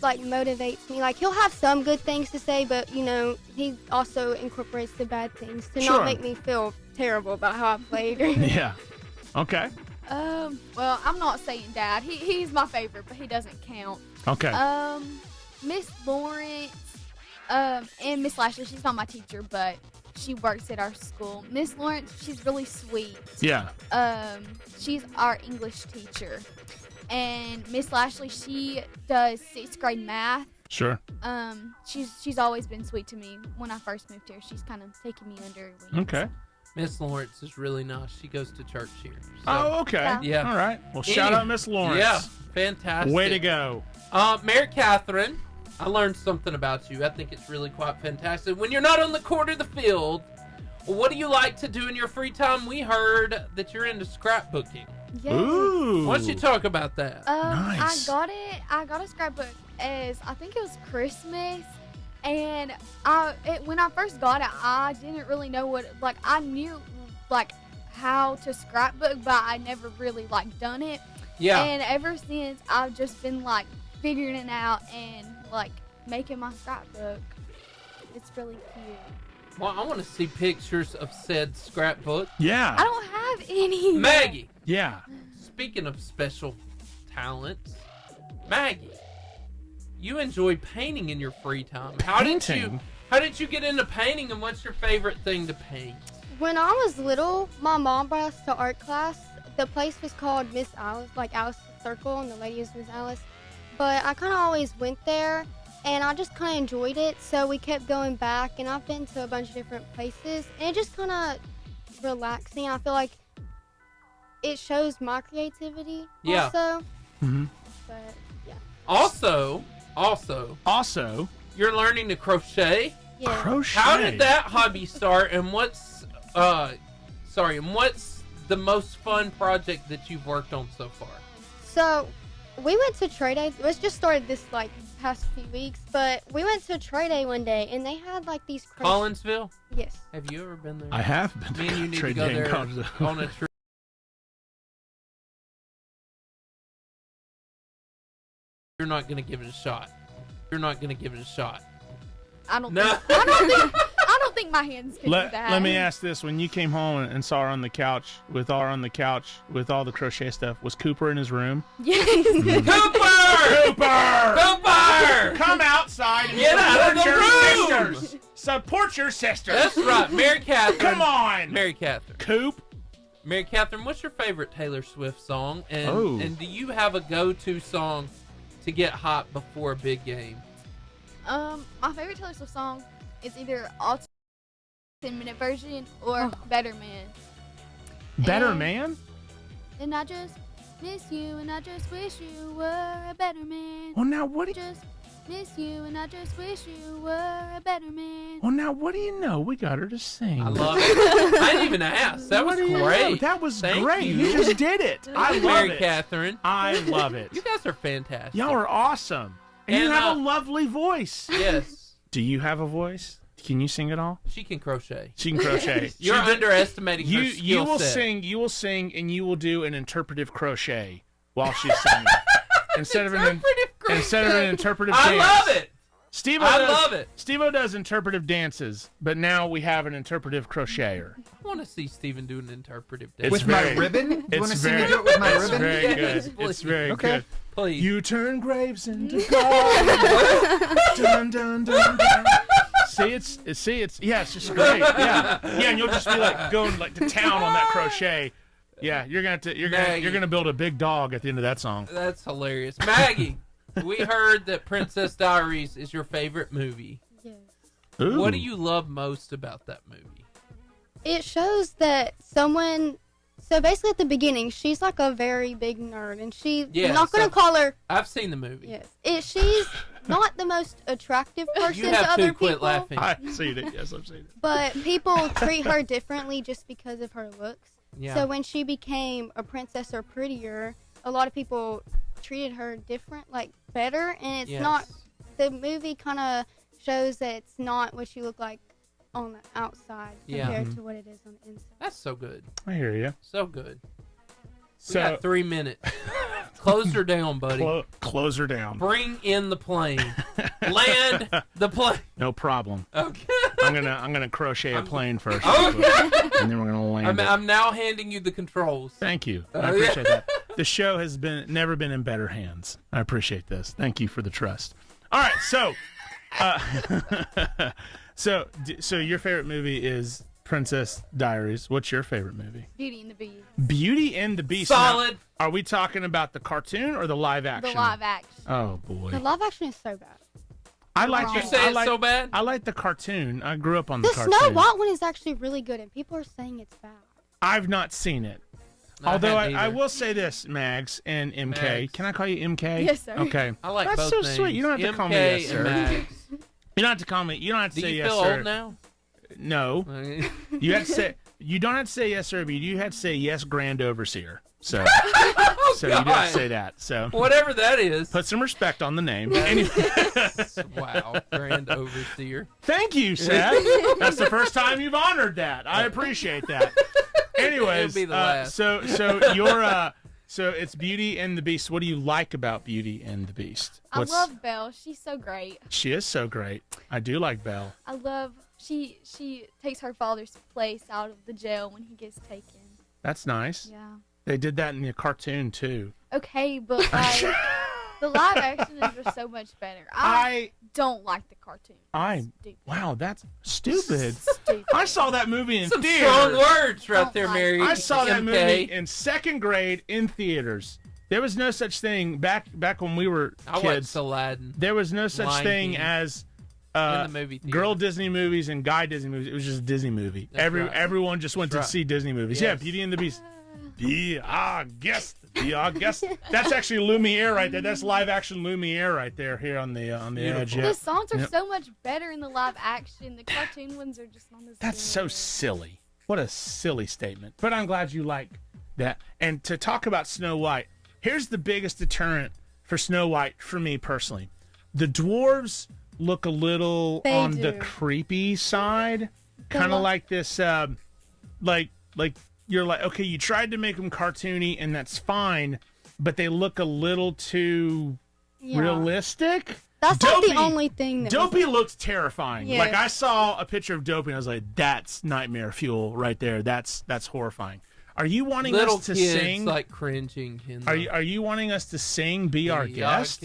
like, motivates me. Like, he'll have some good things to say, but, you know, he also incorporates the bad things to not make me feel terrible about how I played. Yeah. Okay. Well, I'm not saying Dad. He's my favorite, but he doesn't count. Okay. Miss Lawrence, and Miss Lashley, she's not my teacher, but she works at our school. Miss Lawrence, she's really sweet. Yeah. She's our English teacher. And Miss Lashley, she does 6th grade math. Sure. She's always been sweet to me. When I first moved here, she's kind of taken me under her wing. Okay. Miss Lawrence is really nice. She goes to church here. So. Oh, okay. Yeah. All right. Well, shout out Miss Lawrence. Yeah. Fantastic. Way to go. Mary Kathryn, I learned something about you. I think it's really quite fantastic. When you're not on the court or the field, what do you like to do in your free time? We heard that you're into scrapbooking. Yes. Ooh. Why don't you talk about that? Nice. I got a scrapbook as, I think it was Christmas. And when I first got it, I didn't really know what, like, I knew, like, how to scrapbook, but I never really, like, done it. Yeah. And ever since, I've just been, like, figuring it out and, like, making my scrapbook. It's really cute. Well, I want to see pictures of said scrapbook. Yeah. I don't have any. Maggie. Yeah. Speaking of special talents, Maggie, you enjoy painting in your free time. How did you get into painting, and what's your favorite thing to paint? When I was little, my mom brought us to art class. The place was called Miss Alice, like Alice's Circle, and the lady was Miss Alice. But I kind of always went there, and I just kind of enjoyed it, so we kept going back, and I've been to a bunch of different places, and it just kind of relaxing. I feel like it shows my creativity also. Mm-hmm. But, yeah. Also, you're learning to crochet. Yeah. Crochet. How did that hobby start, and what's Sorry, and what's the most fun project that you've worked on so far? So, we went to Trade Day. It was just started this, like, past few weeks, but we went to Trade Day one day, and they had, like, these... Collinsville? Yes. Have you ever been there? I have been Me and you to need Trade to go Day in there Collinsville. on a trip. You're not going to give it a shot. You're not going to give it a shot. I don't No. think I don't think my hands can do that. Let me ask this: when you came home and saw her on the couch with all the crochet stuff, was Cooper in his room? Yes. Cooper! Come outside and Get out of the room! sisters. Support your sisters. That's right, Mary Kathryn. Come on, Mary Kathryn. Coop. Mary Kathryn, what's your favorite Taylor Swift song? And Oh. and do you have a go-to song to get hot before a big game? My favorite Taylor Swift song is either all 10-minute version or Better Man. Better And- Man? And I just miss you, and I just wish you were a better man. Well, now what do Just miss you, and I just wish you were a better man. Well, now what do you know? We got her to sing. I love it. I didn't even ask. That was What do you great. know? That was Thank great. You. You just did it. I love Mary it. Kathryn. I love it. You guys are fantastic. Y'all are awesome. And you And, have a lovely voice. Yes. Do you have a voice? Can you sing at all? She can crochet. She can crochet. You're underestimating her skill You will set. sing. You will sing, and you will do an interpretive crochet while she's singing. instead of an interpretive I dance. love it. Steve-O love it. Steve-O does interpretive dances, but now we have an interpretive crocheter. I want to see Steven do an interpretive dance. With my ribbon? You want to see me do it with my ribbon? Very Yes, good. please. It's very Okay. good. Please. You turn graves into gold. Dun, dun, dun, dun. It's just great. Yeah, and you'll just be like going like to town on that crochet. Yeah, you're gonna build a big dog at the end of that song. That's hilarious. Maggie, we heard that Princess Diaries is your favorite movie. Yes. Ooh. What do you love most about that movie? It shows that someone... So basically at the beginning, she's like a very big nerd, and I'm not going to call her... I've seen the movie. Yes. She's not the most attractive person You to have other to quit people. laughing. I've seen it. Yes, I've seen it. But people treat her differently just because of her looks. Yeah. So when she became a princess or prettier, a lot of people treated her different, like better, and it's not... The movie kind of shows that it's not what you look like on the outside compared to what it is on the inside. That's so good. I hear you. So good. So We got 3 minutes. Close her down, buddy. Close her down. Bring in the plane. Land the plane. No problem. Okay. I'm gonna crochet a plane first, Okay. and then we're gonna land it. I'm now handing you the controls. Thank you. I appreciate that. The show has never been in better hands. I appreciate this. Thank you for the trust. All right, so, so your favorite movie is Princess Diaries. What's your favorite movie? Beauty and the Beast. Beauty and the Beast. Solid. Now, are we talking about the cartoon or the live action? The live action. Oh boy. The live action is so bad. I like. You say it's so bad? I like the cartoon. I grew up on the The cartoon. Snow White one is actually really good, and people are saying it's bad. I've not seen it. Although I will say this, Mags and MK. Mags. Can I call you MK? Yes, sir. Okay. I like That's both so names. sweet. You don't have to call me MK yes, and sir. Mags. You don't have to call me. You don't have to Do say you yes, feel sir. old now? No. You have to say. You don't have to say yes, sir. But you have to say yes, Grand Overseer. So, so you don't have to say that. So Whatever that is. put some respect on the name. Anyway. Wow, Grand Overseer. Thank you, Seth. That's the first time you've honored that. I appreciate that. Anyways, It'll be the last. so you're so it's Beauty and the Beast. What do you like about Beauty and the Beast? I love Belle. She's so great. She is so great. I do like Belle. I love she takes her father's place out of the jail when he gets taken. That's nice. Yeah. They did that in the cartoon too. Okay, but like the live action is just so much better. I don't like the cartoon. Wow, that's stupid. Stupid. I saw that movie in Some theaters. strong words right there, like Mary. I saw that MK. movie in second grade in theaters. There was no such thing back when we were I watched kids. Aladdin. There was no such Lion thing King. as In the movie theater. girl Disney movies and guy Disney movies. It was just a Disney movie. That's right. Everyone just went That's to right. see Disney movies. Yes. Yeah, Beauty and the Beast. Be our guest. Be our guest. That's actually Lumiere right there. That's live action Lumiere right there here on the edge. Yeah. The songs are Yep. so much better in the live action. The cartoon ones are just not as That's good. so silly. What a silly statement. But I'm glad you like that. And to talk about Snow White, here's the biggest deterrent for Snow White for me personally. The dwarves look a little the creepy side. Kind of like this, like you're like, okay, you tried to make them cartoony, and that's fine, but they look a little too realistic. That's Dopey, like the only thing. Dopey looks terrifying. Yes. Like I saw a picture of Dopey, and I was like, "That's nightmare fuel right there. That's horrifying." Are you wanting Little us to kids sing? Like cringing. Are you wanting us to sing? Be our guest.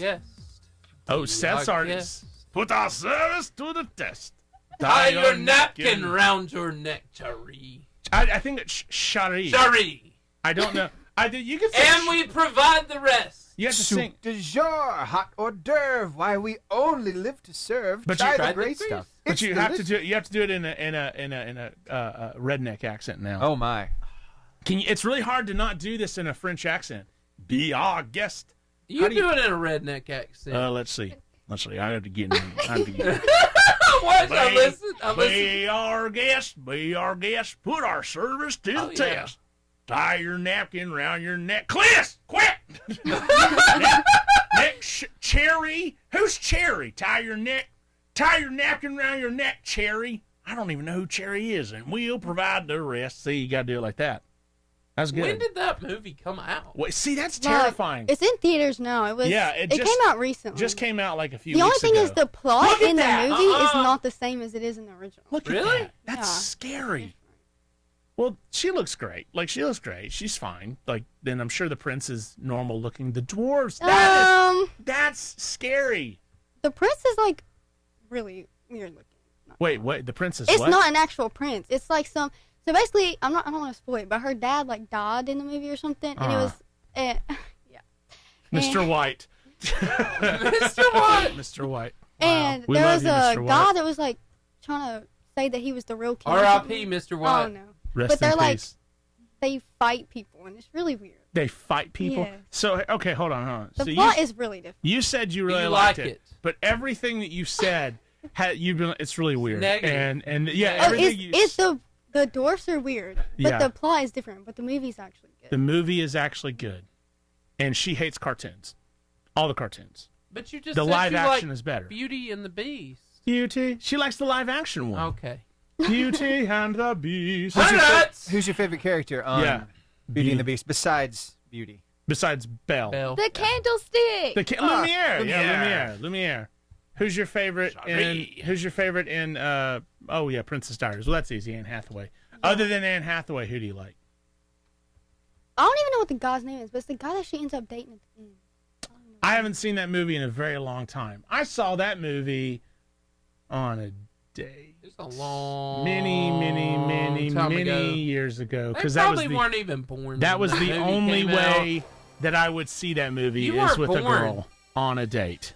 Oh, Seth's artist. Put our service to the test. Tie your napkin round your neck, Cherie. I think it's Cherie. Cherie. I don't know. You can say and we provide the rest. You have to sing. Soup du jour, hot hors d'oeuvre. Why we only live to serve. But Try you the great stuff. But It's you have to delicious. do it. You have to do it in a redneck accent now. Oh my! It's really hard to not do this in a French accent. Be our guest. You do it in a redneck accent. Let's see. I have to get in. What? I listen. Be our guest. Be our guest. Put our service to the test. Tie your napkin round your neck. Cliss! Quit! Cherry? Who's Cherry? Tie your napkin round your neck, Cherry. I don't even know who Cherry is, and we'll provide the rest. See, you got to do it like that. That's good. When did that movie come out? Wait, see, that's terrifying. It's in theaters now. It came out recently. Just came out like a few The only weeks thing ago. is the plot in the movie is Uh-uh. not the same as it is in the original. Look at that. That's scary. Well, she looks great. She's fine. Then I'm sure the prince is normal looking. The dwarves, that's scary. The prince is really weird looking. Wait, the prince is It's what? not an actual prince. It's like so basically, I don't want to spoil it, but her dad died in the movie or something, and it was, Mr. White. Mr. White. Mr. White. And We there love was you, a Mr. guy White. that was trying to say that he was the real king. R.I.P. Mr. White. Oh no. Rest but they're in peace. they fight people, and it's really weird. They fight people? Yes. So, okay, hold on. The So plot is really different. You said you really You liked like it, it. but everything that you said, it's really weird. Negative. And everything The dwarfs are weird, but the plot is different. But the movie's actually good. The movie is actually good, and she hates cartoons, all the cartoons. But you just the said live you action like is better. Beauty and the Beast. Beauty. She likes the live action one. Okay. Beauty and the Beast. Who's your favorite character on Beauty and the Beast besides Beauty? Besides Belle. The candlestick. Lumiere. Who's your favorite in Princess Diaries? Well, that's easy, Anne Hathaway. Other than Anne Hathaway, who do you like? I don't even know what the guy's name is, but it's the guy that she ends up dating at the end. I haven't seen that movie in a very long time. I saw that movie on a date. It's a long many years ago. They probably weren't even born. That was when the movie only came way out. that I would see that movie You is weren't with a born. girl on a date.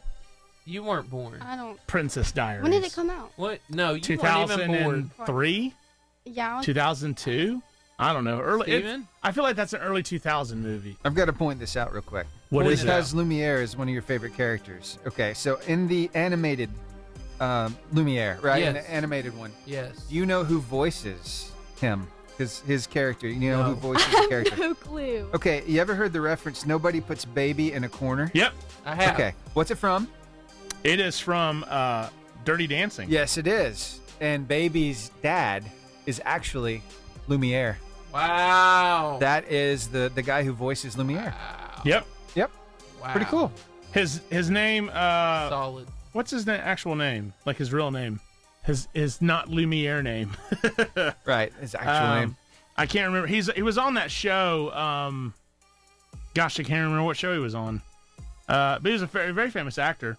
You weren't born. I don't. Princess Diaries. When did it come out? What? No, you weren't even born. 2003? Yeah. 2002? I don't know. Steven? I feel like that's an early 2000 movie. I've got to point this out real quick. What is it? Because Lumiere is one of your favorite characters. Okay, so in the animated Lumiere, right? In Yes. the animated one. Yes. Do you know who voices him? His character. You know who voices the character? No clue. Okay, you ever heard the reference, nobody puts baby in a corner? Yep. I have. Okay, what's it from? It is from Dirty Dancing. Yes, it is. And baby's dad is actually Lumiere. Wow. That is the guy who voices Lumiere. Yep. Yep. Wow. Pretty cool. His name. Solid. What's his actual name? Like his real name? His not Lumiere name. Right. His actual name. I can't remember. He was on that show. Gosh, I can't remember what show he was on. But he was a very, very famous actor.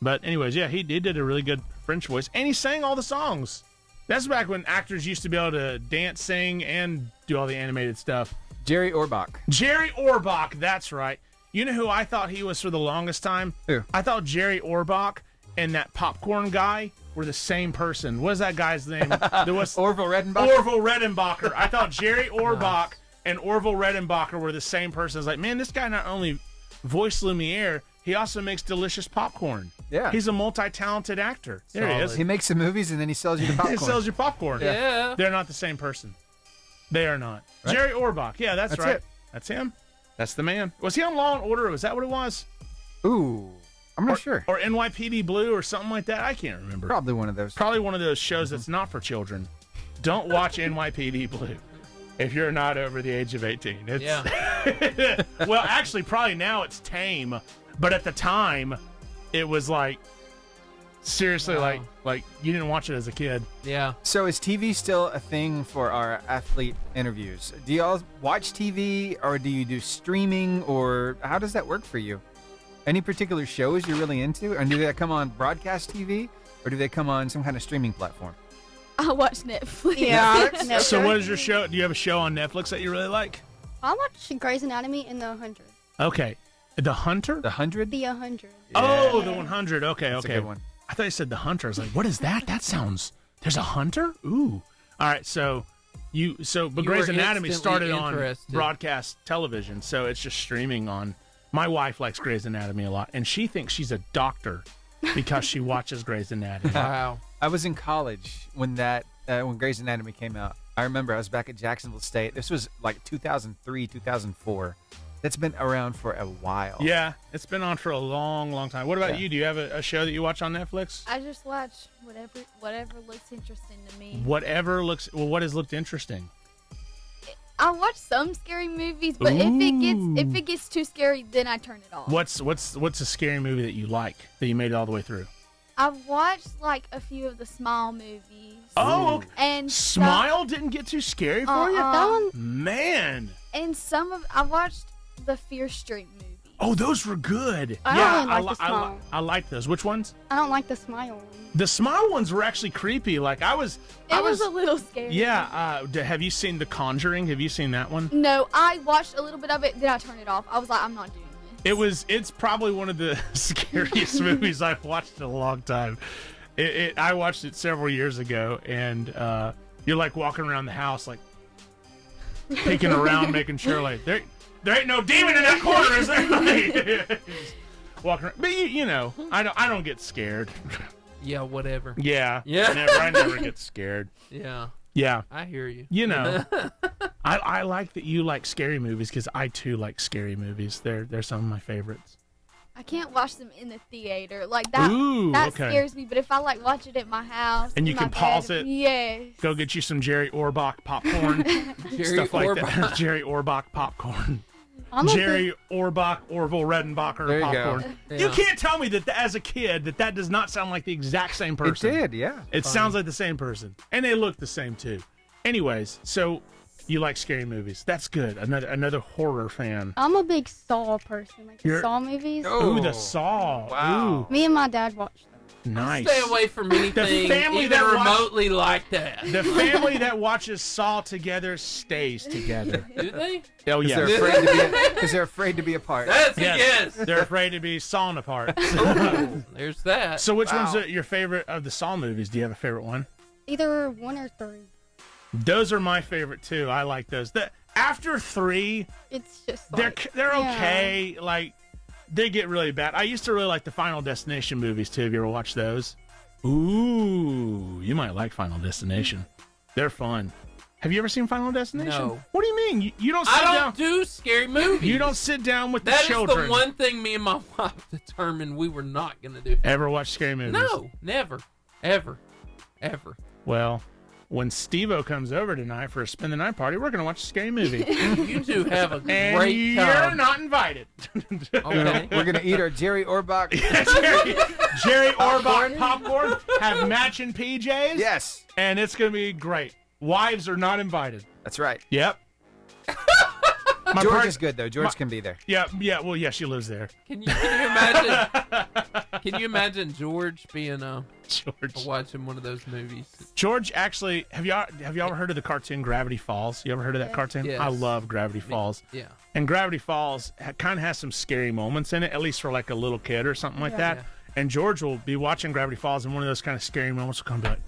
But anyways, yeah, he did a really good French voice, and he sang all the songs. That's back when actors used to be able to dance, sing, and do all the animated stuff. Jerry Orbach. Jerry Orbach, that's right. You know who I thought he was for the longest time? Who? I thought Jerry Orbach and that popcorn guy were the same person. What is that guy's name? There was Orville Redenbacher. Orville Redenbacher. I thought Jerry Orbach and Orville Redenbacher were the same person. I was like, man, this guy not only voiced Lumiere, he also makes delicious popcorn. Yeah. He a multi-talented actor. There he is. He makes the movies and then he sells you the popcorn. He sells you popcorn. Yeah. They're not the same person. They are not. Right? Jerry Orbach. Yeah, that's right. It. That's him. That's the man. Was he on Law and Order? Was that what it was? Ooh, I'm not sure. Or NYPD Blue or something like that. I can't remember. Probably one of those. Probably one of those shows that's not for children. Don't watch NYPD Blue if you're not over the age of 18. Yeah. Well, actually, probably now it's tame, but at the time, it was like seriously like you didn't watch it as a kid. Yeah. So is TV still a thing for our athlete interviews? Do y'all watch TV, or do you do streaming, or how does that work for you? Any particular shows you're really into? And do they come on broadcast TV, or do they come on some kind of streaming platform? I watch Netflix. Yeah. So what is your show? Do you have a show on Netflix that you really like? I watch Grey's Anatomy and The 100. Okay. The Hunter? The 100? The 100. Oh, the 100. Okay, That's okay. a good one. I thought you said the Hunter. I was like, what is that? That sounds. There's a Hunter? Ooh. All right. But You Grey's were Anatomy started on interested. broadcast television, so it's just streaming on. My wife likes Grey's Anatomy a lot, and she thinks she's a doctor because she watches Grey's Anatomy. Wow. I was in college when when Grey's Anatomy came out. I remember I was back at Jacksonville State. This was like 2003, 2004. That's been around for a while. Yeah, it's been on for a long, long time. What about you? Do you have a show that you watch on Netflix? I just watch whatever looks interesting to me. What has looked interesting? I watch some scary movies, but if it gets too scary, then I turn it off. What's a scary movie that you like that you made it all the way through? I've watched like a few of the Smile movies. Oh, okay. And Smile didn't get too scary for you? That one, Man. And I watched the Fear Street movie. Oh, those were good. I don't really like the Smile. I like those. Which ones? I don't like the Smile one. The Smile ones were actually creepy. Like I was a little scary. Yeah. Have you seen The Conjuring? Have you seen that one? No, I watched a little bit of it, then I turned it off. I was like, I'm not doing this. It's probably one of the scariest movies I've watched in a long time. I watched it several years ago, and you're like walking around the house, like peeking around, making sure like there ain't no demon in that corner, is there? Like, walking around. But you know, I don't get scared. Yeah, whatever. Yeah. I never get scared. Yeah. Yeah. I hear you. You know, I like that you like scary movies because I too like scary movies. They're some of my favorites. I can't watch them in the theater. Like that scares me, but if I like watch it at my house and you can pause it. Yes. Go get you some Jerry Orbach popcorn. Stuff like that. Jerry Orbach popcorn. Jerry Orbach, Orville Redenbacher popcorn. Yeah. You can't tell me that as a kid that does not sound like the exact same person. It did, yeah. It sounds like the same person. And they look the same too. Anyways, so you like scary movies. That's good. Another horror fan. I'm a big Saw person. Like the Saw movies. Ooh, the Saw. Wow. Me and my dad watched them. Nice. Stay away from anything even remotely like that. The family that watches Saw together stays together. Do they? Oh, yeah. Because they're afraid to be apart. That's yes. They're afraid to be sawn apart. There's that. So which one's your favorite of the Saw movies? Do you have a favorite one? Either 1 or 3. Those are my favorite, too. I like those. After 3, it's just they're okay. Like, they get really bad. I used to really like the Final Destination movies, too. Have you ever watched those? Ooh, you might like Final Destination. They're fun. Have you ever seen Final Destination? No. What do you mean? You don't sit down. I don't do scary movies. You don't sit down with the That children. is the one thing me and my wife determined we were not going to do. Ever watch scary movies? No, never. Ever. Well, when Steve-O comes over tonight for a spend the night party, we're going to watch a scary movie. You two have a great and time. you're not invited. Okay. We're going to eat our Jerry Orbach. Jerry Orbach popcorn, have matching PJs. Yes. And it's going to be great. Wives are not invited. That's right. Yep. George is good, though. George can be there. Yeah. Well, yeah, she lives there. Can you imagine? Can you imagine George being watching one of those movies? George, actually, have y'all ever heard of the cartoon Gravity Falls? You ever heard of that cartoon? Yes. I love Gravity Falls. Yeah. And Gravity Falls kind of has some scary moments in it, at least for like a little kid or something like that. Yeah. And George will be watching Gravity Falls, and one of those kind of scary moments will come and be like,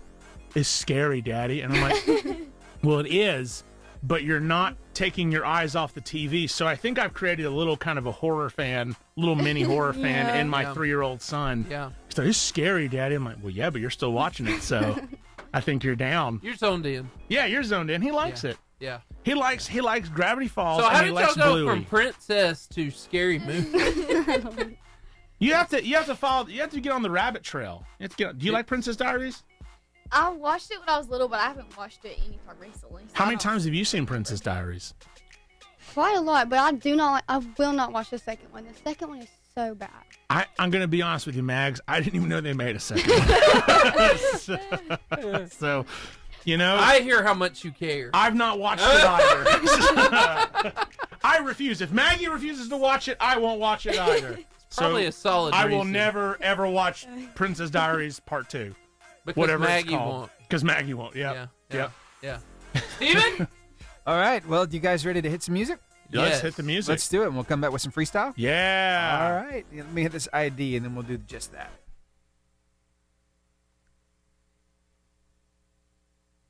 "It's scary, Daddy," and I'm like, "Well, it is." But you're not taking your eyes off the TV. So I think I've created a little kind of a horror fan, little mini horror fan in my 3-year-old son. Yeah. So it's scary, Daddy. I'm like, well, yeah, but you're still watching it. So I think you're down. You're zoned in. Yeah, you're zoned in. He likes it. Yeah. He likes Gravity Falls. So how and he did y'all likes go Bluey. from Princess to Scary Movie? You have to follow. You have to get on the rabbit trail. You have to get. Do you like Princess Diaries? I watched it when I was little, but I haven't watched it any time recently. So How many times have you seen Princess Diaries? Quite a lot, but I will not watch the second one. The second one is so bad. I'm going to be honest with you, Mags. I didn't even know they made a second one. So, you know. I hear how much you care. I've not watched it either. I refuse. If Maggie refuses to watch it, I won't watch it either. Probably a solid I will reason. never, ever watch Princess Diaries Part 2. Because whatever Maggie it's called. won't. Because Maggie won't, yeah. Yeah. Steven? All right. Well, you guys ready to hit some music? Let's hit the music. Let's do it, and we'll come back with some freestyle. Yeah. All right. Let me hit this ID, and then we'll do just that.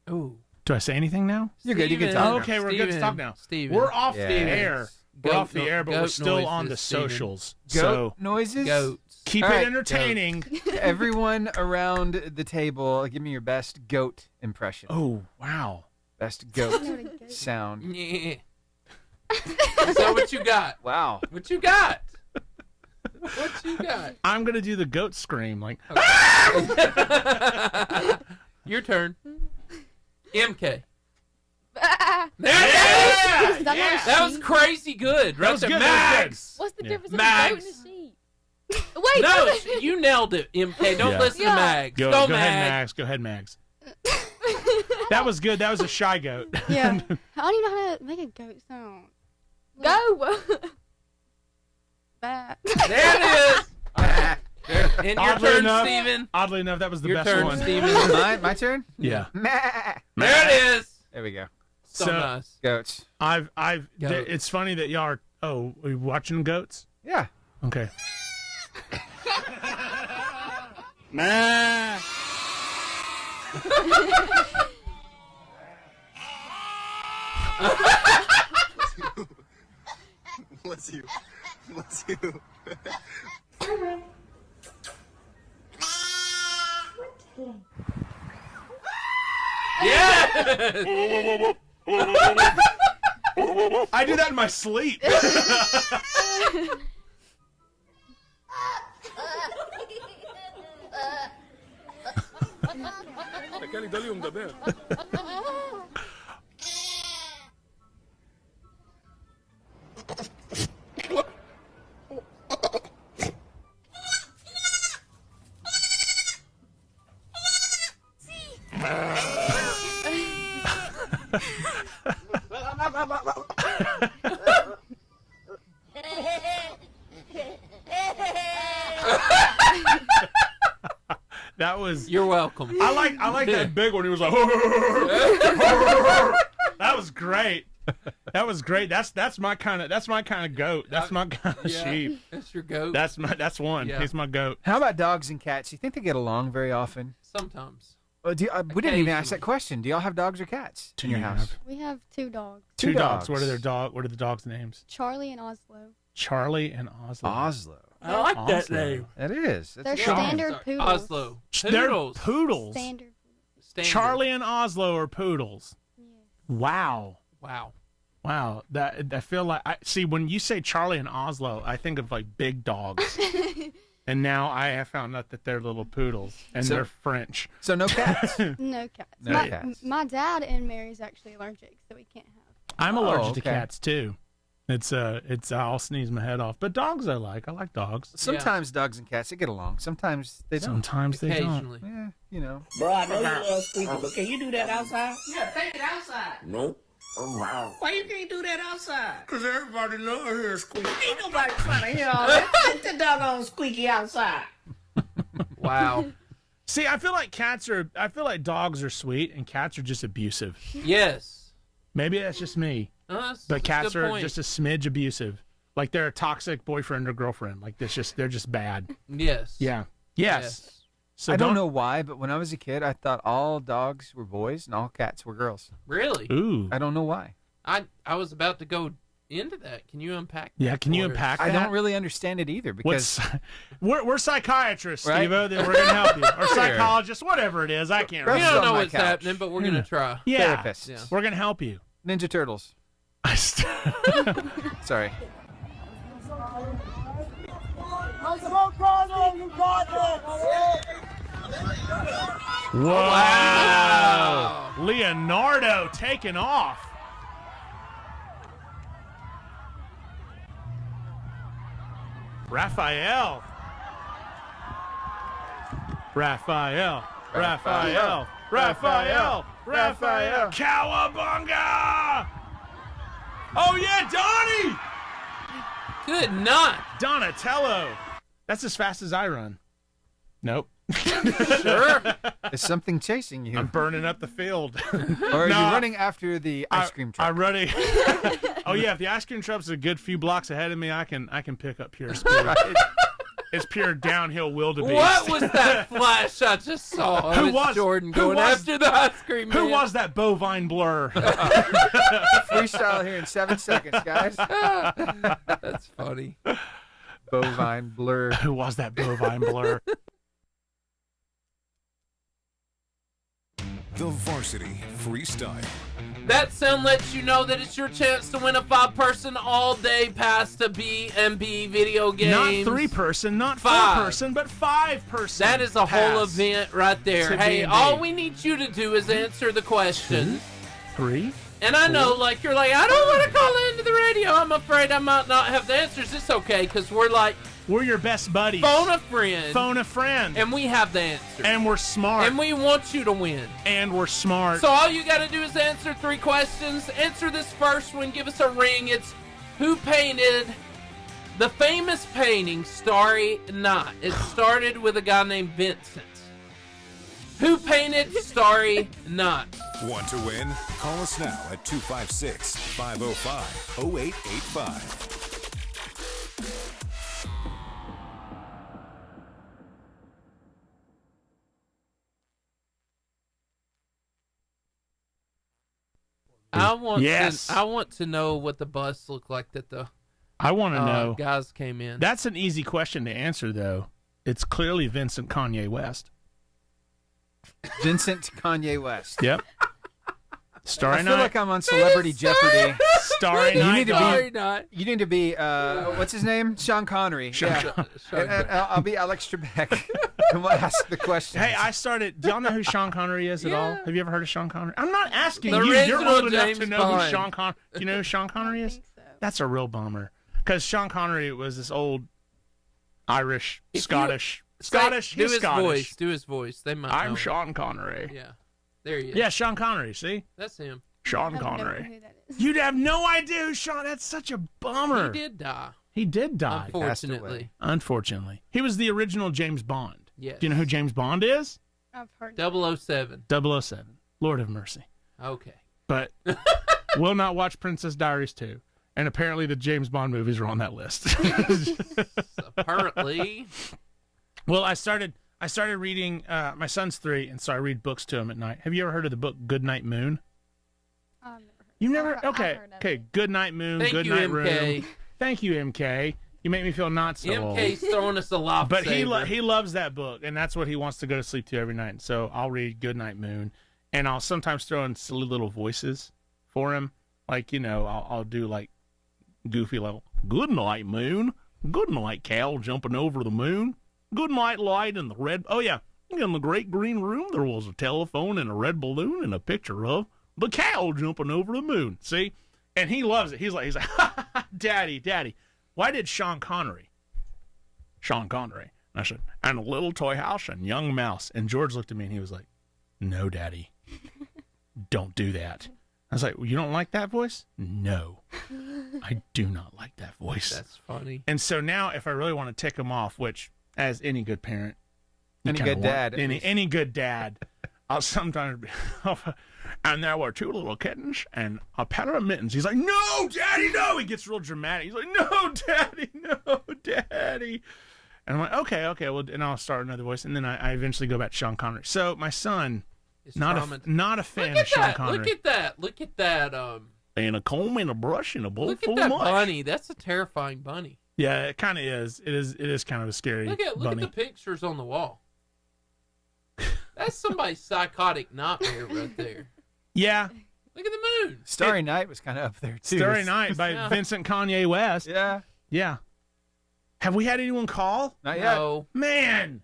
Ooh. Do I say anything now? You're good. You can talk. Okay, we're good to talk now. Steven. We're off the air. We're off the air, but we're goat still on the noises, Steven. socials. Goat So noises? Goats. keep All it right, entertaining. Everyone around the table, give me your best goat impression. Oh, wow. Best goat sound. Yeah. So what you got? Wow. What you got? What you got? I'm going to do the goat scream. Like, Your turn. MK. Ah, There it is! Yeah. That was crazy good. Right was there. good, that was good. Max. what's the difference Mags. between a goat and a sheep? Wait, No, no. you nailed it, MK. Don't Yeah. listen to Yeah. Mags. go Go, ahead, Mags. Mags. Go ahead, Mags. That was good. That was a shy goat. Yeah. I don't even know how to make a goat sound. Go. Bad. There it is. And your Oddly turn, enough- Steven. Oddly enough, that was the Your best turn, one. Steven. My turn? Yeah. Meh. There it is. There we go. So So- nice. Goats. It's funny that y'all are. Oh, are you watching goats? Yeah. Okay. Bless you. Bless you. Yeah. I do that in my sleep. That was. You're welcome. I like that big one. He was like, that was great. That was great. That's my kind of goat. That's my kind of sheep. That's your goat. That's one. Yeah. He's my goat. How about dogs and cats? You think they get along very often? Sometimes. We didn't even ask that question. Do y'all have dogs or cats in your house? We have 2 dogs. Two dogs. dogs. What are the dogs' names? Charlie and Oslo. Charlie and Oslo. Oslo. I like that Oslo. name. That is. That's They're a good name. standard poodles. Oslo. They're Poodles. poodles. Standard. Standard. Charlie and Oslo are poodles. Yeah. Wow. Wow. That I feel like see when you say Charlie and Oslo, I think of like big dogs. And now I have found out that they're little poodles and they're French. So no cats. No cats. No cats. My dad and Mary's actually allergic, so we can't have. I'm allergic to okay. cats too. It's I'll sneeze my head off. But dogs I like dogs. Sometimes dogs and cats, they get along. Sometimes they don't. Sometimes they don't. Occasionally. Yeah, you know. Bro, I know you love squeaky, but can you do that outside? Yeah, take it outside. Nope. Oh, wow. Why you can't do that outside? Because everybody loves hearing squeak. Ain't nobody trying to hear all that. Get the doggone squeaky outside. Wow. See, I feel like dogs are sweet and cats are just abusive. Yes. Maybe that's just me. That's But a cats good are point. just a smidge abusive. Like they're a toxic boyfriend or girlfriend. Like they're just bad. Yes. Yeah. Yes. So I don't know why, but when I was a kid, I thought all dogs were boys and all cats were girls. Really? Ooh. I don't know why. I was about to go into that. Can you unpack that? Yeah, can you for us? unpack that? I don't really understand it either because we're psychiatrists, Right? Steve-O, then we're going to help you. Or Sure. psychologists, whatever it is. I can't We remember. don't know on my what's couch. happening, but we're going to try. Yeah. therapists. Yeah. We're going to help you. Ninja Turtles. Sorry. Wow. Leonardo taking off. Raphael. Cowabunga! Oh, yeah, Donnie! Good night. Donatello. That's as fast as I run. Nope. Sure. Is something chasing you? I'm burning up the field. Or are you running after the ice cream truck? I'm running. Oh, yeah, if the ice cream truck's a good few blocks ahead of me, I can pick up pure speed. It's pure downhill wildebeest. What was that flash I just saw? Who was Jordan going after the ice cream man? Who was that bovine blur? Freestyle here in 7 seconds, guys. That's funny. Bovine blur. Who was that bovine blur? The Varsity Freestyle. That sound lets you know that it's your chance to win a 5-person all-day pass to B&B video games. Not 3-person, not 4-person, but 5-person. That is a whole event right there. Hey, B&B. all we need you to do is answer the question. 3. And I know, like, you're like, I don't want to call into the radio. I'm afraid I might not have the answers. It's okay, because we're your best buddies. Phone a friend. Phone a friend. And we have the answer. And we're smart. And we want you to win. And we're smart. So all you got to do is answer 3 questions. Answer this first one. Give us a ring. It's who painted the famous painting Starry Night? It started with a guy named Vincent. Who painted Starry Night? Want to win? Call us now at 256-505-0885. I want to know what the bus looked like that the I want to know. Guys came in. That's an easy question to answer, though. It's clearly Vincent Kanye West. Vincent Kanye West. Yep. Starry Night. I feel like I'm on Celebrity Jeopardy. Starry Night. You need to be what's his name? Sean Connery. And I'll be Alex Trebek. And we'll ask the question. Hey, do y'all know who Sean Connery is at all? Have you ever heard of Sean Connery? I'm not asking the you. You're old enough James to know Bond. who Sean Connery. Do you know who Sean Connery is? So. That's a real bummer. Because Sean Connery was this old Irish, Scottish. Do his voice. They might. I'm Sean Connery. Yeah. There he is. Yeah, Sean Connery. See? That's him. Sean Connery. You'd have no idea who Sean. That's such a bummer. He did die. Unfortunately. He was the original James Bond. Yes. Do you know who James Bond is? I've heard 007. 007. Lord have mercy. Okay. But will not watch Princess Diaries 2. And apparently the James Bond movies are on that list. Apparently. Well, I started reading, my son's 3, and so I read books to him at night. Have you ever heard of the book Goodnight Moon? I've never heard. You've never? Okay. Goodnight Moon, Goodnight Room. Thank you, MK. You make me feel not so old. MK's throwing us a lobster. But he loves that book, and that's what he wants to go to sleep to every night. So I'll read Goodnight Moon, and I'll sometimes throw in silly little voices for him. Like, I'll do like goofy little, good night, moon. Good night, cow jumping over the moon. Good night, light in the red. Oh, yeah. In the great green room, there was a telephone and a red balloon and a picture of the cow jumping over the moon. See? And he loves it. He's like, Daddy, why did Sean Connery? And I said, and a little toy house and young mouse. And George looked at me and he was like, no, Daddy, don't do that. I was like, well, you don't like that voice? No, I do not like that voice. That's funny. And so now if I really want to tick him off, which as any good parent, any good dad, I'll sometimes be, and there were 2 little kittens and a pair of mittens. He's like, no, Daddy, no. He gets real dramatic. He's like, no, Daddy. And I'm like, okay. Well, and I'll start another voice. And then I eventually go back to Sean Connery. So my son, not a fan of Sean Connery. Look at that. And a comb and a brush and a bowl full of that mush. bunny. That's a terrifying bunny. Yeah, it kind of is. It is kind of a scary bunny. Look at the pictures on the wall. That's somebody's psychotic nightmare right there. Yeah, Look at the moon. Starry Night was kind of up there, too. Starry Night by Vincent Kanye West. Yeah. Yeah. Have we had anyone call? Not yet. No. Man.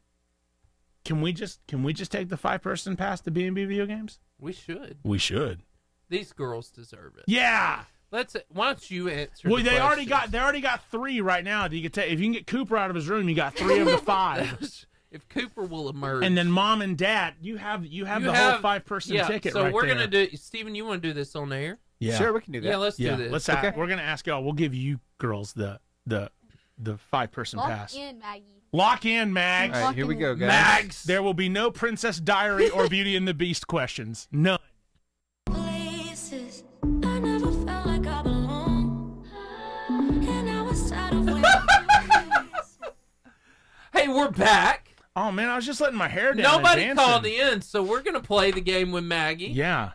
Can we just take the 5-person pass to B&B video games? We should. We should. These girls deserve it. Yeah. Why don't you answer? Well, the they already questions? got 3 right now. If you can get Cooper out of his room, you got 3 of the 5. If Cooper will emerge, And then Mom and Dad, you have the whole 5-person ticket. So right we're there. gonna do. Steven, you want to do this on air? Yeah. Sure, we can do that. Yeah, let's do this. We're gonna ask y'all. We'll give you girls the 5-person pass. Lock in, Maggie. Lock in, Mags. All right, here we go, guys. Mags. There will be no Princess Diary or Beauty and the Beast questions. None. Places I never felt like I belong. And I was tired of waiting. Hey, we're back. Oh man, I was just letting my hair down. Nobody and dancing. called in, so we're gonna play the game with Maggie. Yeah.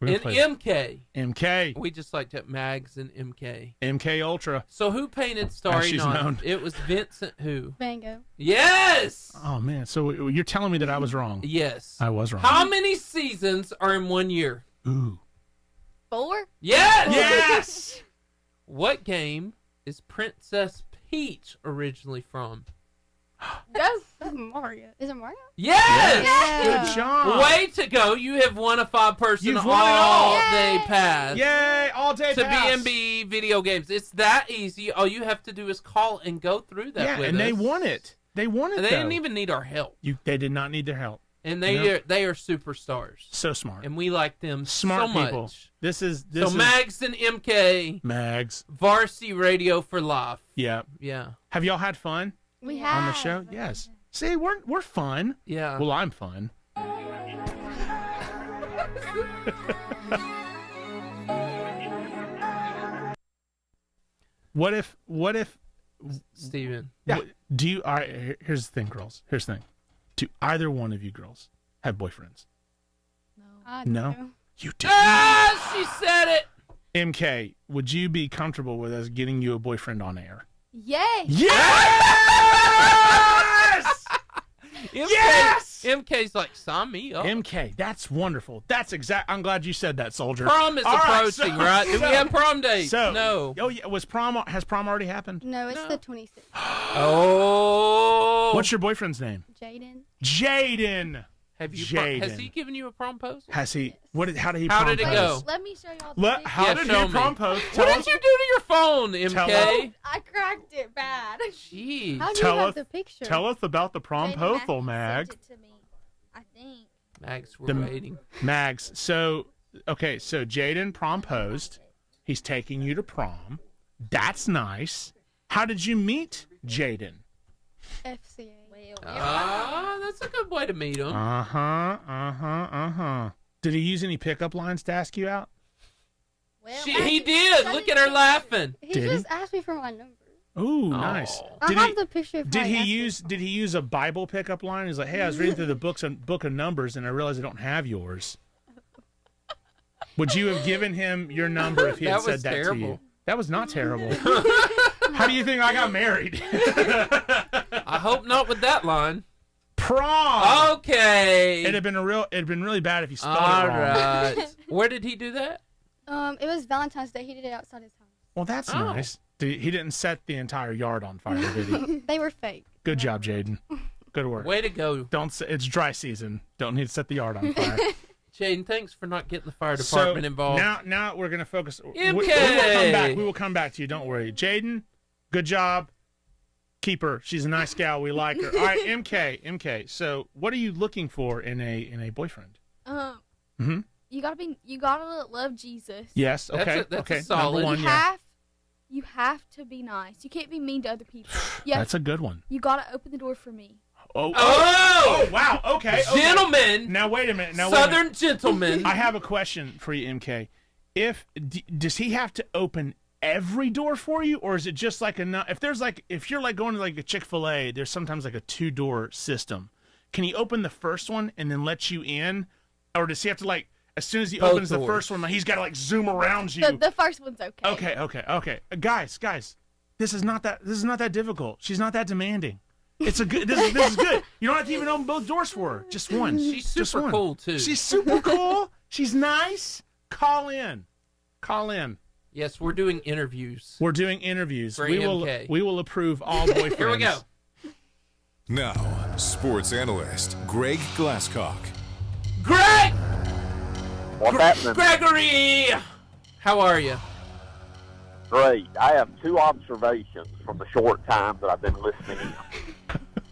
And MK. MK. We just like to Mags and MK. MK Ultra. So who painted Starry she's Night? known. It was Vincent who? Van Gogh. Yes! Oh man, so you're telling me that I was wrong? Yes. I was wrong. How many seasons are in 1 year? Ooh. 4? Yes! Yes! What game is Princess Peach originally from? Go. That's Mario. Is it Mario? Yes! Yeah. Good job. Way to go. You have won a 5-person You've won it all all. day pass. Yay! All day To pass. B&B video games. It's that easy. All you have to do is call and go through that with and us. they won it. They won it. And they though. didn't even need our help. They did not need their help. And they are superstars. So smart. And we like them Smart so people. much. This is Mags and MK. Mags. Varsity Radio for life. Yeah. Yeah. Have y'all had fun We on have. the show? Yes. See, we're fun. Yeah. Well, I'm fun. What if Steven. Do you all right, here's the thing, girls. Here's the thing. Do either one of you girls have boyfriends? No. You do. Ah, she said it. MK, would you be comfortable with us getting you a boyfriend on air? Yay! Yes! Yes! MK's like, sign me up. MK, that's wonderful. That's exact. I'm glad you said that, soldier. Prom is approaching, right? Do we have prom dates? So, no. Oh yeah, has prom already happened? No, it's the 26th. Oh. What's your boyfriend's name? Jaden. Jaden. Have you? Jaden. Has he given you a proposal? Has he? How did he? How did it go? Let me show y'all the How did he propose? What did you do to your phone, MK? I cracked it bad. Jeez. How do you have the picture? Tell us about the promposal, Mag. Sent it to me, I think. Mags, we're waiting. Mags. So Jaden proposed. He's taking you to prom. That's nice. How did you meet Jaden? FCA. That's a good way to meet him. Did he use any pickup lines to ask you out? Well, He did. Look at her laughing. He just asked me for my number. Ooh, nice. I have the picture. Did he use a Bible pickup line? He's like, hey, I was reading through the book of Numbers and I realized I don't have yours. Would you have given him your number if he had said that to you? That was not terrible. How do you think I got married? I hope not with that line. Prom. Okay. It'd been really bad if you spelled All it wrong. right. Where did he do that? It was Valentine's Day. He did it outside his house. Well, that's nice. He didn't set the entire yard on fire, did he? They were fake. Good job, Jaden. Good work. Way to go. It's dry season. Don't need to set the yard on fire. Jaden, thanks for not getting the fire department involved. Now we're gonna focus. MK. We will come back to you. Don't worry, Jaden. Good job. Keep her. She's a nice gal. We like her. All right, MK. So, what are you looking for in a boyfriend? You gotta love Jesus. Yes. Okay. That's solid. Number one. You have to be nice. You can't be mean to other people. That's a good one. You gotta open the door for me. Oh, wow. Okay. Gentlemen. Now wait a minute. Southern gentlemen. I have a question for you, MK. Does he have to open every door for you, or is it just like if you're like going to like a Chick-fil-A, there's sometimes like a 2-door system. Can he open the first one and then let you in, or does he have to like as soon as he opens the first one, he's got to like zoom around you? The first one's okay. Okay. Guys, this is not that difficult. She's not that demanding. It's a good. This is good. You don't have to even open both doors for her. Just one. She's Just super one. cool too. She's super cool. She's nice. call in. Call in. Yes, we're doing interviews. We're doing interviews. For We MK. will approve all boyfriends. Here we go. Now, sports analyst Greg Glasscock. Greg! What's happening? Gregory! How are you? Great. I have 2 observations from the short time that I've been listening in.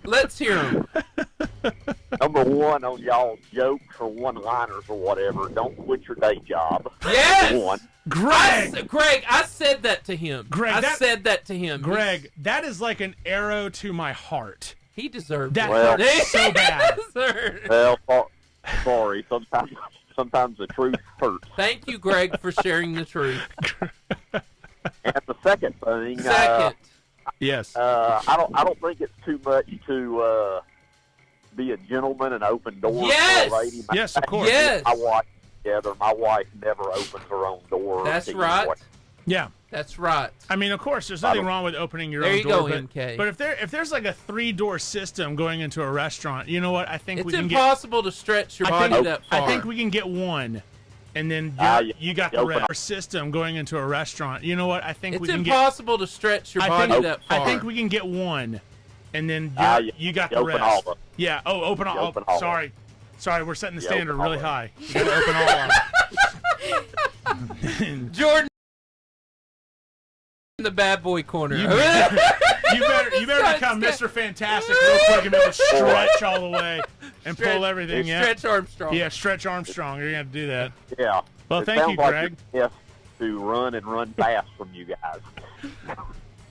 Let's hear them. Number 1, on y'all's jokes or one-liners or whatever, don't quit your day job. Yes! Number 1. Greg! I said that to him. Greg, I said that to him. Greg, that is like an arrow to my heart. He deserved that. Well, Hurt so bad. Well, sorry. Sometimes the truth hurts. Thank you, Greg, for sharing the truth. And the second thing, yes, I don't think it's too much to be a gentleman and open doors yes! for a lady. Yes, of course. Yes. My wife together. My wife never opens her own door. That's right. Yeah. That's right. I mean, of course, there's nothing wrong with opening your there own you door. Go, MK. But if there's like a 3-door system going into a restaurant, you know what? I think it's impossible to stretch your body that far. I think we can get one, and then you got the rest. System going into a restaurant. You know what? I think we can get. It's impossible to stretch your body that far. I think we can get one, and then you got the rest. All yeah. Oh, open all. Sorry, we're setting the standard really high. You got to open all of them. Jordan. In the bad boy corner. You better become Mr. Fantastic real quick and be able to stretch all the way and pull everything. Stretch Armstrong. Yeah, Stretch Armstrong. You're going to have to do that. Yeah. Well, thank you, Greg. Yes, to run and run fast from you guys.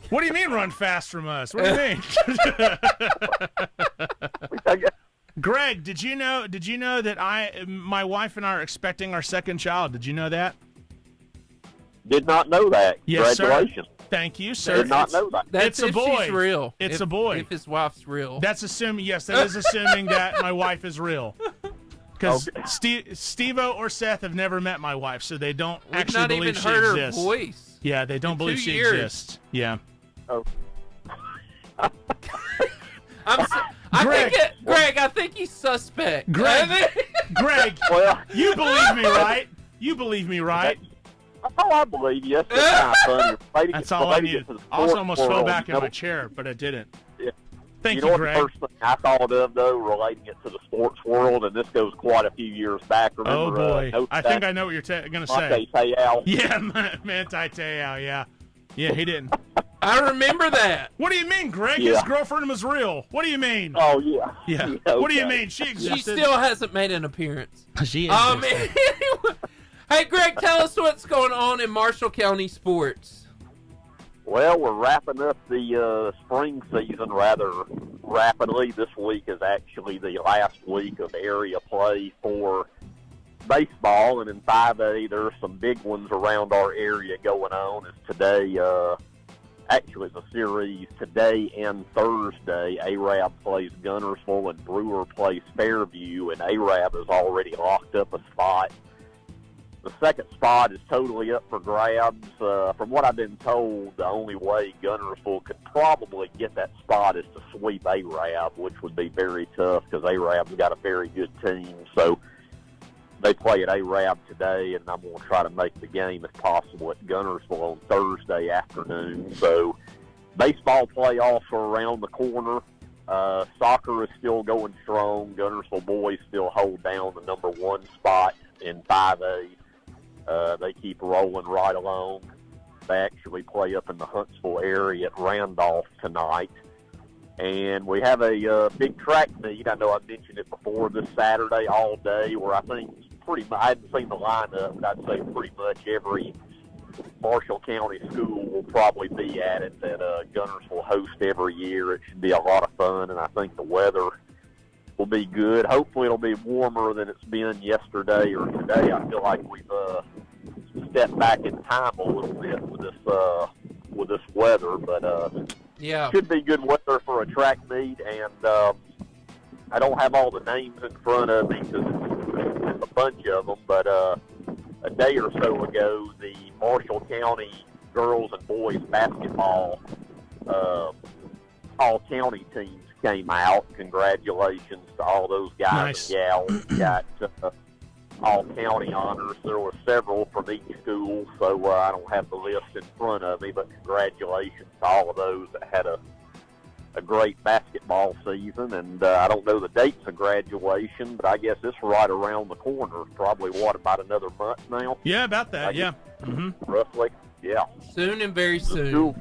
What do you mean run fast from us? What do you mean? Greg, did you know that my wife and I are expecting our second child? Did you know that? Did not know that. Yes, Congratulations. Sir. Thank you, sir. Did not know that. That's it's a boy. She's real. It's a boy. If his wife's real. That's assuming. Yes, that is assuming that my wife is real. Because Steve-O or Seth have never met my wife, so they don't actually believe she exists. Not even heard her voice. Yeah, they don't believe she exists. Yeah. Oh. Greg, I think he's suspect. Greg, well, you believe me, right? You believe me, right? Oh, I believe you. That's kind of funny. That's all I needed. I also almost fell back in my chair, but I didn't. Yeah. Thank you, Greg. The first thing I thought of, though, relating it to the sports world, and this goes quite a few years back. Remember, oh, boy. I think I know what you're going to say. Yeah, Manti Te'o, yeah. Yeah, he didn't. I remember that. What do you mean, Greg? His girlfriend was real. What do you mean? Oh, yeah. Yeah. Okay. What do you mean? She existed. She still hasn't made an appearance. She is. Hey, Greg, tell us what's going on in Marshall County sports. Well, we're wrapping up the spring season rather rapidly. This week is actually the last week of area play for baseball, and in 5A, there's some big ones around our area going on. It's today, actually it's a series today and Thursday. Arab plays Gunnersville and Brewer plays Fairview, and Arab has already locked up a spot. The second spot is totally up for grabs. From what I've been told, the only way Gunnersville could probably get that spot is to sweep Arab, which would be very tough because Arab's got a very good team. So they play at Arab today, and I'm going to try to make the game if possible at Gunnersville on Thursday afternoon. So baseball playoffs are around the corner. Soccer is still going strong. Gunnersville boys still hold down the number 1 spot in 5A. They keep rolling right along. They actually play up in the Huntsville area at Randolph tonight. And we have a big track meet. I know I've mentioned it before, this Saturday all day, where I think I hadn't seen the lineup, but I'd say pretty much every Marshall County school will probably be at it that Gunners will host every year. It should be a lot of fun, and I think the weather will be good. Hopefully it'll be warmer than it's been yesterday or today. I feel like we've stepped back in time a little bit with this weather, but yeah, should be good weather for a track meet. And I don't have all the names in front of me because it's a bunch of them, but a day or so ago, the Marshall County girls and boys basketball all-county teams came out. Congratulations to all those guys and gals. all county honors. There were several from each school, so I don't have the list in front of me, but congratulations to all of those that had a great basketball season. And I don't know the dates of graduation, but I guess it's right around the corner. Probably, about another month now? Yeah, about that, yeah. Roughly, yeah. Soon and very soon.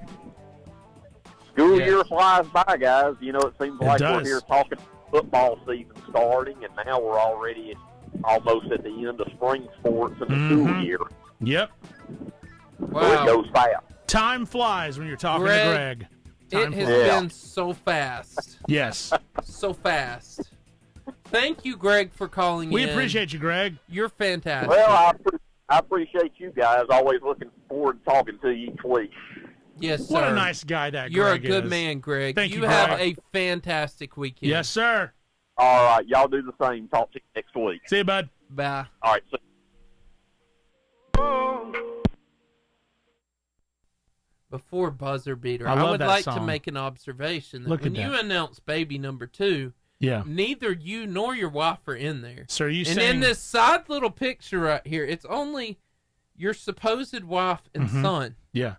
School year flies by, guys. You know, it seems like we're here talking football season starting, and now we're already almost at the end of spring sports in the school year. Yep. Wow. So it goes fast. Time flies when you're talking to Greg. It has been so fast. Yes. So fast. Thank you, Greg, for calling in. We appreciate you, Greg. You're fantastic. Well, I appreciate you guys. Always looking forward to talking to you each week. Yes, sir. What a nice guy that You're Greg a good is. man, Greg. Thank you, have Greg. a fantastic weekend. Yes, sir. All right. Y'all do the same. Talk to you next week. See you, bud. Bye. All right. See Before buzzer beater, I I love would that like song. to make an observation that Look when at you that. announce baby number 2, Yeah. neither you nor your wife are in there. So are you and saying... in this side little picture right here, it's only your supposed wife and son. Yeah.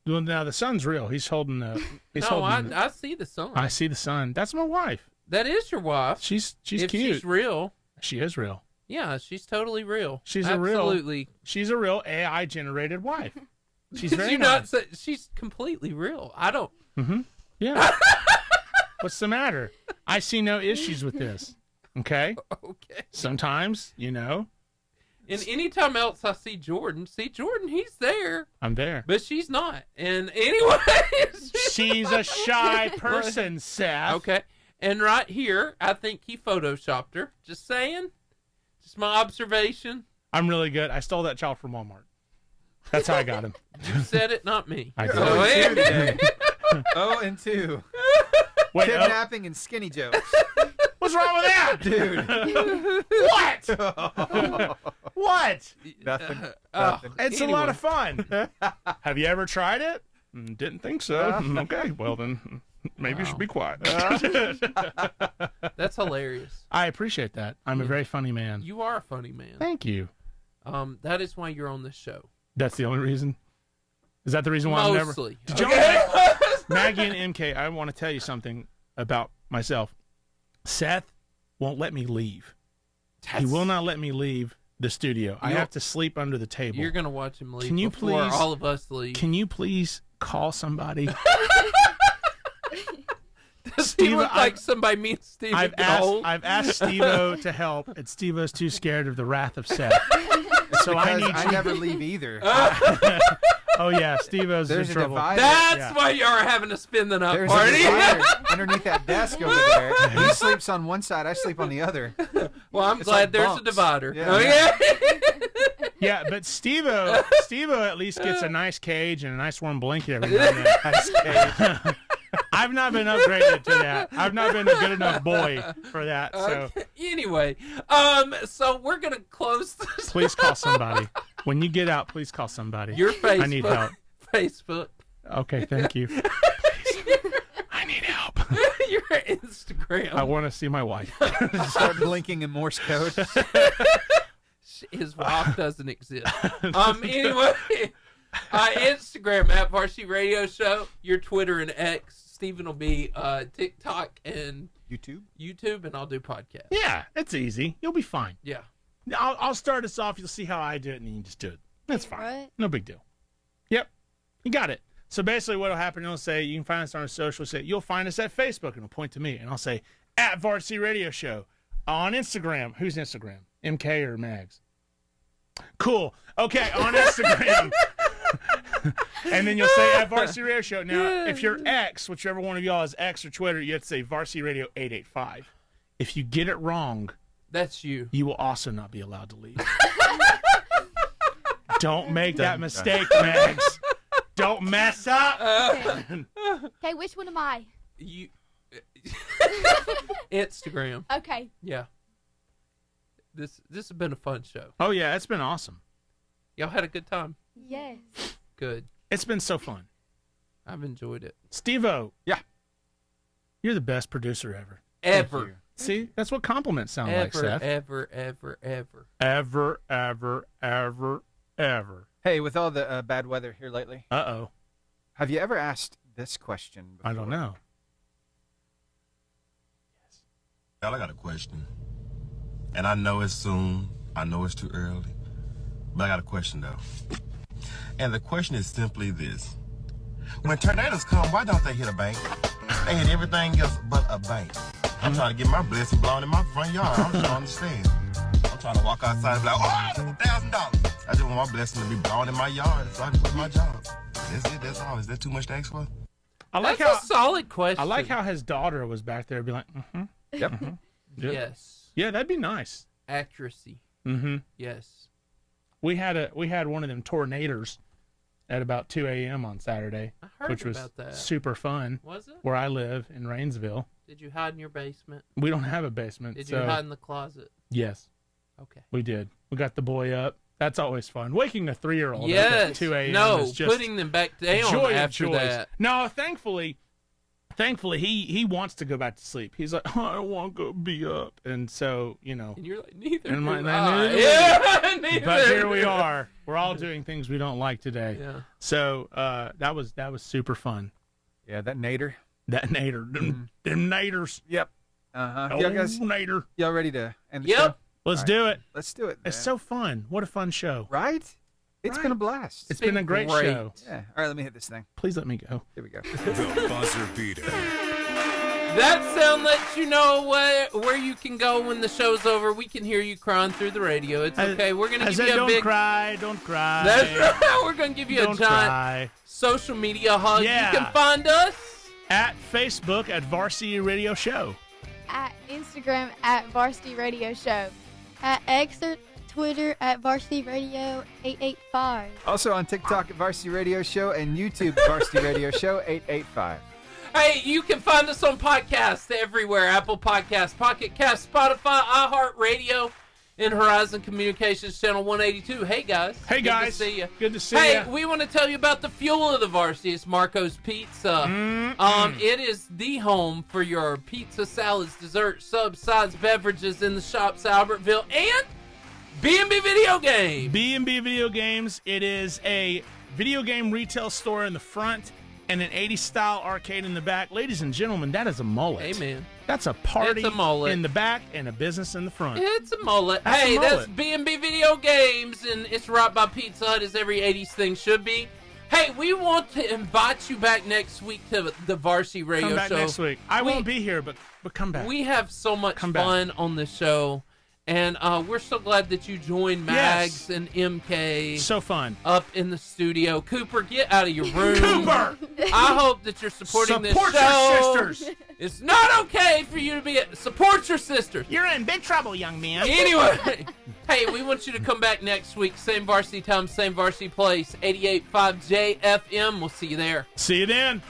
Well, now the son's real. He's holding the... I see the son. I see the son. That's my wife. That is your wife. She's if cute. She's real. She is real. Yeah, she's totally real. She's Absolutely. She's a real AI-generated wife. She's Did very you nice. not say she's completely real? I don't. Yeah. What's the matter? I see no issues with this. Okay? Okay. Sometimes, you know. And anytime else I see Jordan, he's there. I'm there. But she's not. And anyway. She's a shy person, Seth. Okay. And right here, I think he photoshopped her. Just saying. Just my observation. I'm really good. I stole that child from Walmart. That's how I got him. You said it, not me. I did. So, 0-2 today. 0-2. Wait, Kidnapping and skinny jokes. What's wrong with that? Dude. What? What? Nothing. It's a lot of fun. Have you ever tried it? Didn't think so. Okay, well then, maybe you should be quiet. That's hilarious. I appreciate that. I'm a very funny man. You are a funny man. Thank you. That is why you're on this show. That's the only reason? Is that the reason why Mostly. I'm never... Did you Maggie and MK, I want to tell you something about myself. Seth won't let me leave. He will not let me leave the studio. I have to sleep under the table. You're going to watch him leave Can you before please, all of us leave. Can you please call somebody? Does he look like somebody me and Steve I've asked Steve-O to help, and Steve-O's too scared of the wrath of Seth. So I need you. I never leave either. Oh yeah, Steve-O's in trouble. That's why you are having to spin the nut There's party. a divider underneath that desk over there. He sleeps on one side, I sleep on the other. Well, I'm It's glad like there's bumps. a divider. Yeah. Oh, yeah. Yeah, but Steve-O at least gets a nice cage and a nice warm blanket every now and then. Nice cage. I've not been upgraded to that. I've not been a good enough boy for that. So Okay. Anyway, so we're gonna close this. please call somebody. When you get out, please call somebody. Your Facebook. I need help. Facebook. Okay, thank you. Please. I need help. Your Instagram. I want to see my wife. Start blinking in Morse code. His wife doesn't exist. Anyway, Instagram at Varsity Radio Show. Your Twitter and X. Steven will be TikTok and YouTube, and I'll do podcast. Yeah, it's easy. You'll be fine. Yeah. I'll start us off. You'll see how I do it, and then you just do it. That's fine. Right. No big deal. Yep. You got it. So basically what will happen, it'll say, you can find us on our social. Say, you'll find us at Facebook, and it'll point to me. And I'll say, at Varsity Radio Show. On Instagram. Who's Instagram? MK or Mags? Cool. Okay, on Instagram. And then you'll say at Varsity Radio Show. Now, if you're X, whichever one of y'all is X or Twitter, you have to say Varsity Radio 885. If you get it wrong, that's you. You will also not be allowed to leave. Don't make that mistake, Mags. Don't mess up. Okay, which one am I? You. Instagram. Okay. Yeah. This has been a fun show. Oh yeah, it's been awesome. Y'all had a good time. Yes. Good. It's been so fun. I've enjoyed it. Steve-O. Yeah. You're the best producer ever. Ever. See, that's what compliments sound like, Seth. Ever. Hey, with all the bad weather here lately. Uh-oh. Have you ever asked this question before? I don't know. Y'all, I got a question. And I know it's soon. I know it's too early. But I got a question, though. And the question is simply this. When tornadoes come, why don't they hit a bank? They hit everything else but a bank. I'm trying to get my blessing blown in my front yard. I'm trying to understand. I'm trying to walk outside and be like, oh, $1,000. I just want my blessing to be blown in my yard so I can quit my job. That's it. That's all. Is that too much to ask for? That's a solid question. I like how his daughter was back there, be like, Yep. Yep. Yes. Yeah, that'd be nice. Accuracy. Mm-hmm. Yes. We had one of them tornadoes at about 2 a.m. on Saturday, I heard which was about that. super fun. Was it? Where I live in Rainsville. Did you hide in your basement? We don't have a basement. Did you hide in the closet? Yes. Okay. We did. We got the boy up. That's always fun. Waking a 3-year-old up yes. at 2 a.m. No, is just putting them back down joy after that. No, thankfully, he wants to go back to sleep. He's like, oh, I don't want to go be up. And so, And you're like, neither. And do neither. neither. But here we are. We're all doing things we don't like today. Yeah. So that was super fun. Yeah, that nader. Them naders. Yep. Uh-huh. Oh, Y'all guys, nader. y'all ready to end the Yep. show? Let's All do right. it. Let's do it. It's man. so fun. What a fun show. Right? It's been a blast. It's been a great show. Yeah. All right, let me hit this thing. Please let me go. Here we go. The buzzer beater. That sound lets you know where you can go when the show's over. We can hear you crying through the radio. It's okay. We're going to give you a don't big... Don't cry. That's right. We're going to give you Don't a giant cry. social media hug. Yeah. You can find us at Facebook at Varsity Radio Show. At Instagram at Varsity Radio Show. At X or Twitter at Varsity Radio 885. Also on TikTok at Varsity Radio Show and YouTube at Varsity Radio Show 885. Hey, you can find us on podcasts everywhere. Apple Podcasts, Pocket Cast, Spotify, iHeartRadio, and Horizon Communications Channel 182. Hey, guys. Hey, guys. Good to see you. Good to see you. Hey, we want to tell you about the fuel of the Varsity. It's Marco's Pizza. It is the home for your pizza, salads, desserts, subs, sides, beverages in the shops, Albertville, and B&B Video Games. B&B Video Games. It is a video game retail store in the front and an 80s style arcade in the back. Ladies and gentlemen, that is a mullet. Amen. That's a party It's a mullet. in the back and a business in the front. It's a mullet. That's hey, a mullet. that's B&B Video Games, and it's right by Pizza Hut, as every 80s thing should be. Hey, we want to invite you back next week to the Varsity Radio Come back Show. next week. I won't be here, but come back. We have so much Come fun on the show, and we're so glad that you joined Mags and MK. So fun. Up in the studio. Cooper, get out of your room. Cooper! I hope that you're supporting this show. Support your sisters. It's not okay for you to be support your sisters. You're in big trouble, young man. Anyway, hey, we want you to come back next week. Same varsity time, same varsity place. 88.5 JFM. We'll see you there. See you then.